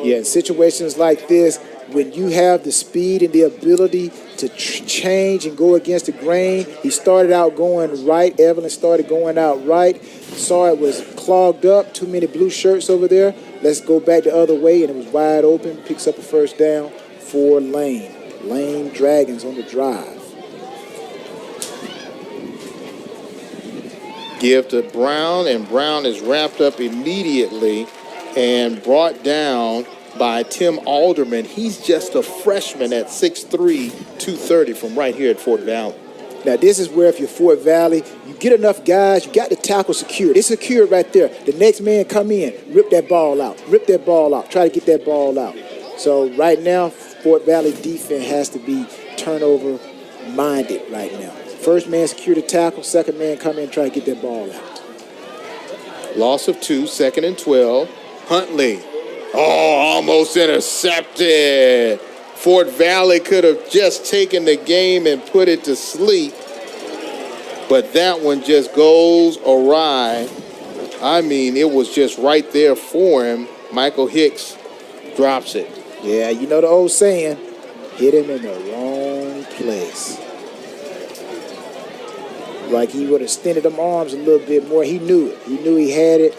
Yeah, in situations like this, when you have the speed and the ability to change and go against the grain, he started out going right. Evelyn started going out right. Saw it was clogged up, too many blue shirts over there. Let's go back the other way, and it was wide open. Picks up a 1st down for Lane. Lane Dragons on the drive. Give to Brown, and Brown is wrapped up immediately and brought down by Tim Alderman. He's just a freshman at 6'3", 230 from right here at Fort Valley. Now, this is where if you're Fort Valley, you get enough guys, you got the tackle secured. It's secured right there. The next man come in, rip that ball out. Rip that ball out. Try to get that ball out. So right now, Fort Valley defense has to be turnover-minded right now. First man secure the tackle, second man come in and try to get that ball out. Loss of 2, 2nd and 12. Huntley. Almost intercepted. Fort Valley could have just taken the game and put it to sleep, but that one just goes awry. I mean, it was just right there for him. Michael Hicks drops it. Yeah, you know the old saying, hit him in the wrong place. Like he would have extended them arms a little bit more. He knew it. He knew he had it.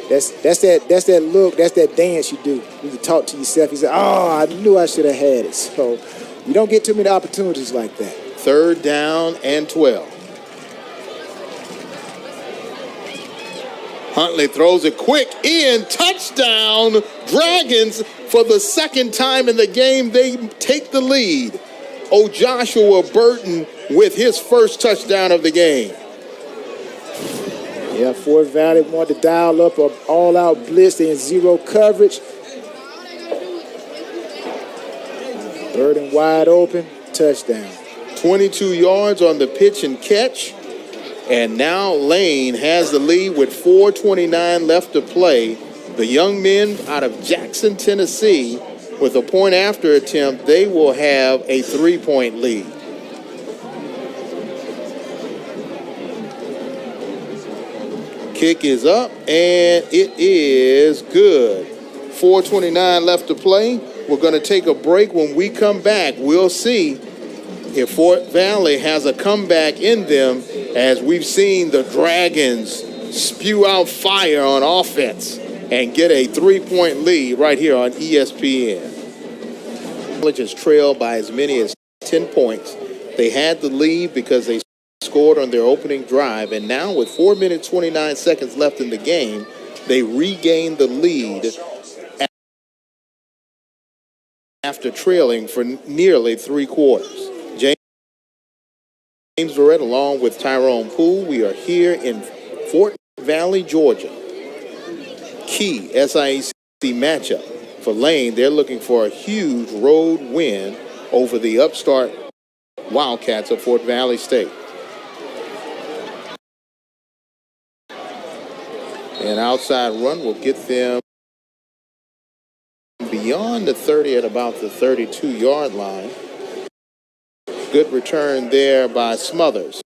That's that look, that's that dance you do. When you talk to yourself, you say, I knew I should have had it. So you don't get too many opportunities like that. 3rd down and 12. Huntley throws it quick in, touchdown, Dragons. For the 2nd time in the game, they take the lead. Joshua Burton with his 1st touchdown of the game. Yeah, Fort Valley wanted to dial up an all-out blitz. They're in zero coverage. Burden wide open, touchdown. 22 yards on the pitch and catch. And now Lane has the lead with 4:29 left to play. The young men out of Jackson, Tennessee, with a point after attempt, they will have a 3-point lead. Kick is up, and it is good. 4:29 left to play. We're going to take a break. When we come back, we'll see if Fort Valley has a comeback in them, as we've seen the Dragons spew out fire on offense and get a 3-point lead right here on ESPN. College has trailed by as many as 10 points. They had the lead because they scored on their opening drive, and now with 4 minutes 29 seconds left in the game, they regained the lead after trailing for nearly 3 quarters. James Verrett along with Tyrone Poole. We are here in Fort Valley, Georgia. Key SIAC matchup for Lane. They're looking for a huge road win over the upstart Wildcats of Fort Valley State. An outside run will get them beyond the 30 at about the 32-yard line. Good return there by Smothers.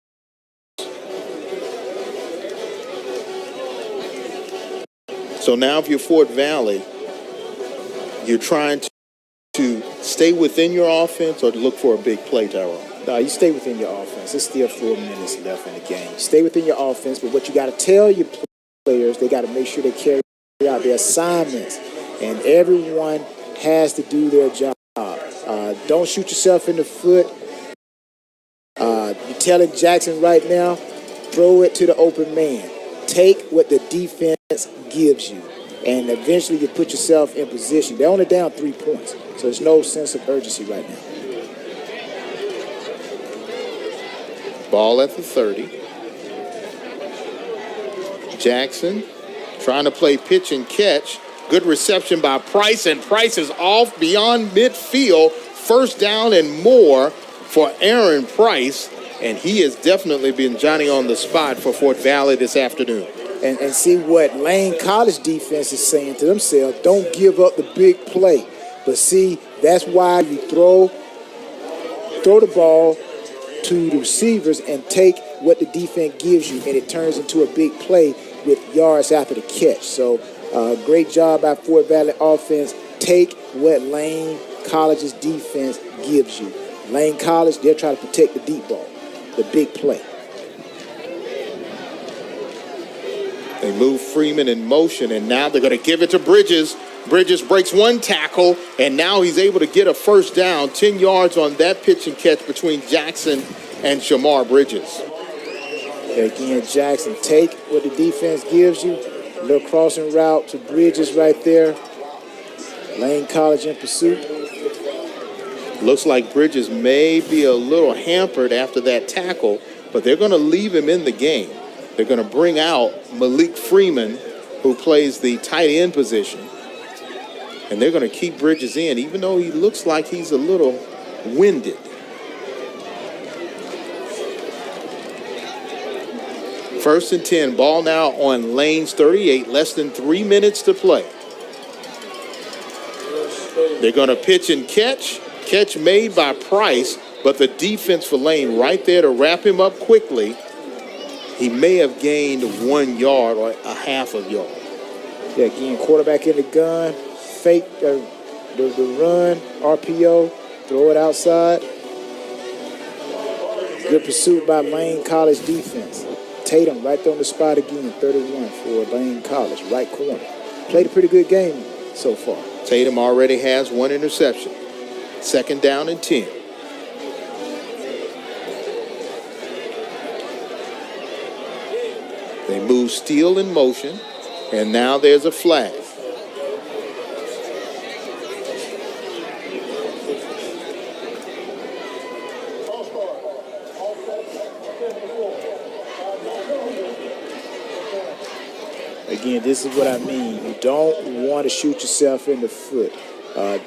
So now if you're Fort Valley, you're trying to stay within your offense or to look for a big play, Tyrone? No, you stay within your offense. There's still 4 minutes left in the game. Stay within your offense, but what you got to tell your players, they got to make sure they carry out their assignments, and everyone has to do their job. Don't shoot yourself in the foot. You're telling Jackson right now, throw it to the open man. Take what the defense gives you, and eventually you put yourself in position. They're only down 3 points, so there's no sense of urgency right now. Ball at the 30. Jackson trying to play pitch and catch. Good reception by Price, and Price is off beyond midfield. First down and more for Aaron Price, and he has definitely been Johnny on the spot for Fort Valley this afternoon. And see what Lane College defense is saying to themselves, don't give up the big play. But see, that's why you throw the ball to the receivers and take what the defense gives you, and it turns into a big play with yards after the catch. So great job by Fort Valley offense. Take what Lane College's defense gives you. Lane College, they're trying to protect the deep ball, the big play. They move Freeman in motion, and now they're going to give it to Bridges. Bridges breaks one tackle, and now he's able to get a first down, 10 yards on that pitch and catch between Jackson and Shamar Bridges. Again, Jackson, take what the defense gives you. A little crossing route to Bridges right there. Lane College in pursuit. Looks like Bridges may be a little hampered after that tackle, but they're going to leave him in the game. They're going to bring out Malik Freeman, who plays the tight end position. And they're going to keep Bridges in, even though he looks like he's a little winded. First and 10, ball now on Lane's 38, less than 3 minutes to play. They're going to pitch and catch. Catch made by Price, but the defense for Lane right there to wrap him up quickly. He may have gained 1 yard or a half a yard. Yeah, again, quarterback in the gun, fake the run, RPO, throw it outside. Good pursuit by Lane College defense. Tatum right there on the spot again, 31 for Lane College, right corner. Played a pretty good game so far. Tatum already has 1 interception. Second down and 10. They move Steele in motion, and now there's a flag. Again, this is what I mean. You don't want to shoot yourself in the foot.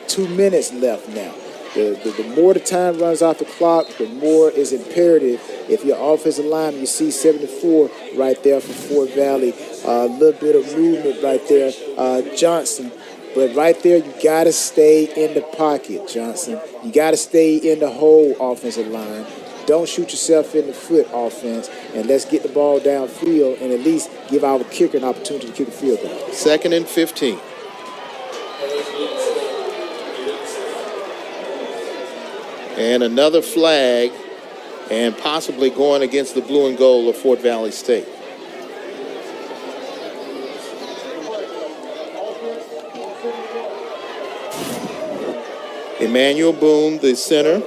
2 minutes left now. The more the time runs off the clock, the more is imperative. If your offensive lineman, you see 74 right there for Fort Valley, a little bit of movement right there, Johnson. But right there, you got to stay in the pocket, Johnson. You got to stay in the whole offensive line. Don't shoot yourself in the foot, offense, and let's get the ball downfield and at least give our kicker an opportunity to kick a field goal. 2nd and 15. And another flag, and possibly going against the blue and gold of Fort Valley State. Emmanuel Boone, the center.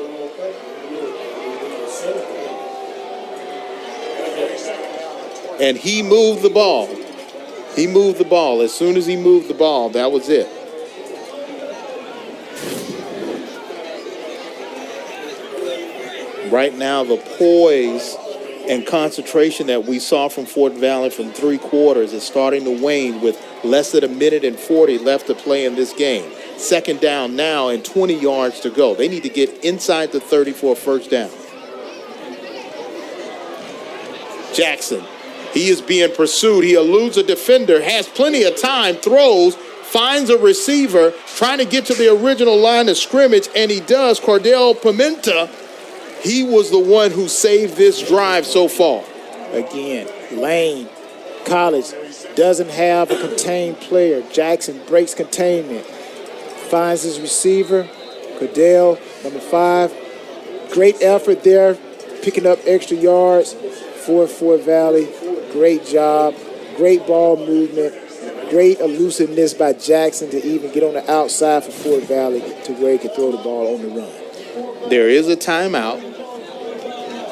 And he moved the ball. He moved the ball. As soon as he moved the ball, that was it. Right now, the poise and concentration that we saw from Fort Valley from 3 quarters is starting to wane with less than 1:40 left to play in this game. 2nd down now and 20 yards to go. They need to get inside the 30 for a first down. Jackson, he is being pursued. He eludes a defender, has plenty of time, throws, finds a receiver, trying to get to the original line of scrimmage, and he does. Cordell Pimenta, he was the one who saved this drive so far. Again, Lane College doesn't have a contained player. Jackson breaks containment, finds his receiver, Cordell, number 5. Great effort there, picking up extra yards for Fort Valley. Great job, great ball movement, great elusiveness by Jackson to even get on the outside for Fort Valley to where he can throw the ball on the run. There is a timeout.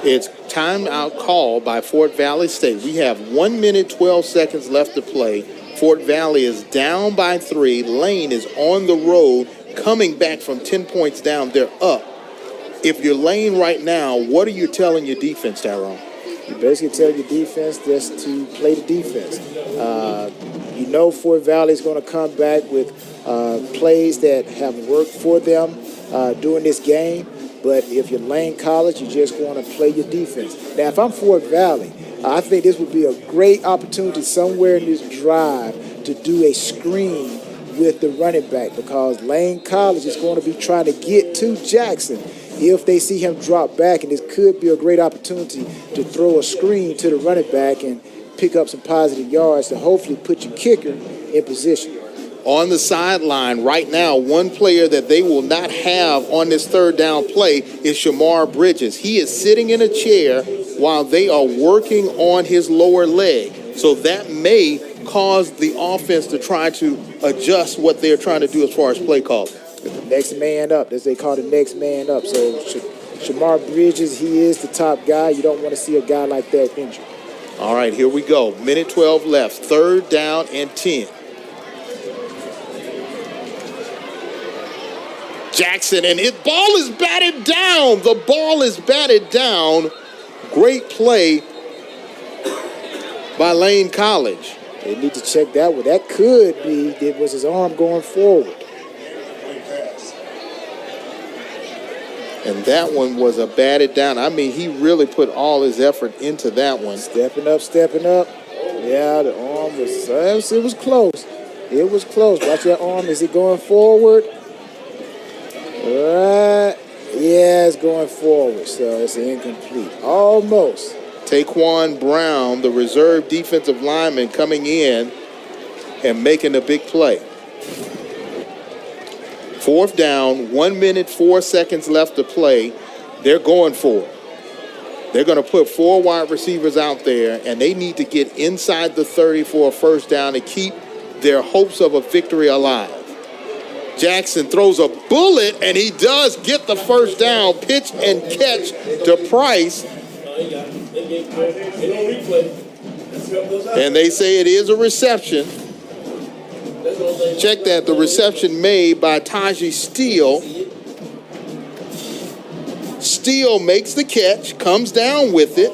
It's timeout called by Fort Valley State. We have 1 minute, 12 seconds left to play. Fort Valley is down by 3. Lane is on the road, coming back from 10 points down. They're up. If you're Lane right now, what are you telling your defense, Tyrone? You basically tell your defense just to play the defense. You know Fort Valley is going to come back with plays that have worked for them during this game. But if you're Lane College, you just want to play your defense. Now, if I'm Fort Valley, I think this would be a great opportunity somewhere in this drive to do a screen with the running back, because Lane College is going to be trying to get to Jackson if they see him drop back, and this could be a great opportunity to throw a screen to the running back and pick up some positive yards to hopefully put your kicker in position. On the sideline right now, one player that they will not have on this 3rd down play is Shamar Bridges. He is sitting in a chair while they are working on his lower leg. So that may cause the offense to try to adjust what they're trying to do as far as play calling. The next man up, as they call the next man up. So Shamar Bridges, he is the top guy. You don't want to see a guy like that injured. All right, here we go. Minute 12 left. 3rd down and 10. Jackson, and his ball is batted down. The ball is batted down. Great play by Lane College. They need to check that one. That could be, it was his arm going forward. And that one was a batted down. I mean, he really put all his effort into that one. Stepping up. Yeah, the arm was, it was close. It was close. Watch that arm. Is it going forward? Right. Yeah, it's going forward, so it's incomplete. Almost. Taquan Brown, the reserve defensive lineman, coming in and making a big play. 4th down, 1 minute, 4 seconds left to play. They're going for it. They're going to put 4 wide receivers out there, and they need to get inside the 30 for a first down to keep their hopes of a victory alive. Jackson throws a bullet, and he does get the first down. Pitch and catch to Price. And they say it is a reception. Check that, the reception made by Taji Steele. Steele makes the catch, comes down with it.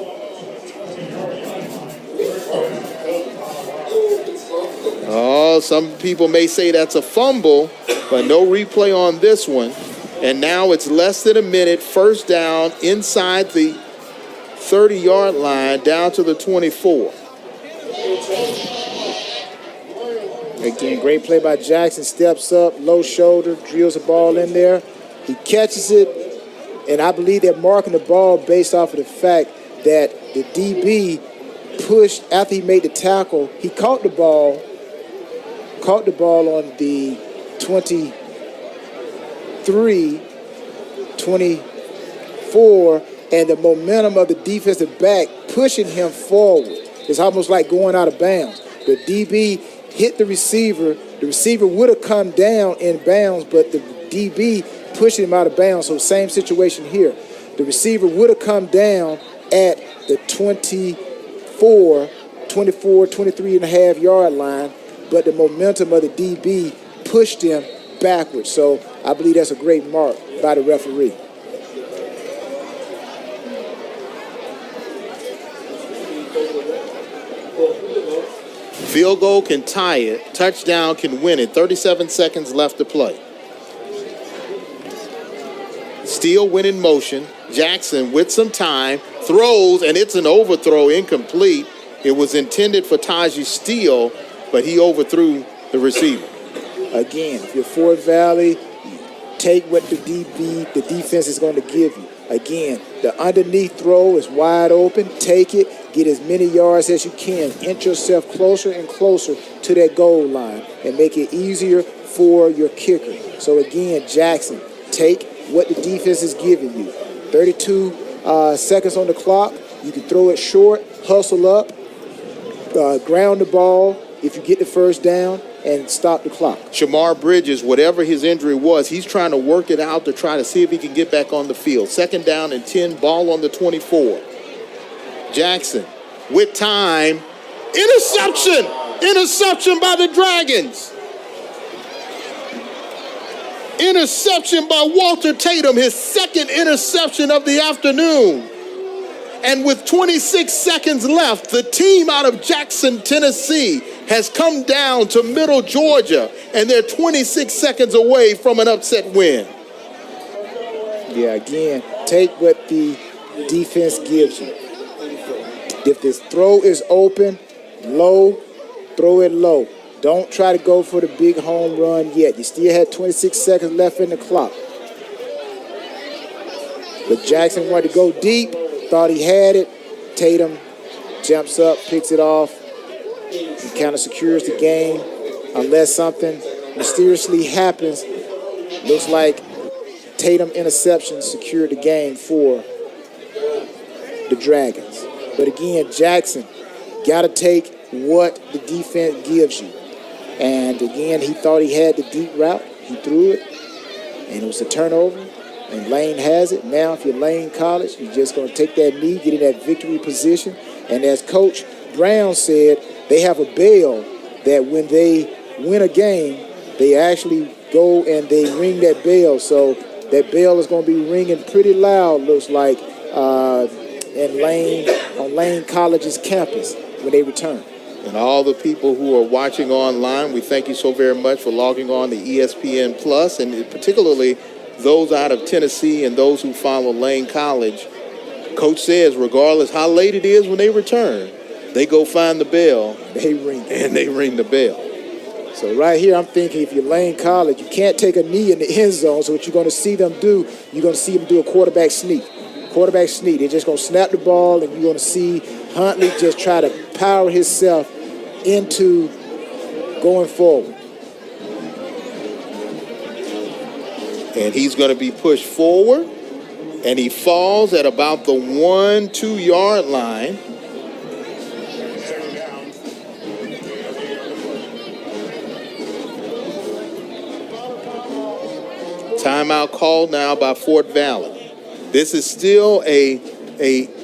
Well, some people may say that's a fumble, but no replay on this one. And now it's less than a minute, first down inside the 30-yard line down to the 24. Again, great play by Jackson. Steps up, low shoulder, drills the ball in there. He catches it, and I believe they're marking the ball based off of the fact that the DB pushed after he made the tackle. He caught the ball on the 23, 24, and the momentum of the defensive back pushing him forward. It's almost like going out of bounds. The DB hit the receiver. The receiver would have come down in bounds, but the DB pushed him out of bounds. So same situation here. The receiver would have come down at the 24, 23 and a half yard line, but the momentum of the DB pushed him backwards. So I believe that's a great mark by the referee. Field goal can tie it. Touchdown can win it. 37 seconds left to play. Steele went in motion. Jackson with some time throws, and it's an overthrow, incomplete. It was intended for Taji Steele, but he overthrew the receiver. Again, if you're Fort Valley, take what the defense is going to give you. Again, the underneath throw is wide open. Take it. Get as many yards as you can. Inch yourself closer and closer to that goal line and make it easier for your kicker. So again, Jackson, take what the defense is giving you. 32 seconds on the clock. You can throw it short, hustle up, ground the ball if you get the first down, and stop the clock. Shamar Bridges, whatever his injury was, he's trying to work it out to try to see if he can get back on the field. Second down and 10, ball on the 24. Jackson with time. Interception! Interception by the Dragons. Interception by Walter Tatum, his second interception of the afternoon. And with 26 seconds left, the team out of Jackson, Tennessee has come down to Middle Georgia, and they're 26 seconds away from an upset win. Yeah, again, take what the defense gives you. If this throw is open, low, throw it low. Don't try to go for the big home run yet. You still had 26 seconds left in the clock. But Jackson wanted to go deep, thought he had it. Tatum jumps up, picks it off, and kind of secures the game. Unless something mysteriously happens, looks like Tatum interception secured the game for the Dragons. But again, Jackson got to take what the defense gives you. And again, he thought he had the deep route. He threw it, and it was a turnover. And Lane has it. Now, if you're Lane College, you're just going to take that knee, get in that victory position. And as Coach Brown said, they have a bell that when they win a game, they actually go and they ring that bell. So that bell is going to be ringing pretty loud, looks like, on Lane College's campus when they return. And all the people who are watching online, we thank you so very much for logging on to ESPN Plus, and particularly those out of Tennessee and those who follow Lane College. Coach says, regardless how late it is when they return, they go find the bell. They ring the bell. So right here, I'm thinking if you're Lane College, you can't take a knee in the end zone. So what you're going to see them do, you're going to see them do a quarterback sneak. Quarterback sneak. They're just going to snap the ball, and you're going to see Huntley just try to power himself into going forward. And he's going to be pushed forward, and he falls at about the 1-2 yard line. Timeout called now by Fort Valley. This is still a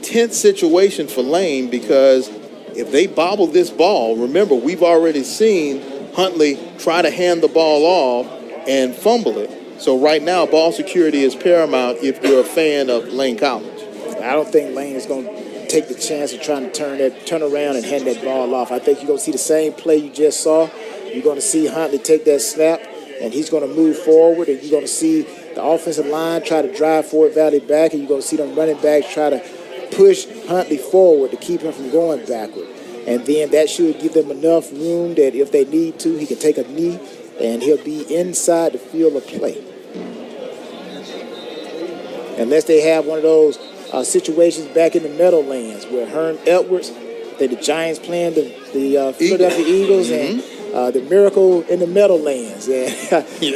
tense situation for Lane, because if they bobble this ball, remember, we've already seen Huntley try to hand the ball off and fumble it. So right now, ball security is paramount if you're a fan of Lane College. I don't think Lane is going to take the chance of trying to turn around and hand that ball off. I think you're going to see the same play you just saw. You're going to see Huntley take that snap, and he's going to move forward, and you're going to see the offensive line try to drive Fort Valley back, and you're going to see them running backs try to push Huntley forward to keep him from going backward. And then that should give them enough room that if they need to, he can take a knee, and he'll be inside the field of play. Unless they have one of those situations back in the Meadowlands where Herm Edwards, the Giants playing the Philadelphia Eagles, and the Miracle in the Meadowlands. And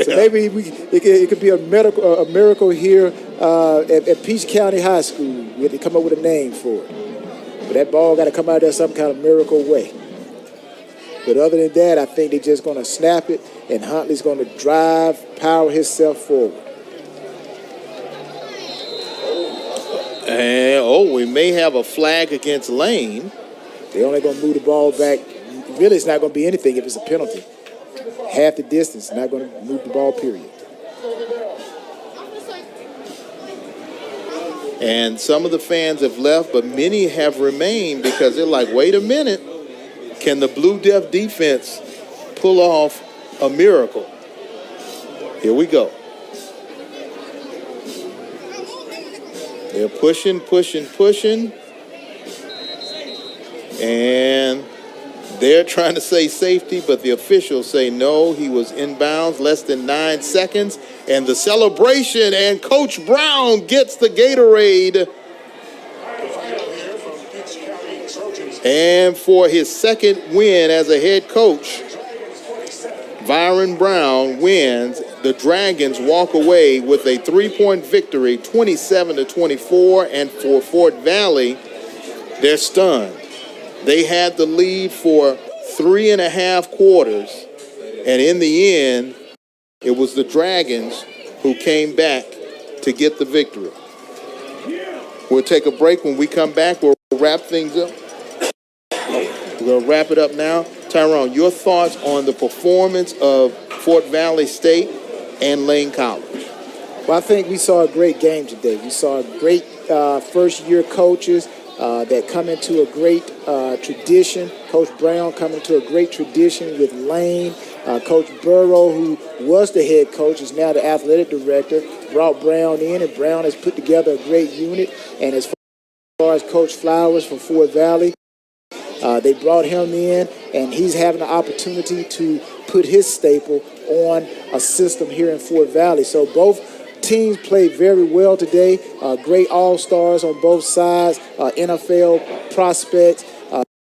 so maybe it could be a miracle here at Peach County High School. We had to come up with a name for it. But that ball got to come out there some kind of miracle way. But other than that, I think they're just going to snap it, and Huntley's going to power himself forward. And, we may have a flag against Lane. They're only going to move the ball back. Really, it's not going to be anything if it's a penalty. Half the distance, not going to move the ball, period. And some of the fans have left, but many have remained because they're like, wait a minute. Can the Blue Death defense pull off a miracle? Here we go. They're pushing. And they're trying to say safety, but the officials say no, he was inbounds, less than 9 seconds. And the celebration, and Coach Brown gets the Gatorade. And for his second win as a head coach, Byron Brown wins. The Dragons walk away with a 3-point victory, 27-24. And for Fort Valley, they're stunned. They had the lead for 3.5 quarters, and in the end, it was the Dragons who came back to get the victory. We'll take a break. When we come back, we'll wrap things up. We're going to wrap it up now. Tyrone, your thoughts on the performance of Fort Valley State and Lane College? Well, I think we saw a great game today. We saw great first-year coaches that come into a great tradition. Coach Brown coming to a great tradition with Lane. Coach Burrow, who was the head coach, is now the athletic director, brought Brown in, and Brown has put together a great unit. And as far as Coach Flowers from Fort Valley, they brought him in, and he's having the opportunity to put his staple on a system here in Fort Valley. So both teams played very well today. Great all-stars on both sides, NFL prospects.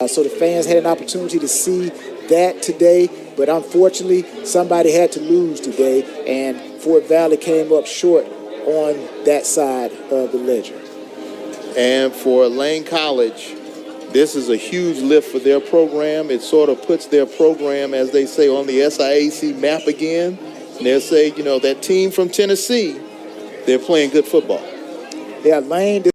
So the fans had an opportunity to see that today. But unfortunately, somebody had to lose today, and Fort Valley came up short on that side of the ledger. And for Lane College, this is a huge lift for their program. It sort of puts their program, as they say, on the SIAC map again. And they'll say, that team from Tennessee, they're playing good football. Yeah, Lane